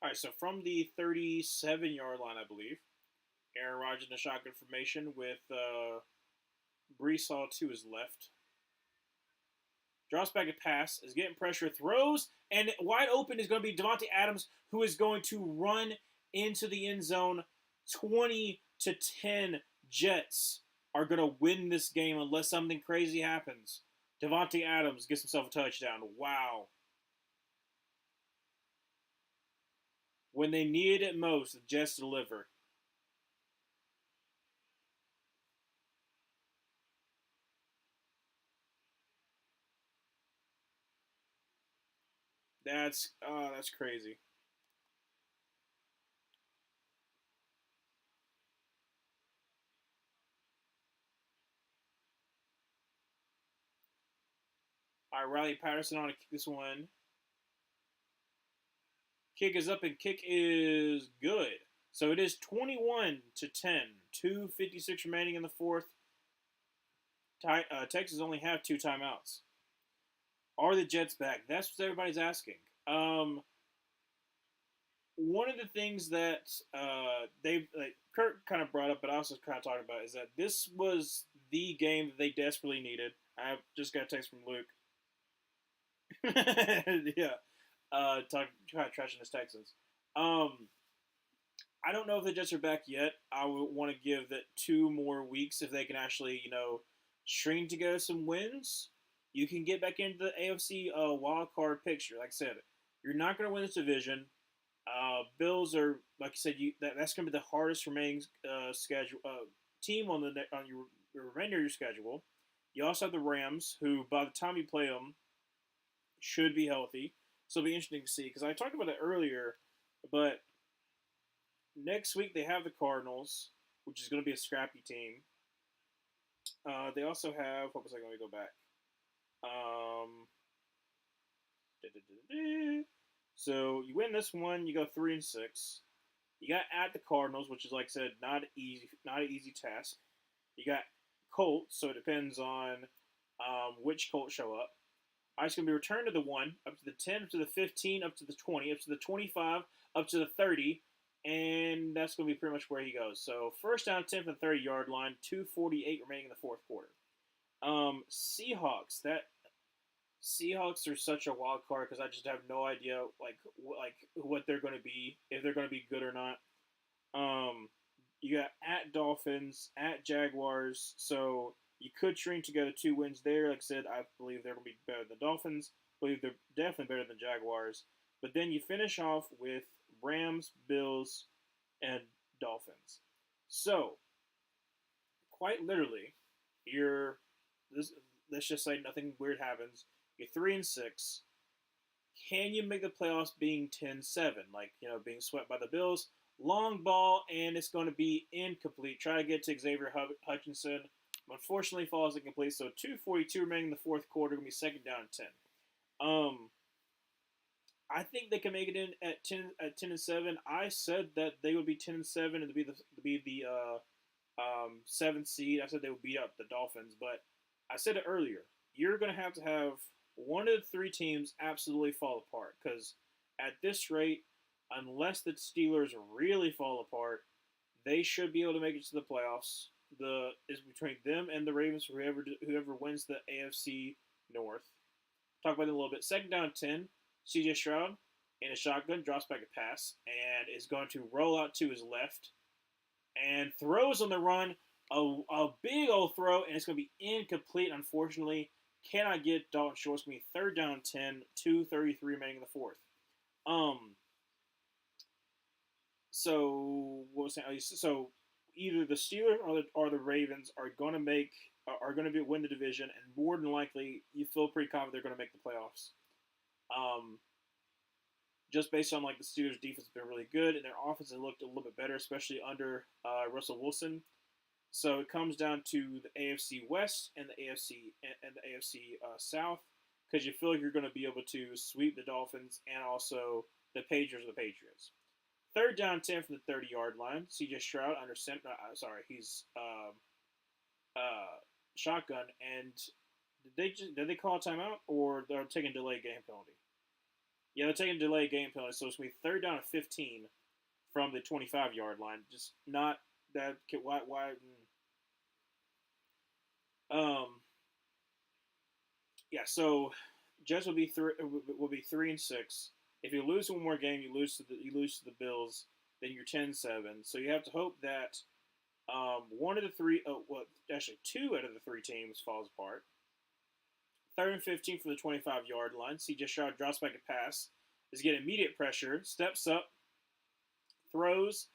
All right, so from the 37-yard line, I believe, Aaron Rodgers in a shotgun formation with Brees Hall to his left. Drops back a pass, is getting pressure, throws, and wide open is going to be Davante Adams, who is going to run into the end zone. 20-10 Jets are going to win this game unless something crazy happens. Davante Adams gets himself a touchdown. Wow. When they needed it most, the Jets deliver. That's crazy. All right, Riley Patterson on to kick this one. Kick is up and kick is good. So it is 21-10. 2:56 remaining in the fourth. Texas only have two timeouts. Are the Jets back? That's what everybody's asking. One of the things that they like Kurt kind of brought up, but I also kind of talked about, is that this was the game that they desperately needed. I just got a text from Luke. Yeah, kind of trashing his Texans. Um, I don't know if the Jets are back yet. I would want to give that 2 more weeks if they can actually, string together some wins. You can get back into the AFC wild card picture. Like I said, you're not going to win this division. Bills are, like you said, that's going to be the hardest remaining schedule team on your remainder of your schedule. You also have the Rams, who by the time you play them should be healthy. So it'll be interesting to see, because I talked about it earlier, but next week they have the Cardinals, which is going to be a scrappy team. They also have, what was I going to go back? Um, so you win this one, you go 3-6. You got at the Cardinals, which is, like I said, not an easy task. You got Colts, so it depends on which Colts show up. It's going to be returned to the 1, up to the 10, up to the 15, up to the 20, up to the 25, up to the 30, and that's going to be pretty much where he goes. So first down, 10 from the 30-yard line, 2:48 remaining in the fourth quarter. Seahawks. Seahawks are such a wild card because I just have no idea like what they're going to be, if they're going to be good or not. You got at Dolphins, at Jaguars, so you could string together 2 wins there. Like I said, I believe they're going to be better than the Dolphins. I believe they're definitely better than Jaguars. But then you finish off with Rams, Bills, and Dolphins. So, quite literally, you're this. Let's just say nothing weird happens. You're 3-6. Can you make the playoffs being 10-7? Like, being swept by the Bills. Long ball, and it's going to be incomplete. Try to get to Xavier Hutchinson. Unfortunately, falls incomplete. So 2:42 remaining in the fourth quarter. Going to be second down and 10. I think they can make it in at 10-7. I said that they would be 10-7 and to be the seventh seed. I said they would beat up the Dolphins, but I said it earlier. You're going to have one of the 3 teams absolutely fall apart, because at this rate, unless the Steelers really fall apart, they should be able to make it to the playoffs. Is between them and the Ravens, whoever wins the AFC North. Talk about it a little bit. Second down 10. C.J. Stroud in a shotgun drops back a pass and is going to roll out to his left and throws on the run. A big old throw, and it's going to be incomplete, unfortunately. Cannot get Dalton Schultz. It's going to be third down 10, 2:33 remaining in the fourth. So what was saying? So either the Steelers or the Ravens are going to win the division, and more than likely, you feel pretty confident they're going to make the playoffs. Just based on the Steelers' defense has been really good, and their offense has looked a little bit better, especially under Russell Wilson. So it comes down to the AFC West and the AFC South, because you feel like you're going to be able to sweep the Dolphins and also the Patriots. Third down 10 from the 30-yard line. C.J. Stroud under center. He's shotgun. And did they call a timeout, or they're taking a delayed game penalty? Yeah, they're taking delay game penalty, so it's going to be third down and 15 from the 25-yard line. Just not that. Why? Um, yeah. So Jets will be 3-6. If you lose one more game, you lose to the Bills. Then you're 10-7. So you have to hope that one of the three, well, actually two out of the three teams falls apart. Third and 15 from the 25-yard line. CJ Stroud drops back a pass. Is getting immediate pressure. Steps up, throws,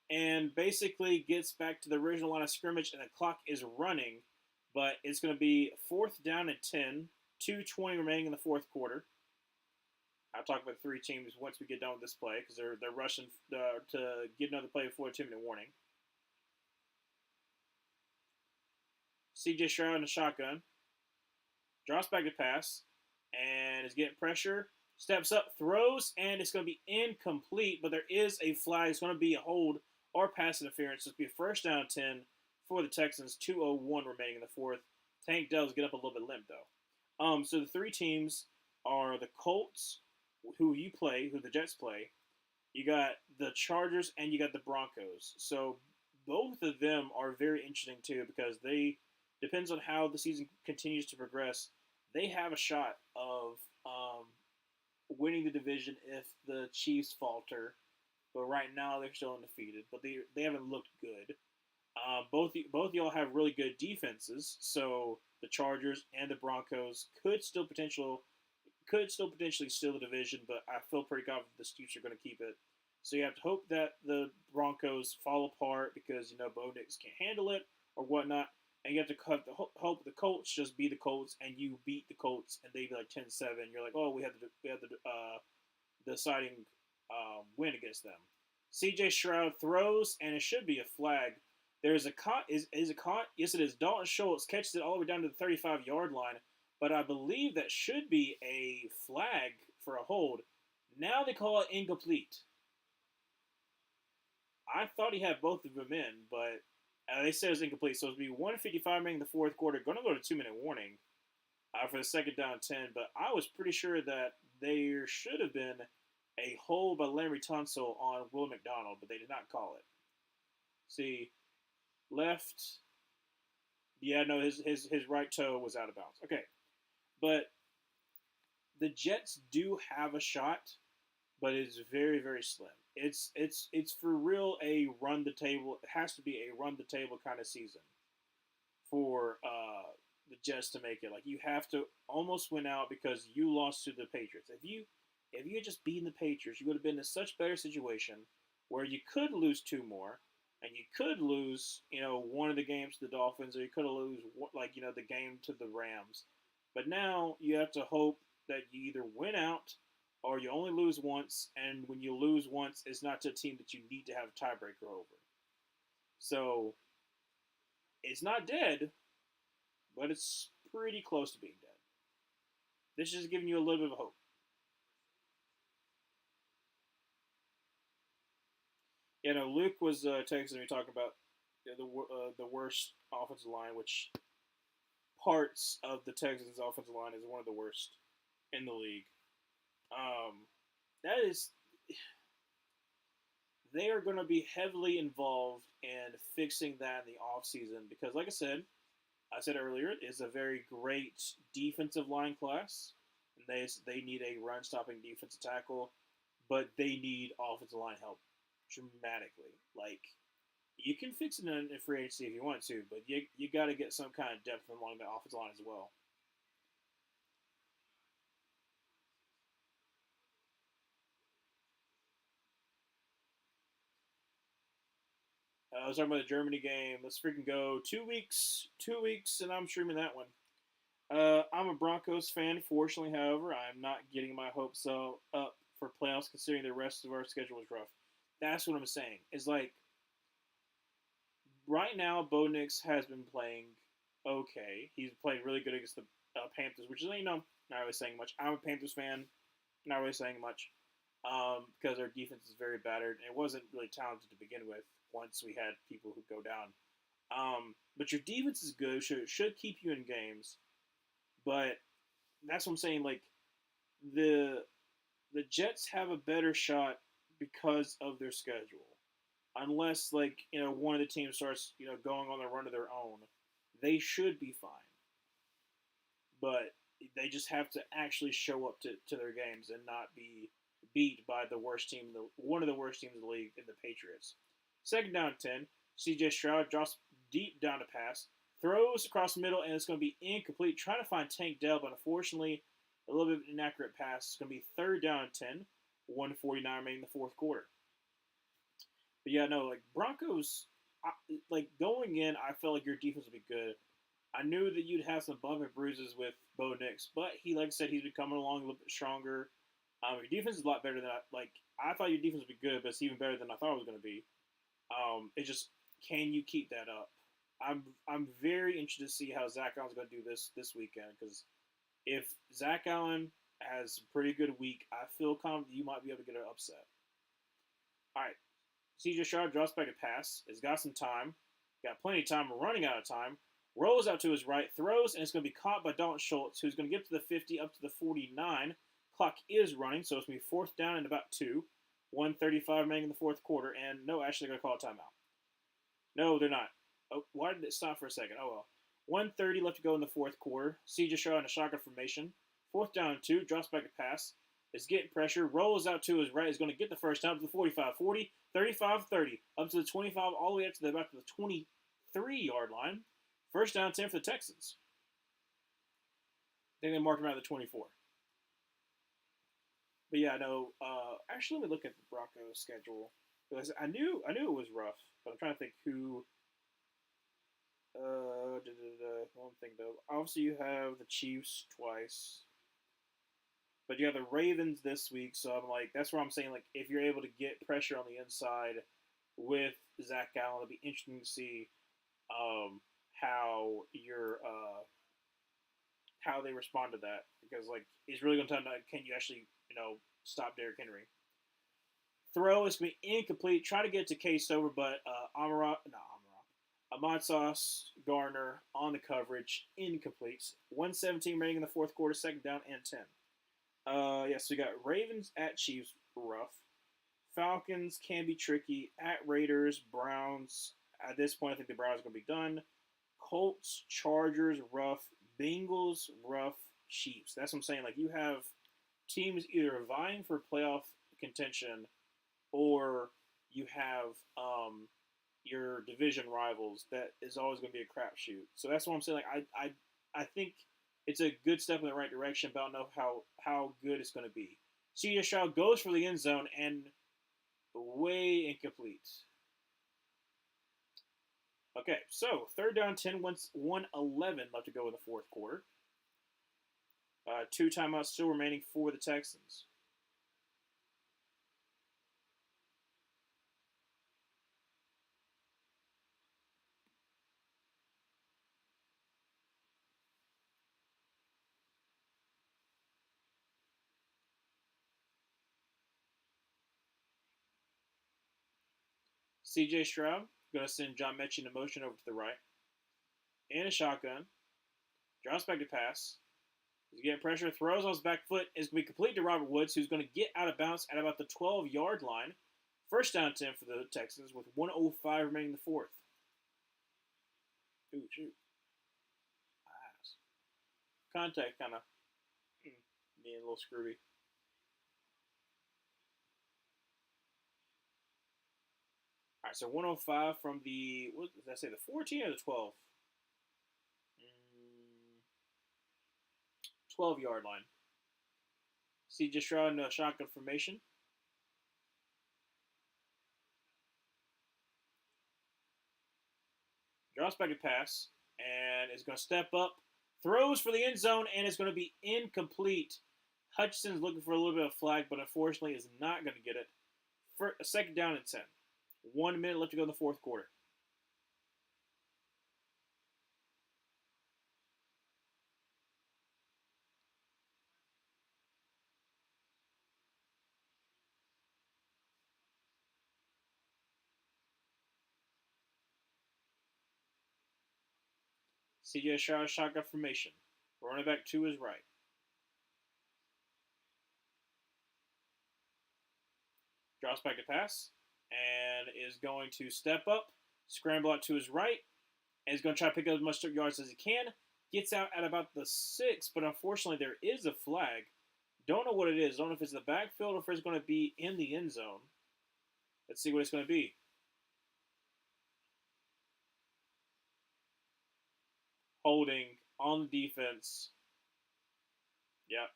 and basically gets back to the original line of scrimmage, and the clock is running. But it's going to be fourth down and 10, 2:20 remaining in the fourth quarter. I'll talk about the three teams once we get done with this play because they're rushing to get another play before a 2-minute warning. CJ Stroud in the shotgun, drops back to pass, and is getting pressure. Steps up, throws, and it's going to be incomplete, but there is a flag. It's going to be a hold or pass interference. It's going to be a first down 10 for the Texans, 2:01 remaining in the fourth. Tank does get up a little bit limp, though. So the three teams are the Colts, who the Jets play. You got the Chargers, and you got the Broncos. So both of them are very interesting, too, because depends on how the season continues to progress, they have a shot of winning the division if the Chiefs falter. But right now they're still undefeated, but they haven't looked good. Both y'all have really good defenses, so the Chargers and the Broncos could still potentially steal the division, but I feel pretty confident the Chiefs are going to keep it. So you have to hope that the Broncos fall apart because Bo Nix can't handle it or whatnot, and you have to hope the Colts just be the Colts and you beat the Colts and they be like 10-7. You're like, oh, we had the deciding win against them. C.J. Stroud throws and it should be a flag. There's a caught. Is it caught? Yes, it is. Dalton Schultz catches it all the way down to the 35-yard line, but I believe that should be a flag for a hold. Now they call it incomplete. I thought he had both of them in, but they said it was incomplete. So it'll be 1:55 remaining in the fourth quarter. Going to go to 2-minute warning for the second down 10. But I was pretty sure that there should have been a hold by Larry Tunsil on Will McDonald, but they did not call it. See, left. Yeah, no, his right toe was out of bounds. Okay, but the Jets do have a shot, but it's very very slim. It's for real a run the table. It has to be a run the table kind of season for the Jets to make it. Like you have to almost win out because you lost to the Patriots. If you had just beaten the Patriots, you would have been in such better situation where you could lose two more, and you could lose one of the games to the Dolphins, or you could lose the game to the Rams. But now you have to hope that you either win out or you only lose once, and when you lose once, it's not to a team that you need to have a tiebreaker over. So it's not dead, but it's pretty close to being dead. This is giving you a little bit of hope. Luke was texting me talking about the worst offensive line, which parts of the Texans' offensive line is one of the worst in the league. That is, they are going to be heavily involved in fixing that in the offseason because, like I said earlier, it's a very great defensive line class. And they need a run-stopping defensive tackle, but they need offensive line help dramatically. Like, you can fix it in free agency if you want to, but you got to get some kind of depth along the offensive line as well. I was talking about the Germany game. Let's freaking go. 2 weeks, and I'm streaming that one. I'm a Broncos fan, fortunately, however. I'm not getting my hopes up for playoffs considering the rest of our schedule is rough. That's what I'm saying. It's like, right now, Bo Nix has been playing okay. He's played really good against the Panthers, which is, not really saying much. I'm a Panthers fan, not really saying much, because our defense is very battered, and it wasn't really talented to begin with once we had people who go down. But your defense is good, should keep you in games, but that's what I'm saying. Like the the Jets have a better shot because of their schedule. Unless one of the teams starts going on the run of their own, they should be fine. But they just have to actually show up to their games and not be beat by the worst team, one of the worst teams in the league, in the Patriots. Second down 10. C.J. Stroud drops deep down to pass, throws across the middle, and it's going to be incomplete. Trying to find Tank Dell, but unfortunately, a little bit of an inaccurate pass. It's going to be third down and 10. 1:49 remaining in the fourth quarter. But yeah, no, Broncos, going in, I felt like your defense would be good. I knew that you'd have some bump and bruises with Bo Nix, but like I said, he's been coming along a little bit stronger. Your defense is a lot better than I thought your defense would be good, but it's even better than I thought it was going to be. It just, can you keep that up? I'm very interested to see how Zach Allen's going to do this weekend, because if Zach Allen has a pretty good week, I feel confident you might be able to get an upset. All right, C.J. Stroud drops back a pass. Has got some time. Got plenty of time. Running out of time. Rolls out to his right. Throws, and it's going to be caught by Dalton Schultz, who's going to get to the 50, up to the 49. Clock is running, so it's going to be fourth down and about 2. 1:35 remaining in the fourth quarter. And no, actually, they're going to call a timeout. No, they're not. Oh, why did it stop for a second? Oh, well. 1:30 left to go in the fourth quarter. C.J. Stroud in a shotgun formation. Fourth down and 2. Drops back a pass. Is getting pressure. Rolls out to his right. Is going to get the first down to the 45. 40, 35, 30. Up to the 25, all the way up to about the 23-yard line. First down 10 for the Texans. I think they marked him out of the 24. But yeah, no. Actually, let me look at the Broncos schedule. Because I knew it was rough, but I'm trying to think who. One thing though. Obviously, you have the Chiefs twice, but you have the Ravens this week. So I'm that's where I'm saying if you're able to get pressure on the inside with Zach Allen, it'll be interesting to see how how they respond to that, because it's really going to tell them, can you actually stop Derrick Henry. Throw is going to be incomplete. Try to get it to Case Stover, but Ahmad Sauce Garner on the coverage, incomplete. 1:17 remaining in the fourth quarter, second down and 10. So we got Ravens at Chiefs, rough. Falcons can be tricky. At Raiders, Browns. At this point, I think the Browns are going to be done. Colts, Chargers, rough. Bengals, rough. Chiefs. That's what I'm saying. You have teams either vying for playoff contention, or you have your division rivals that is always going to be a crapshoot. So that's what I'm saying. I think it's a good step in the right direction, but I don't know how good it's going to be. C.J. Stroud goes for the end zone and way incomplete. Okay, so third down 10, 1:11 left to go in the fourth quarter. 2 timeouts still remaining for the Texans. C.J. Stroud going to send John Mechie in motion over to the right. In a shotgun. Drops back to pass. He's getting pressure. Throws on his back foot. Is going to be complete to Robert Woods, who's going to get out of bounds at about the 12-yard line. First down 10 for the Texans with 1:05 remaining in the fourth. Ooh, shoot. Nice. Contact kind of being a little screwy. All right, so 1:05 from the, what did I say, the 14 or the 12? 12-yard line. C.J. Stroud in a shotgun formation. Drops back to pass, and is going to step up. Throws for the end zone, and it's going to be incomplete. Hutchinson's looking for a little bit of flag, but unfortunately is not going to get it. For a second down and 10. 1 minute left to go in the fourth quarter. C.J. Stroud shotgun formation. Running back to his right. Drops back to pass and is going to step up, scramble out to his right, and is going to try to pick up as much yards as he can. Gets out at about the 6, but unfortunately there is a flag. Don't know what it is. Don't know if it's the backfield or if it's going to be in the end zone. Let's see what it's going to be. Holding on the defense. Yep.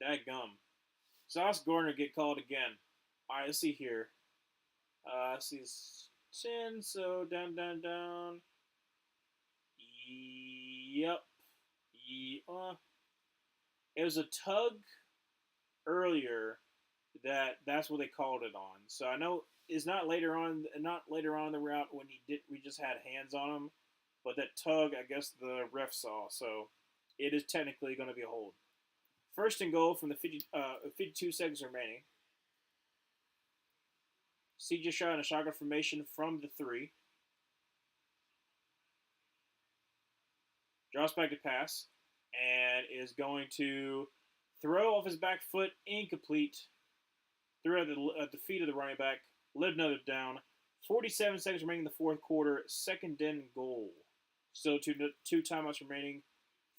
That gum. Sauce Gardner get called again. All right, let's see here. Let's see, 10, so down, down, down. Yep. It was a tug earlier that's what they called it on. So I know it's not later on in the route when we just had hands on him, but that tug I guess the ref saw. So it is technically going to be a hold. First and goal from the 52 seconds remaining. CJ shot in a shotgun formation from the 3. Drops back to pass and is going to throw off his back foot, incomplete. Threw at the feet of the running back. Lived another down. 47 seconds remaining in the fourth quarter. Second and goal. Still two timeouts remaining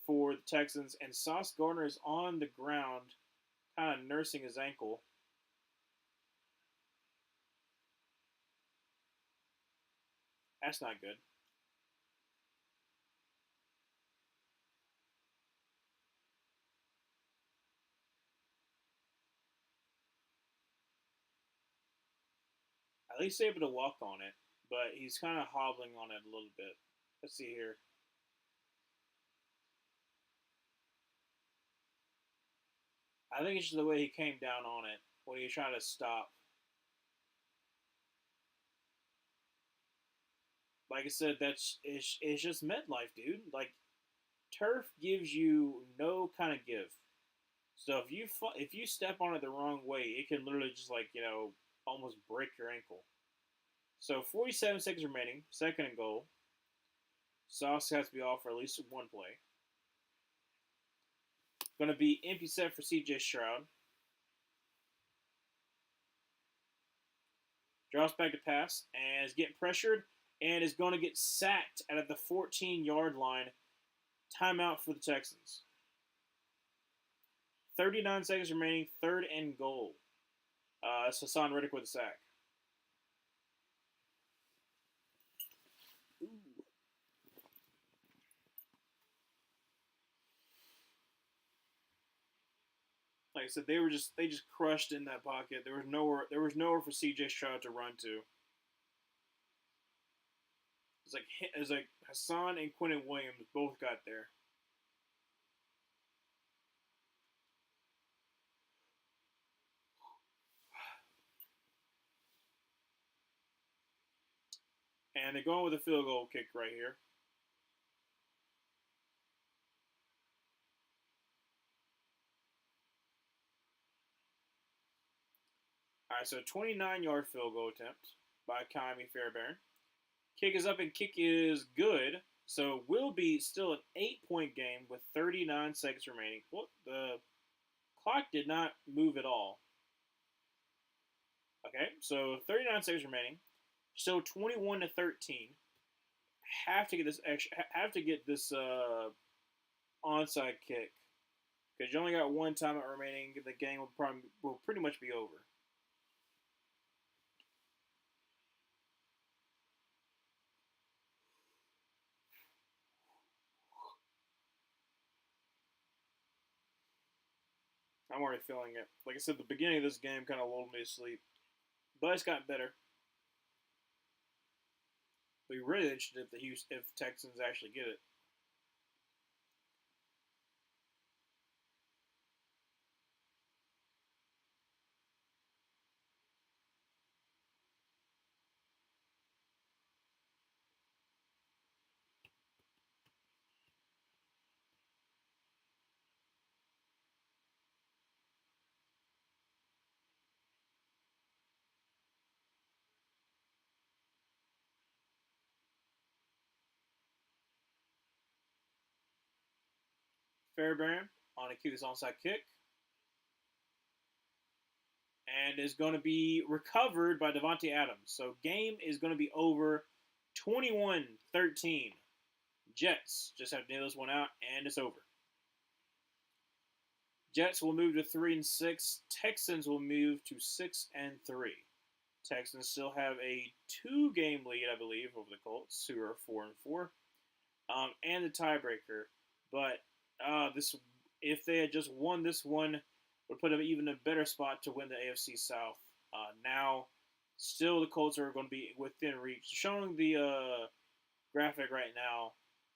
for the Texans. And Sauce Gardner is on the ground, kind of nursing his ankle. That's not good. At least able to walk on it, but he's kind of hobbling on it a little bit. Let's see here. I think it's just the way he came down on it when he was trying to stop. Like I said, it's just MetLife, dude. Like turf gives you no kind of give. So if you step on it the wrong way, it can literally just almost break your ankle. So 47 seconds remaining, second and goal. Sauce has to be off for at least one play. Going to be empty set for CJ Stroud. Drops back to pass and is getting pressured and is going to get sacked at the 14-yard line. Timeout for the Texans. 39 seconds remaining, third and goal. It's Hassan Reddick with a sack. Ooh. Like I said, they just crushed in that pocket. There was nowhere for CJ Stroud to run to. It's like Hassan and Quentin Williams both got there. And they're going with a field goal kick right here. All right, so 29-yard field goal attempt by Kaimi Fairbairn. Kick is up and kick is good. So it will be still an 8-point game with 39 seconds remaining. Well, the clock did not move at all. Okay, so 39 seconds remaining. Still 21-13. Have to get this onside kick because you only got one timeout remaining. The game will pretty much be over. I'm already feeling it. Like I said, the beginning of this game kind of lulled me to sleep, but it's gotten better. Be really interested if Texans actually get it. Fairbairn on a cutest onside kick. And is going to be recovered by Devontae Adams. So game is going to be over 21-13. Jets just have to nail this one out, and it's over. Jets will move to 3-6. Texans will move to 6-3. Texans still have a 2-game lead, I believe, over the Colts, who are 4-4, and the tiebreaker. But this, if they had just won this one, would put them even a better spot to win the AFC South. Now, still the Colts are going to be within reach. Showing the graphic right now,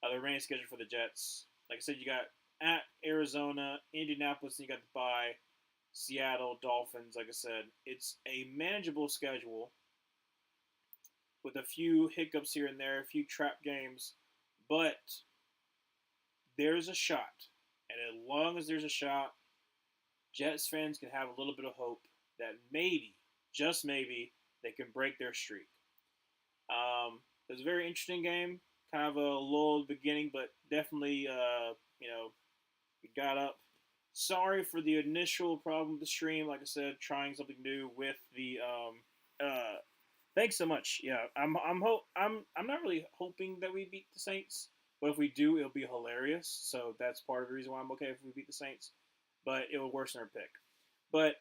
the remaining schedule for the Jets. Like I said, you got at Arizona, Indianapolis, and you got the bye, Seattle, Dolphins. Like I said, it's a manageable schedule with a few hiccups here and there, a few trap games, but there's a shot. And as long as there's a shot, Jets fans can have a little bit of hope that maybe, just maybe, they can break their streak. It was a very interesting game. Kind of a lull beginning, but definitely, we got up. Sorry for the initial problem with the stream. Like I said, trying something new with the. Thanks so much. Yeah, I'm not really hoping that we beat the Saints, but if we do, it'll be hilarious. So that's part of the reason why I'm okay if we beat the Saints. But it will worsen our pick. But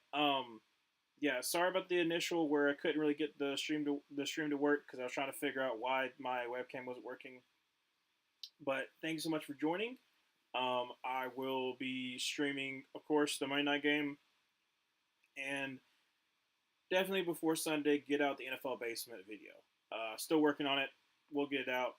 yeah, sorry about the initial where I couldn't really get the stream to work because I was trying to figure out why my webcam wasn't working. But thanks so much for joining. I will be streaming, of course, the Monday night game, and definitely before Sunday, get out the NFL basement video. Still working on it. We'll get it out.